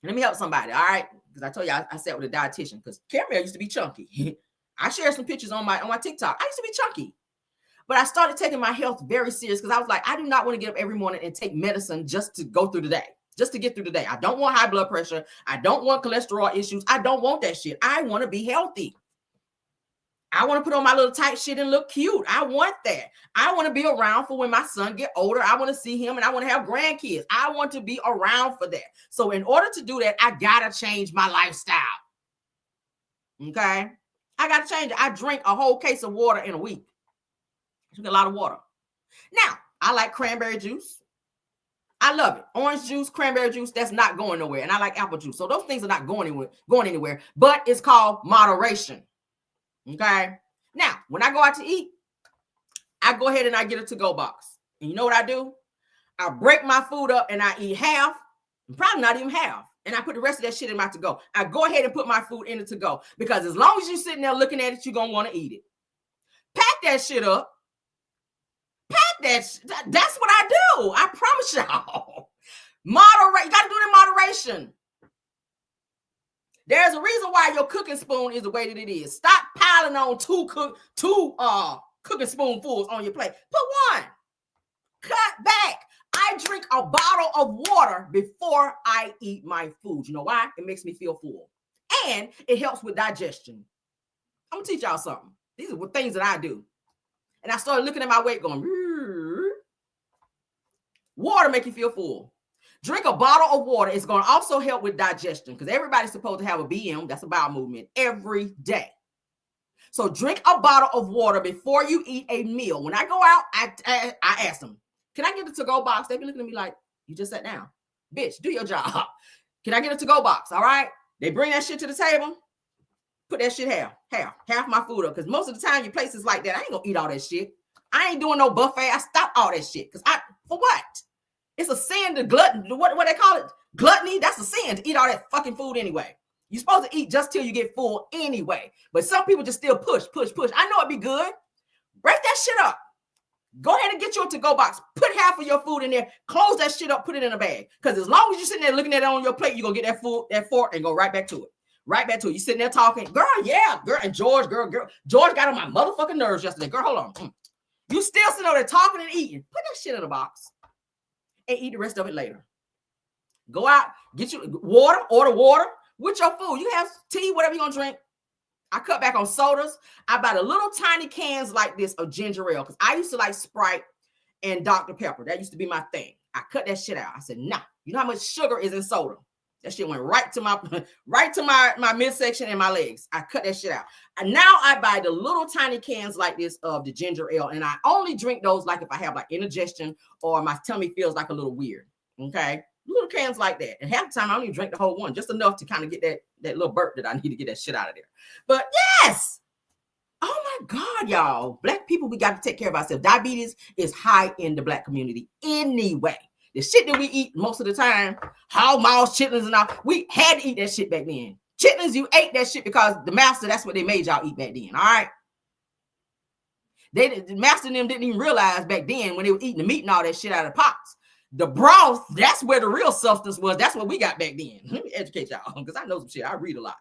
Speaker 1: Let me help somebody, all right? Because I told you I sat with a dietitian because Caramel used to be chunky. I shared some pictures on my TikTok. I used to be chunky. But I started taking my health very serious because I was like, I do not want to get up every morning and take medicine just to go through the day, just to get through the day. I don't want high blood pressure. I don't want cholesterol issues. I don't want that shit. I want to be healthy. I want to put on my little tight shit and look cute. I want that. I want to be around for when my son get older. I want to see him and I want to have grandkids. I want to be around for that. So in order to do that, I got to change my lifestyle. Okay. I got to change it. I drink a whole case of water in a week. I drink a lot of water. Now, I like cranberry juice. I love it. Orange juice, cranberry juice, that's not going nowhere. And I like apple juice. So those things are not going anywhere, but it's called moderation. Okay. Now, when I go out to eat, I go ahead and I get a to-go box. And you know what I do? I break my food up and I eat half, probably not even half. And I put the rest of that shit in my to-go. I go ahead and put my food in the to-go because as long as you're sitting there looking at it, you're going to want to eat it. Pack that shit up. That's what I do. I promise y'all. Moderate. You got to do it in moderation. There's a reason why your cooking spoon is the way that it is. Stop piling on two cooking spoonfuls on your plate. Put one. Cut back. I drink a bottle of water before I eat my food. You know why? It makes me feel full. And it helps with digestion. I'm going to teach y'all something. These are things that I do. And I started looking at my weight going, water make you feel full. Drink a bottle of water. It's going to also help with digestion because everybody's supposed to have a BM, that's a bowel movement, every day. So drink a bottle of water before you eat a meal. When I go out, I ask them, can I get a to-go box? They be looking at me like, you just sat down. Bitch, do your job. Can I get a to-go box? All right. They bring that shit to the table. Put that shit half my food up. Because most of the time, your places like that, I ain't going to eat all that shit. I ain't doing no buffet. I stop all that shit. Because for what? It's a sin to glutton. What they call it? Gluttony. That's a sin to eat all that fucking food anyway. You're supposed to eat just till you get full anyway. But some people just still push. I know it'd be good. Break that shit up. Go ahead and get your to-go box. Put half of your food in there. Close that shit up. Put it in a bag. Because as long as you're sitting there looking at it on your plate, you're going to get that food, that fork, and go right back to it. Right back to it. You sitting there talking. Girl, yeah. Girl, and George, girl. George got on my motherfucking nerves yesterday. Girl, hold on. You still sitting over there talking and eating. Put that shit in a box. And eat the rest of it later. Go out. Get you water. Order water with your food. You have tea, whatever you're going to drink. I cut back on sodas. I buy the little tiny cans like this of ginger ale because I used to like Sprite and Dr. Pepper. That used to be my thing. I cut that shit out. I said, nah. You know how much sugar is in soda? That shit went right to my midsection and my legs. I cut that shit out. And now I buy the little tiny cans like this of the ginger ale, and I only drink those like if I have like indigestion or my tummy feels like a little weird. Okay. Little cans like that. And half the time I don't even drink the whole one, just enough to kind of get that little burp that I need to get that shit out of there. But yes. Oh my God, y'all. Black people, we got to take care of ourselves. Diabetes is high in the Black community anyway. The shit that we eat most of the time, hog maws, chitlins, and all, we had to eat that shit back then. Chitlins, you ate that shit because the master, that's what they made y'all eat back then. All right. The master and them didn't even realize back then when they were eating the meat and all that shit out of the pots. The broth, that's where the real substance was. That's what we got back then. Let me educate y'all because I know some shit. I read a lot.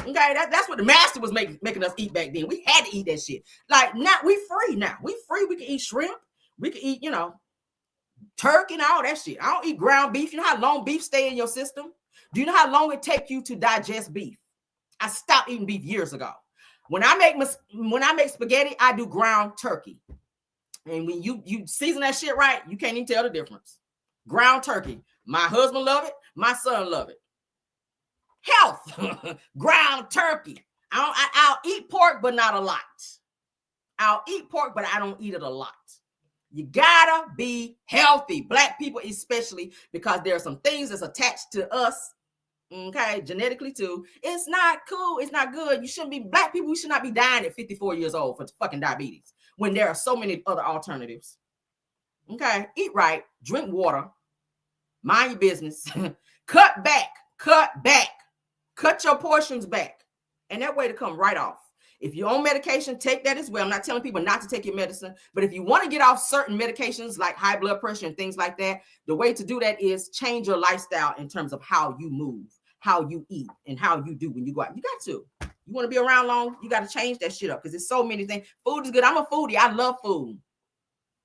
Speaker 1: Okay, that's what the master was making us eat back then. We had to eat that shit. Like now, we free now. We free. We can eat shrimp. We can eat, turkey and all that shit. I don't eat ground beef. You know how long beef stay in your system? Do you know how long it takes you to digest beef? I stopped eating beef years ago. When I make spaghetti, I do ground turkey. And when you season that shit right, you can't even tell the difference. Ground turkey. My husband love it. My son love it. Health. Ground turkey. I'll eat pork, but not a lot. I'll eat pork, but I don't eat it a lot. You gotta be healthy. Black people especially, because there are some things that's attached to us, okay, genetically too. It's not cool. It's not good. You shouldn't be, Black people, we should not be dying at 54 years old for fucking diabetes when there are so many other alternatives. Okay, eat right, drink water, mind your business, cut back, cut your portions back, and that way to come right off. If you're on medication, take that as well. I'm not telling people not to take your medicine, but if you want to get off certain medications like high blood pressure and things like that, the way to do that is change your lifestyle in terms of how you move, how you eat, and how you do when you go out. You got to. You want to be around long, you got to change that shit up because there's so many things. Food is good. I'm a foodie. I love food.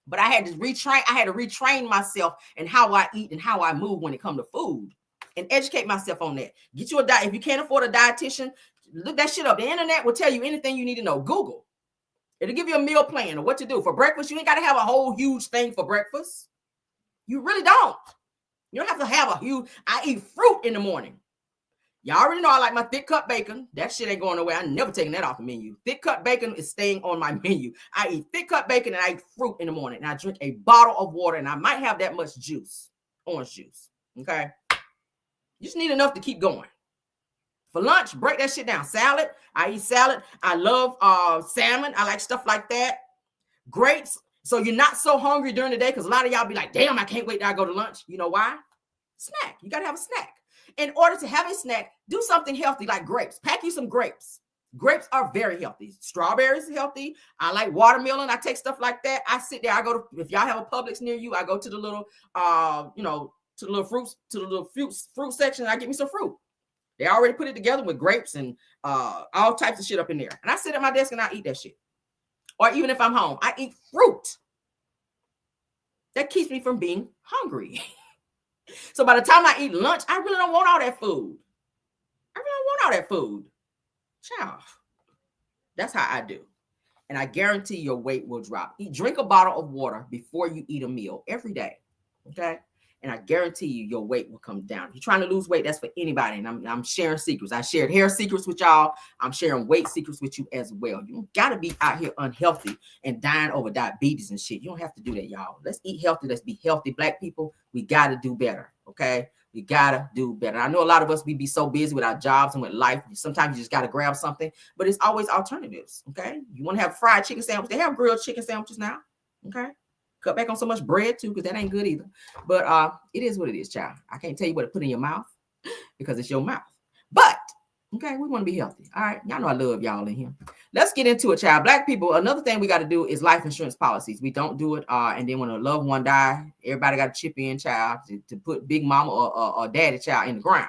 Speaker 1: But I had to retrain myself in how I eat and how I move when it comes to food and educate myself on that. Get you a diet. If you can't afford a dietitian, look that shit up. The internet will tell you anything you need to know. Google. It'll give you a meal plan or what to do. For breakfast, you ain't got to have a whole huge thing for breakfast. You really don't. You don't have to have a huge, I eat fruit in the morning. Y'all already know I like my thick cut bacon. That shit ain't going nowhere. I'm never taking that off the menu. Thick cut bacon is staying on my menu. I eat thick cut bacon and I eat fruit in the morning. And I drink a bottle of water and I might have that much juice, orange juice. Okay. You just need enough to keep going. For lunch, break that shit down. Salad. I eat salad. I love salmon. I like stuff like that. Grapes. So you're not so hungry during the day because a lot of y'all be like, damn, I can't wait till I go to lunch. You know why? Snack. You got to have a snack. In order to have a snack, do something healthy like grapes. Pack you some grapes. Grapes are very healthy. Strawberries are healthy. I like watermelon. I take stuff like that. I sit there. I go to, if y'all have a Publix near you, I go to the little, to the little fruit section. And I get me some fruit. They already put it together with grapes and all types of shit up in there. And I sit at my desk and I eat that shit. Or even if I'm home, I eat fruit. That keeps me from being hungry. So by the time I eat lunch, I really don't want all that food. Child. That's how I do. And I guarantee your weight will drop. Drink a bottle of water before you eat a meal every day. Okay? And I guarantee you your weight will come down. If you're trying to lose weight, that's for anybody. And I'm sharing secrets. I shared hair secrets with y'all. I'm sharing weight secrets with you as well. You don't got to be out here unhealthy and dying over diabetes and shit. You don't have to do that, y'all. Let's eat healthy. Let's be healthy. Black people, we got to do better, okay? We got to do better. I know a lot of us, we be so busy with our jobs and with life. Sometimes you just got to grab something, but it's always alternatives, okay? You want to have fried chicken sandwich? They have grilled chicken sandwiches now, okay? Cut back on so much bread too, because that ain't good either. But it is what it is, child. I can't tell you what to put in your mouth because it's your mouth. But Okay, we want to be healthy. All right, y'all know I love y'all in here. Let's get into it, child. Black people, another thing we got to do is life insurance policies. We don't do it, and then when a loved one die, everybody got to chip in, child, to put big mama or daddy child in the ground.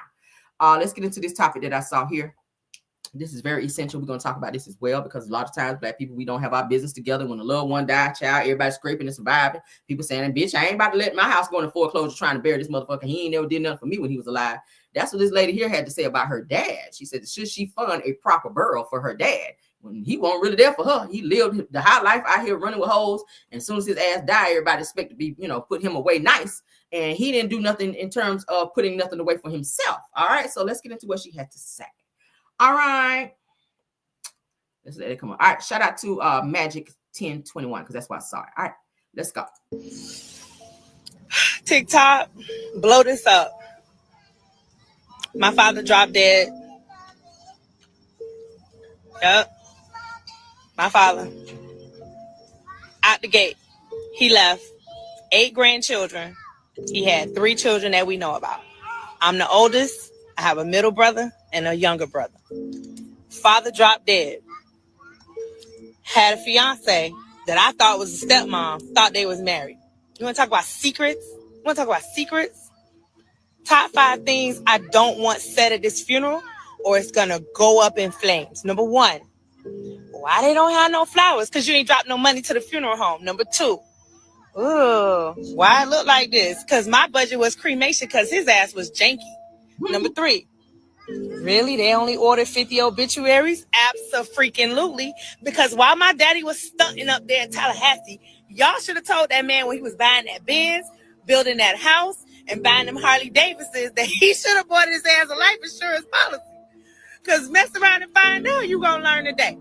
Speaker 1: Let's get into this topic that I saw here. This is very essential. We're going to talk about this as well, because a lot of times Black people, we don't have our business together. When a loved one died, child, everybody's scraping and surviving. People saying, bitch, I ain't about to let my house go into foreclosure trying to bury this motherfucker. He ain't never did nothing for me when he was alive. That's what this lady here had to say about her dad. She said, should she fund a proper burial for her dad when he wasn't really there for her? He lived the high life out here running with hoes. And as soon as his ass died, everybody expect to be, put him away nice. And he didn't do nothing in terms of putting nothing away for himself. All right. So let's get into what she had to say. All right. Let's let it come on. All right. Shout out to Magic 1021, because that's why I saw it. All right. Let's go.
Speaker 13: TikTok, blow this up. My father dropped dead. Yep. My father. Out the gate. He left 8 grandchildren. He had 3 children that we know about. I'm the oldest. I have a middle brother and a younger brother. Father dropped dead. Had a fiance that I thought was a stepmom. Thought they was married. You want to talk about secrets? Top 5 things I don't want said at this funeral, or it's going to go up in flames. Number 1, why they don't have no flowers? Because you ain't dropped no money to the funeral home. Number 2, why it look like this? Because my budget was cremation because his ass was janky. Number 3, really? They only ordered 50 obituaries? Abso-freaking-lutely. Because while my daddy was stunting up there in Tallahassee, y'all should have told that man when he was buying that Benz, building that house, and buying them Harley Davidsons that he should have bought his ass a life insurance policy. Because mess around and find out, you going to learn today.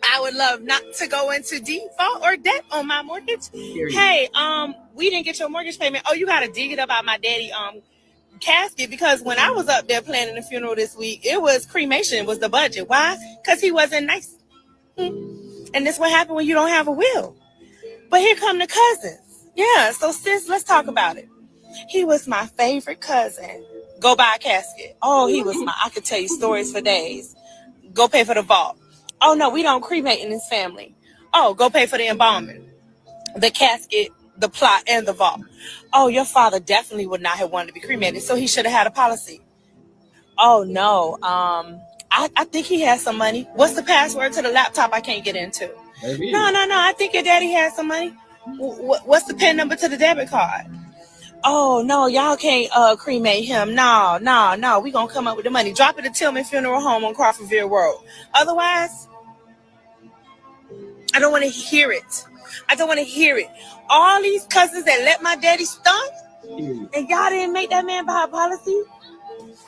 Speaker 13: I would love not to go into default or debt on my mortgage. Hey, we didn't get your mortgage payment. Oh, you got to dig it up out my daddy casket, because when I was up there planning the funeral this week, it was cremation was the budget. Why? Because he wasn't nice. And this what happened when you don't have a will. But here come the cousins. Yeah, so sis, let's talk about it. He was my favorite cousin. Go buy a casket. Oh, I could tell you stories for days. Go pay for the vault. Oh, no, we don't cremate in this family. Oh, go pay for the embalming, the casket, the plot, and the vault. Oh, your father definitely would not have wanted to be cremated, so he should have had a policy. Oh, no. I think he has some money. What's the password to the laptop I can't get into? Maybe. No. I think your daddy has some money. What's the PIN number to the debit card? Oh, no, y'all can't cremate him. No. We going to come up with the money. Drop it at Tillman Funeral Home on Crawfordville Road. Otherwise, I don't want to hear it. All these cousins that let my daddy stunt, and y'all didn't make that man buy a policy.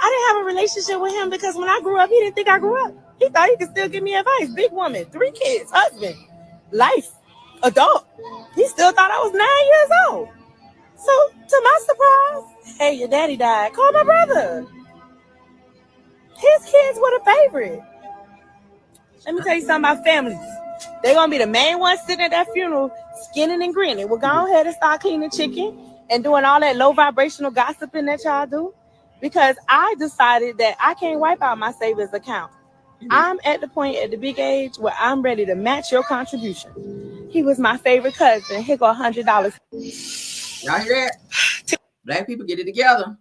Speaker 13: I didn't have a relationship with him because when I grew up, he didn't think I grew up. He thought he could still give me advice. Big woman, 3 kids, husband, life, adult. He still thought I was 9 years old. So, to my surprise, hey, your daddy died. Call my brother. His kids were the favorite. Let me tell you something about families. They're going to be the main ones sitting at that funeral, skinning and grinning. We'll go ahead and start cleaning chicken and doing all that low vibrational gossiping that y'all do. Because I decided that I can't wipe out my savings account. I'm at the point at the big age where I'm ready to match your contribution. He was my favorite cousin. Here go $100.
Speaker 1: Y'all hear that? Black people, get it together.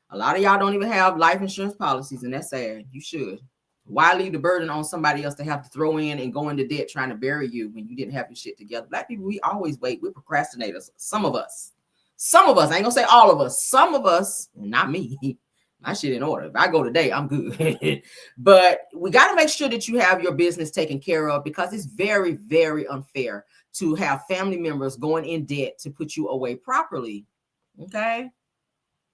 Speaker 1: A lot of y'all don't even have life insurance policies, and that's sad. You should. Why leave the burden on somebody else to have to throw in and go into debt trying to bury you when you didn't have your shit together? Black people, we always wait. We're procrastinators. Some of us. I ain't gonna say all of us. Some of us, not me. My shit in order. If I go today, I'm good. But we got to make sure that you have your business taken care of, because it's very, very unfair to have family members going in debt to put you away properly. Okay?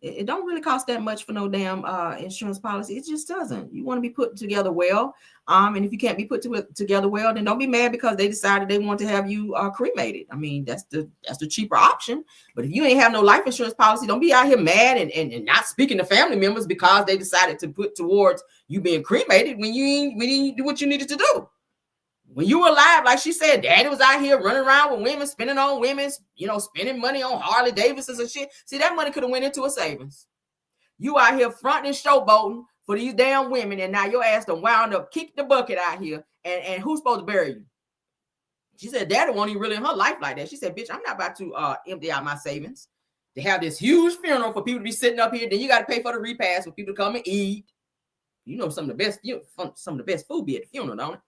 Speaker 1: It don't really cost that much for no damn insurance policy. It just doesn't. You want to be put together well. And if you can't be put together well, then don't be mad because they decided they want to have you cremated. I mean, that's the cheaper option. But if you ain't have no life insurance policy, don't be out here mad and not speaking to family members because they decided to put towards you being cremated when you didn't do what you needed to do. When you were alive, like she said, daddy was out here running around with women, spending on women, spending money on Harley Davidsons and shit. See, that money could have went into a savings. You out here fronting and showboating, for these damn women, and now your ass done wound up, kick the bucket out here, and who's supposed to bury you? She said, Daddy won't even really in her life like that. She said, bitch, I'm not about to empty out my savings to have this huge funeral for people to be sitting up here. Then you got to pay for the repast for people to come and eat. You know, some of the best food be at the funeral, don't it?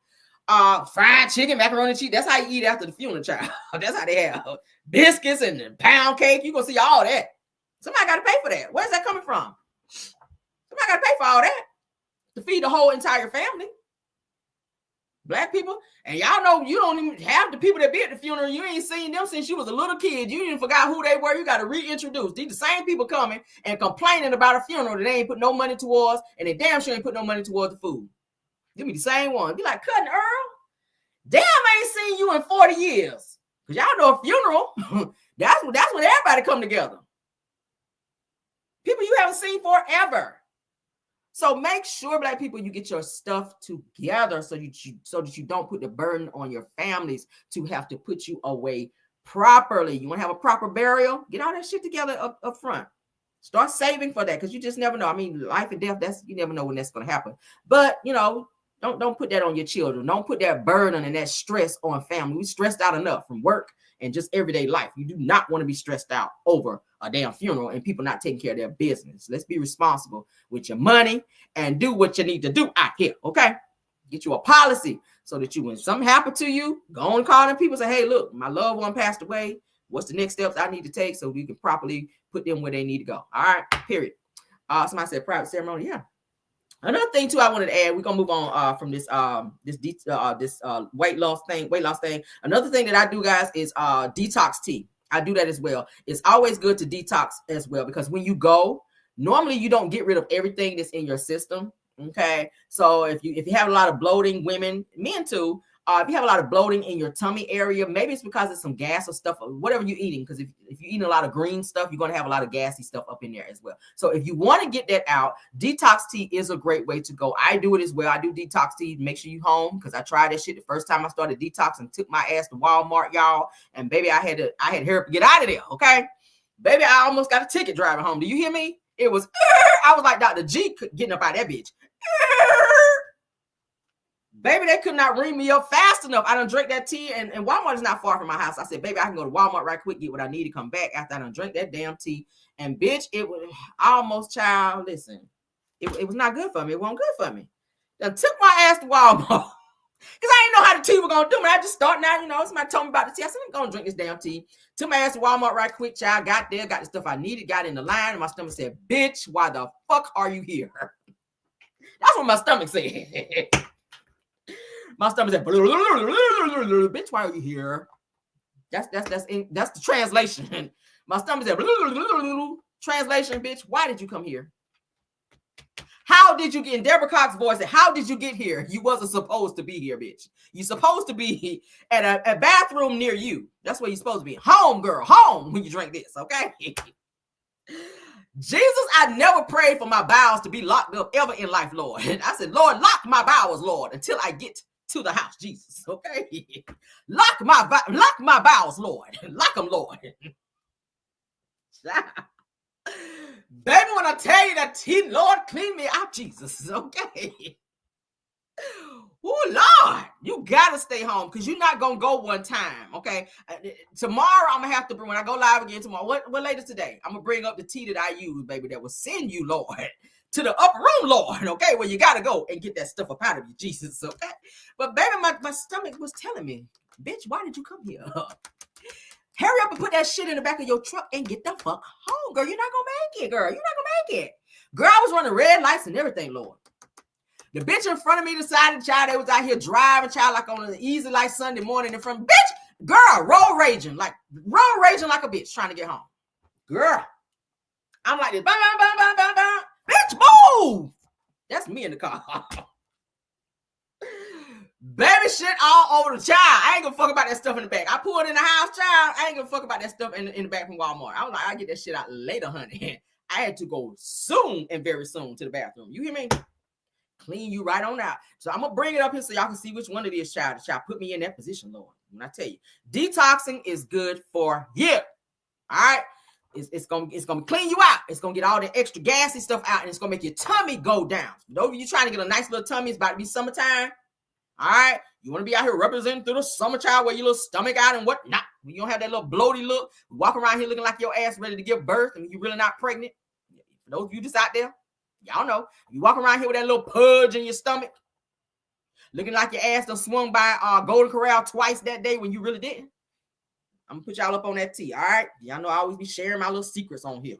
Speaker 1: Fried chicken, macaroni and cheese. That's how you eat after the funeral, child. That's how they have biscuits and pound cake. You're going to see all that. Somebody got to pay for that. Where's that coming from? Somebody got to pay for all that to feed the whole entire family. Black people, and y'all know you don't even have the people that be at the funeral. You ain't seen them since you was a little kid. You even forgot who they were. You got to reintroduce. These the same people coming and complaining about a funeral that they ain't put no money towards, and they damn sure ain't put no money towards the food. Give me the same one. Be like, Cousin Earl, damn, I ain't seen you in 40 years. Because y'all know a funeral, that's when everybody come together. People you haven't seen forever. So make sure, Black people, you get your stuff together so that you don't put the burden on your families to have to put you away properly. You want to have a proper burial? Get all that shit together up front. Start saving for that, because you just never know. I mean, life and death, you never know when that's going to happen. But, you know, don't put that on your children. Don't put that burden and that stress on family. We stressed out enough from work and just everyday life. You do not want to be stressed out over a damn funeral and people not taking care of their business. Let's be responsible with your money and do what you need to do out here, okay? Get you a policy so that when something happened to you, go and call them people and say, hey, look, my loved one passed away. What's the next steps I need to take so we can properly put them where they need to go? All right, period. Somebody said private ceremony. Yeah. Another thing too, I wanted to add, we're gonna move on from this weight loss thing. Another thing that I do, guys, is detox tea. I do that as well. It's always good to detox as well, because when you go, normally you don't get rid of everything that's in your system. Okay, so if you have a lot of bloating, women, men too. If you have a lot of bloating in your tummy area, maybe it's because it's some gas or stuff, or whatever you're eating. Because if you're eating a lot of green stuff, you're going to have a lot of gassy stuff up in there as well. So if you want to get that out, detox tea is a great way to go. I do it as well. I do detox tea. Make sure you home, because I tried that shit the first time I started detoxing. Took my ass to Walmart, y'all, and baby, I had to hurry up and get out of there. Okay, baby, I almost got a ticket driving home. Do you hear me? It was I was like Dr. G getting up out of that bitch. Baby, they could not ring me up fast enough. I done drank that tea, and Walmart is not far from my house. I said, baby, I can go to Walmart right quick, get what I need to come back after I done drank that damn tea. And bitch, it was almost, child, listen, it was not good for me. It wasn't good for me. Then took my ass to Walmart, because I didn't know how the tea was going to do. I just starting out, somebody told me about the tea. I said, I'm going to drink this damn tea. Took my ass to Walmart right quick, child. Got there, got the stuff I needed, got in the line, and my stomach said, bitch, why the fuck are you here? That's what my stomach said. My stomach said, bitch, why are you here? That's the translation. My stomach said, translation, bitch, why did you come here? How did you get, in Deborah Cox's voice, how did you get here? You wasn't supposed to be here, bitch. You're supposed to be at a bathroom near you. That's where you're supposed to be. Home, girl, home when you drink this, okay? Jesus, I never prayed for my bowels to be locked up ever in life, Lord. I said, Lord, lock my bowels, Lord, until I get to the house, Jesus, okay? Lock my bowels, Lord. Lock them, Lord. Baby, when I tell you that, Lord, clean me out, Jesus, okay? Oh, Lord, you got to stay home, because you're not going to go one time, okay? Tomorrow, I'm going to have to, when I go live again tomorrow, what later today? I'm going to bring up the tea that I use, baby, that will send you, Lord, to the upper room, Lord, okay? Well, you got to go and get that stuff up out of you, Jesus, okay? But, baby, my stomach was telling me, bitch, why did you come here? Hurry up and put that shit in the back of your truck and get the fuck home, girl. You're not going to make it, girl. You're not going to make it. Girl, I was running red lights and everything, Lord. The bitch in front of me decided, child, they was out here driving, child, like on an easy like Sunday morning in front. Bitch, girl, road raging like a bitch trying to get home. Girl, I'm like this. Bang, bang, bang, bang, bang. Bitch, move. That's me in the car. Baby shit all over the child. I ain't gonna fuck about that stuff in the back. I pulled in the house, child. I ain't gonna fuck about that stuff in the back from Walmart. I was like, I'll get that shit out later, honey. I had to go soon and very soon to the bathroom. You hear me? Clean you right on out. So I'm gonna bring it up here so y'all can see which one it is, child. Child, put me in that position, Lord. When I tell you, detoxing is good for you. All right. It's gonna clean you out. It's gonna get all the extra gassy stuff out, and it's gonna make your tummy go down. For those of you trying to get a nice little tummy, it's about to be summertime. All right, you want to be out here representing through the summertime, where your little stomach out and whatnot. When you don't have that little bloaty look, walk around here looking like your ass ready to give birth, and you're really not pregnant. For those of you just out there, y'all know you walk around here with that little pudge in your stomach, looking like your ass done swung by Golden Corral twice that day when you really didn't. I'm gonna put y'all up on that tea. All right, y'all know I always be sharing my little secrets on here.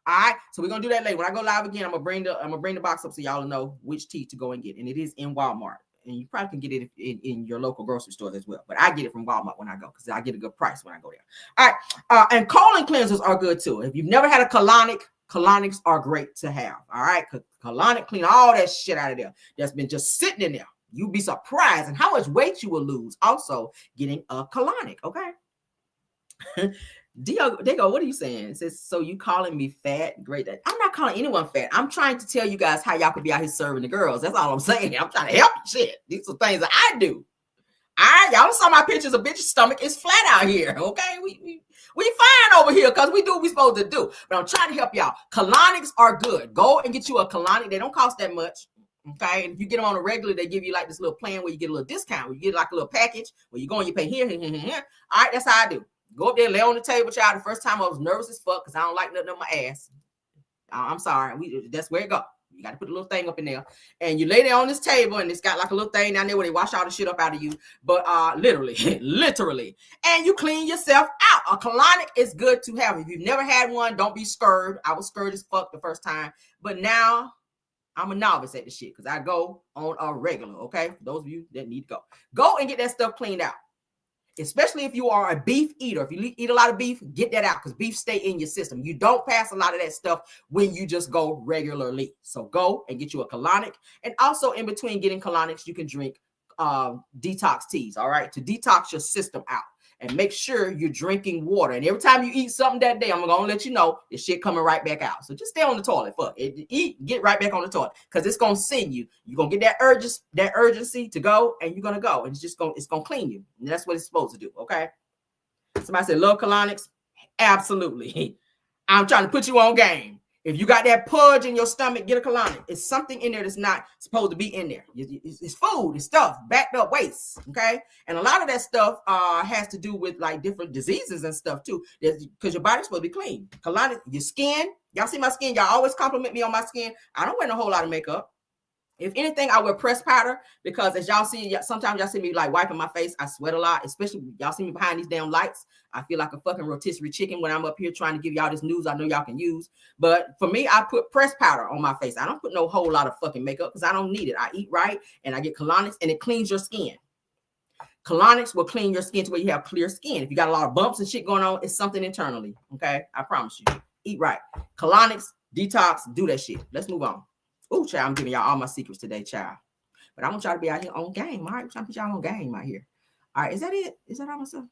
Speaker 1: All right, so we're gonna do that later. When I go live again, I'm gonna bring the box up so y'all know which tea to go and get, and it is in Walmart, and you probably can get it in your local grocery store as well. But I get it from Walmart when I go because I get a good price when I go there. All right, and colon cleansers are good too. If you've never had a colonic, colonics are great to have. All right, colonic clean all that shit out of there that's been just sitting in there. You'd be surprised and how much weight you will lose also getting a colonic, okay? Diego, what are you saying? It says, so you calling me fat? Great. I'm not calling anyone fat. I'm trying to tell you guys how y'all could be out here serving the girls. That's all I'm saying. I'm trying to help you. Shit. These are things that I do. All right, y'all saw my pictures of bitch's stomach is flat out here, okay? We fine over here because we do what we supposed to do. But I'm trying to help y'all. Colonics are good. Go and get you a colonic. They don't cost that much. Okay, and if you get them on a regular, they give you like this little plan where you get a little discount, where you get like a little package where you go and you pay here. All right, that's how I do. Go up there, lay on the table, child. The first time I was nervous as fuck because I don't like nothing on my ass. I'm sorry. That's where it go. You got to put a little thing up in there, and you lay there on this table, and it's got like a little thing down there where they wash all the shit up out of you. But literally, and you clean yourself out. A colonic is good to have. If you've never had one, don't be scared. I was scared as fuck the first time, but now I'm a novice at the shit because I go on a regular, okay? For those of you that need to go and get that stuff cleaned out. Especially if you are a beef eater. If you eat a lot of beef, get that out because beef stay in your system. You don't pass a lot of that stuff when you just go regularly. So go and get you a colonic. And also in between getting colonics, you can drink detox teas, all right? To detox your system out. And make sure you're drinking water. And every time you eat something that day, I'm going to let you know the shit coming right back out. So just stay on the toilet. Fuck it. Eat, get right back on the toilet because it's going to send you. You're going to get that urgency to go, and you're going to go. And it's going to clean you. And that's what it's supposed to do, okay? Somebody said, love colonics? Absolutely. I'm trying to put you on game. If you got that pudge in your stomach, get a colonic. It's something in there that's not supposed to be in there. It's food, it's stuff, backed up waste, okay? And a lot of that stuff has to do with like different diseases and stuff too, because your body's supposed to be clean. Colonic, your skin, y'all see my skin, y'all always compliment me on my skin. I don't wear a whole lot of makeup. If anything, I wear pressed powder because as y'all see, sometimes y'all see me like wiping my face. I sweat a lot, especially y'all see me behind these damn lights. I feel like a fucking rotisserie chicken when I'm up here trying to give y'all this news I know y'all can use. But for me, I put pressed powder on my face. I don't put no whole lot of fucking makeup because I don't need it. I eat right and I get colonics and it cleans your skin. Colonics will clean your skin to where you have clear skin. If you got a lot of bumps and shit going on, it's something internally. Okay, I promise you. Eat right. Colonics, detox, do that shit. Let's move on. Oh, child, I'm giving y'all all my secrets today, child. But I want y'all to be out here on game. All right, I'm trying to put y'all on game out here. All right, is that it? Is that all my stuff?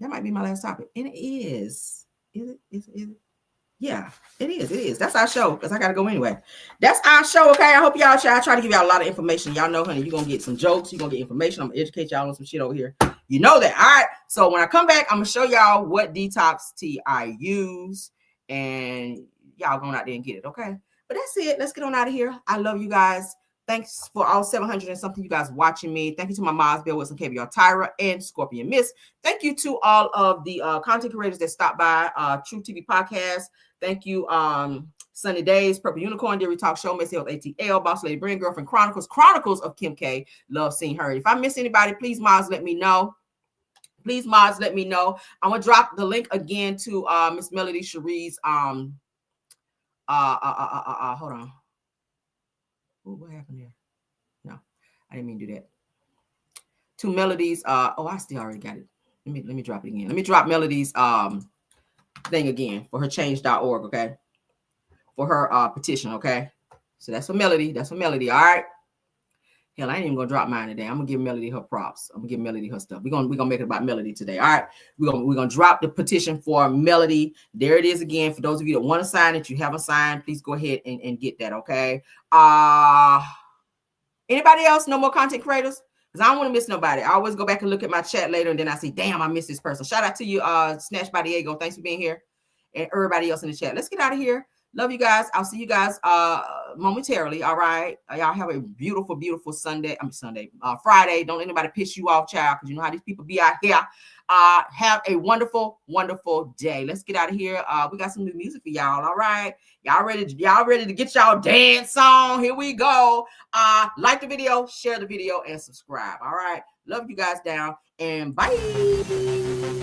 Speaker 1: That might be my last topic. And it is. Is it? Yeah, it is. It is. That's our show because I got to go anyway. That's our show, okay? I hope y'all try to give y'all a lot of information. Y'all know, honey, you're going to get some jokes. You're going to get information. I'm going to educate y'all on some shit over here. You know that. All right, so when I come back, I'm going to show y'all what detox tea I use. And y'all going out there and get it, okay? But that's it. Let's get on out of here. I love you guys. Thanks for all 700 and something you guys watching me. Thank you to my Maz, Bill Wilson, KBR, Tyra, and Scorpion Miss. Thank you to all of the content creators that stopped by True TV Podcast. Thank you, Sunny Days, Purple Unicorn, Dairy Talk Show, Messy Health ATL, Boss Lady Brand, Girlfriend Chronicles of Kim K. Love seeing her. If I miss anybody, please, Maz, let me know. Please, Maz, let me know. I'm going to drop the link again to Miss Melody Cherie's hold on. Ooh, what happened there? No, I didn't mean to do that. To Melody's I still already got it. Let me drop it again. Let me drop Melody's thing again for her change.org, okay? For her petition, okay? So that's for Melody. That's for Melody, all right? Hell, I ain't even gonna drop mine today. I'm gonna give Melody her props. I'm gonna give Melody her stuff. We're gonna make it about Melody today. All right. We're gonna drop the petition for Melody. There it is again. For those of you that want to sign it, you haven't signed, please go ahead and get that. Okay. Anybody else? No more content creators? Because I don't want to miss nobody. I always go back and look at my chat later, and then I see, damn, I missed this person. Shout out to you, Snatch by Diego. Thanks for being here. and everybody else in the chat. Let's get out of here. Love you guys. I'll see you guys momentarily. All right. Y'all have a beautiful, beautiful Friday. Don't let anybody piss you off, child, because you know how these people be out here. Have a wonderful, wonderful day. Let's get out of here. We got some new music for y'all. All right. Y'all ready to get y'all dance on? Here we go. Like the video, share the video, and subscribe. All right. Love you guys down, and bye.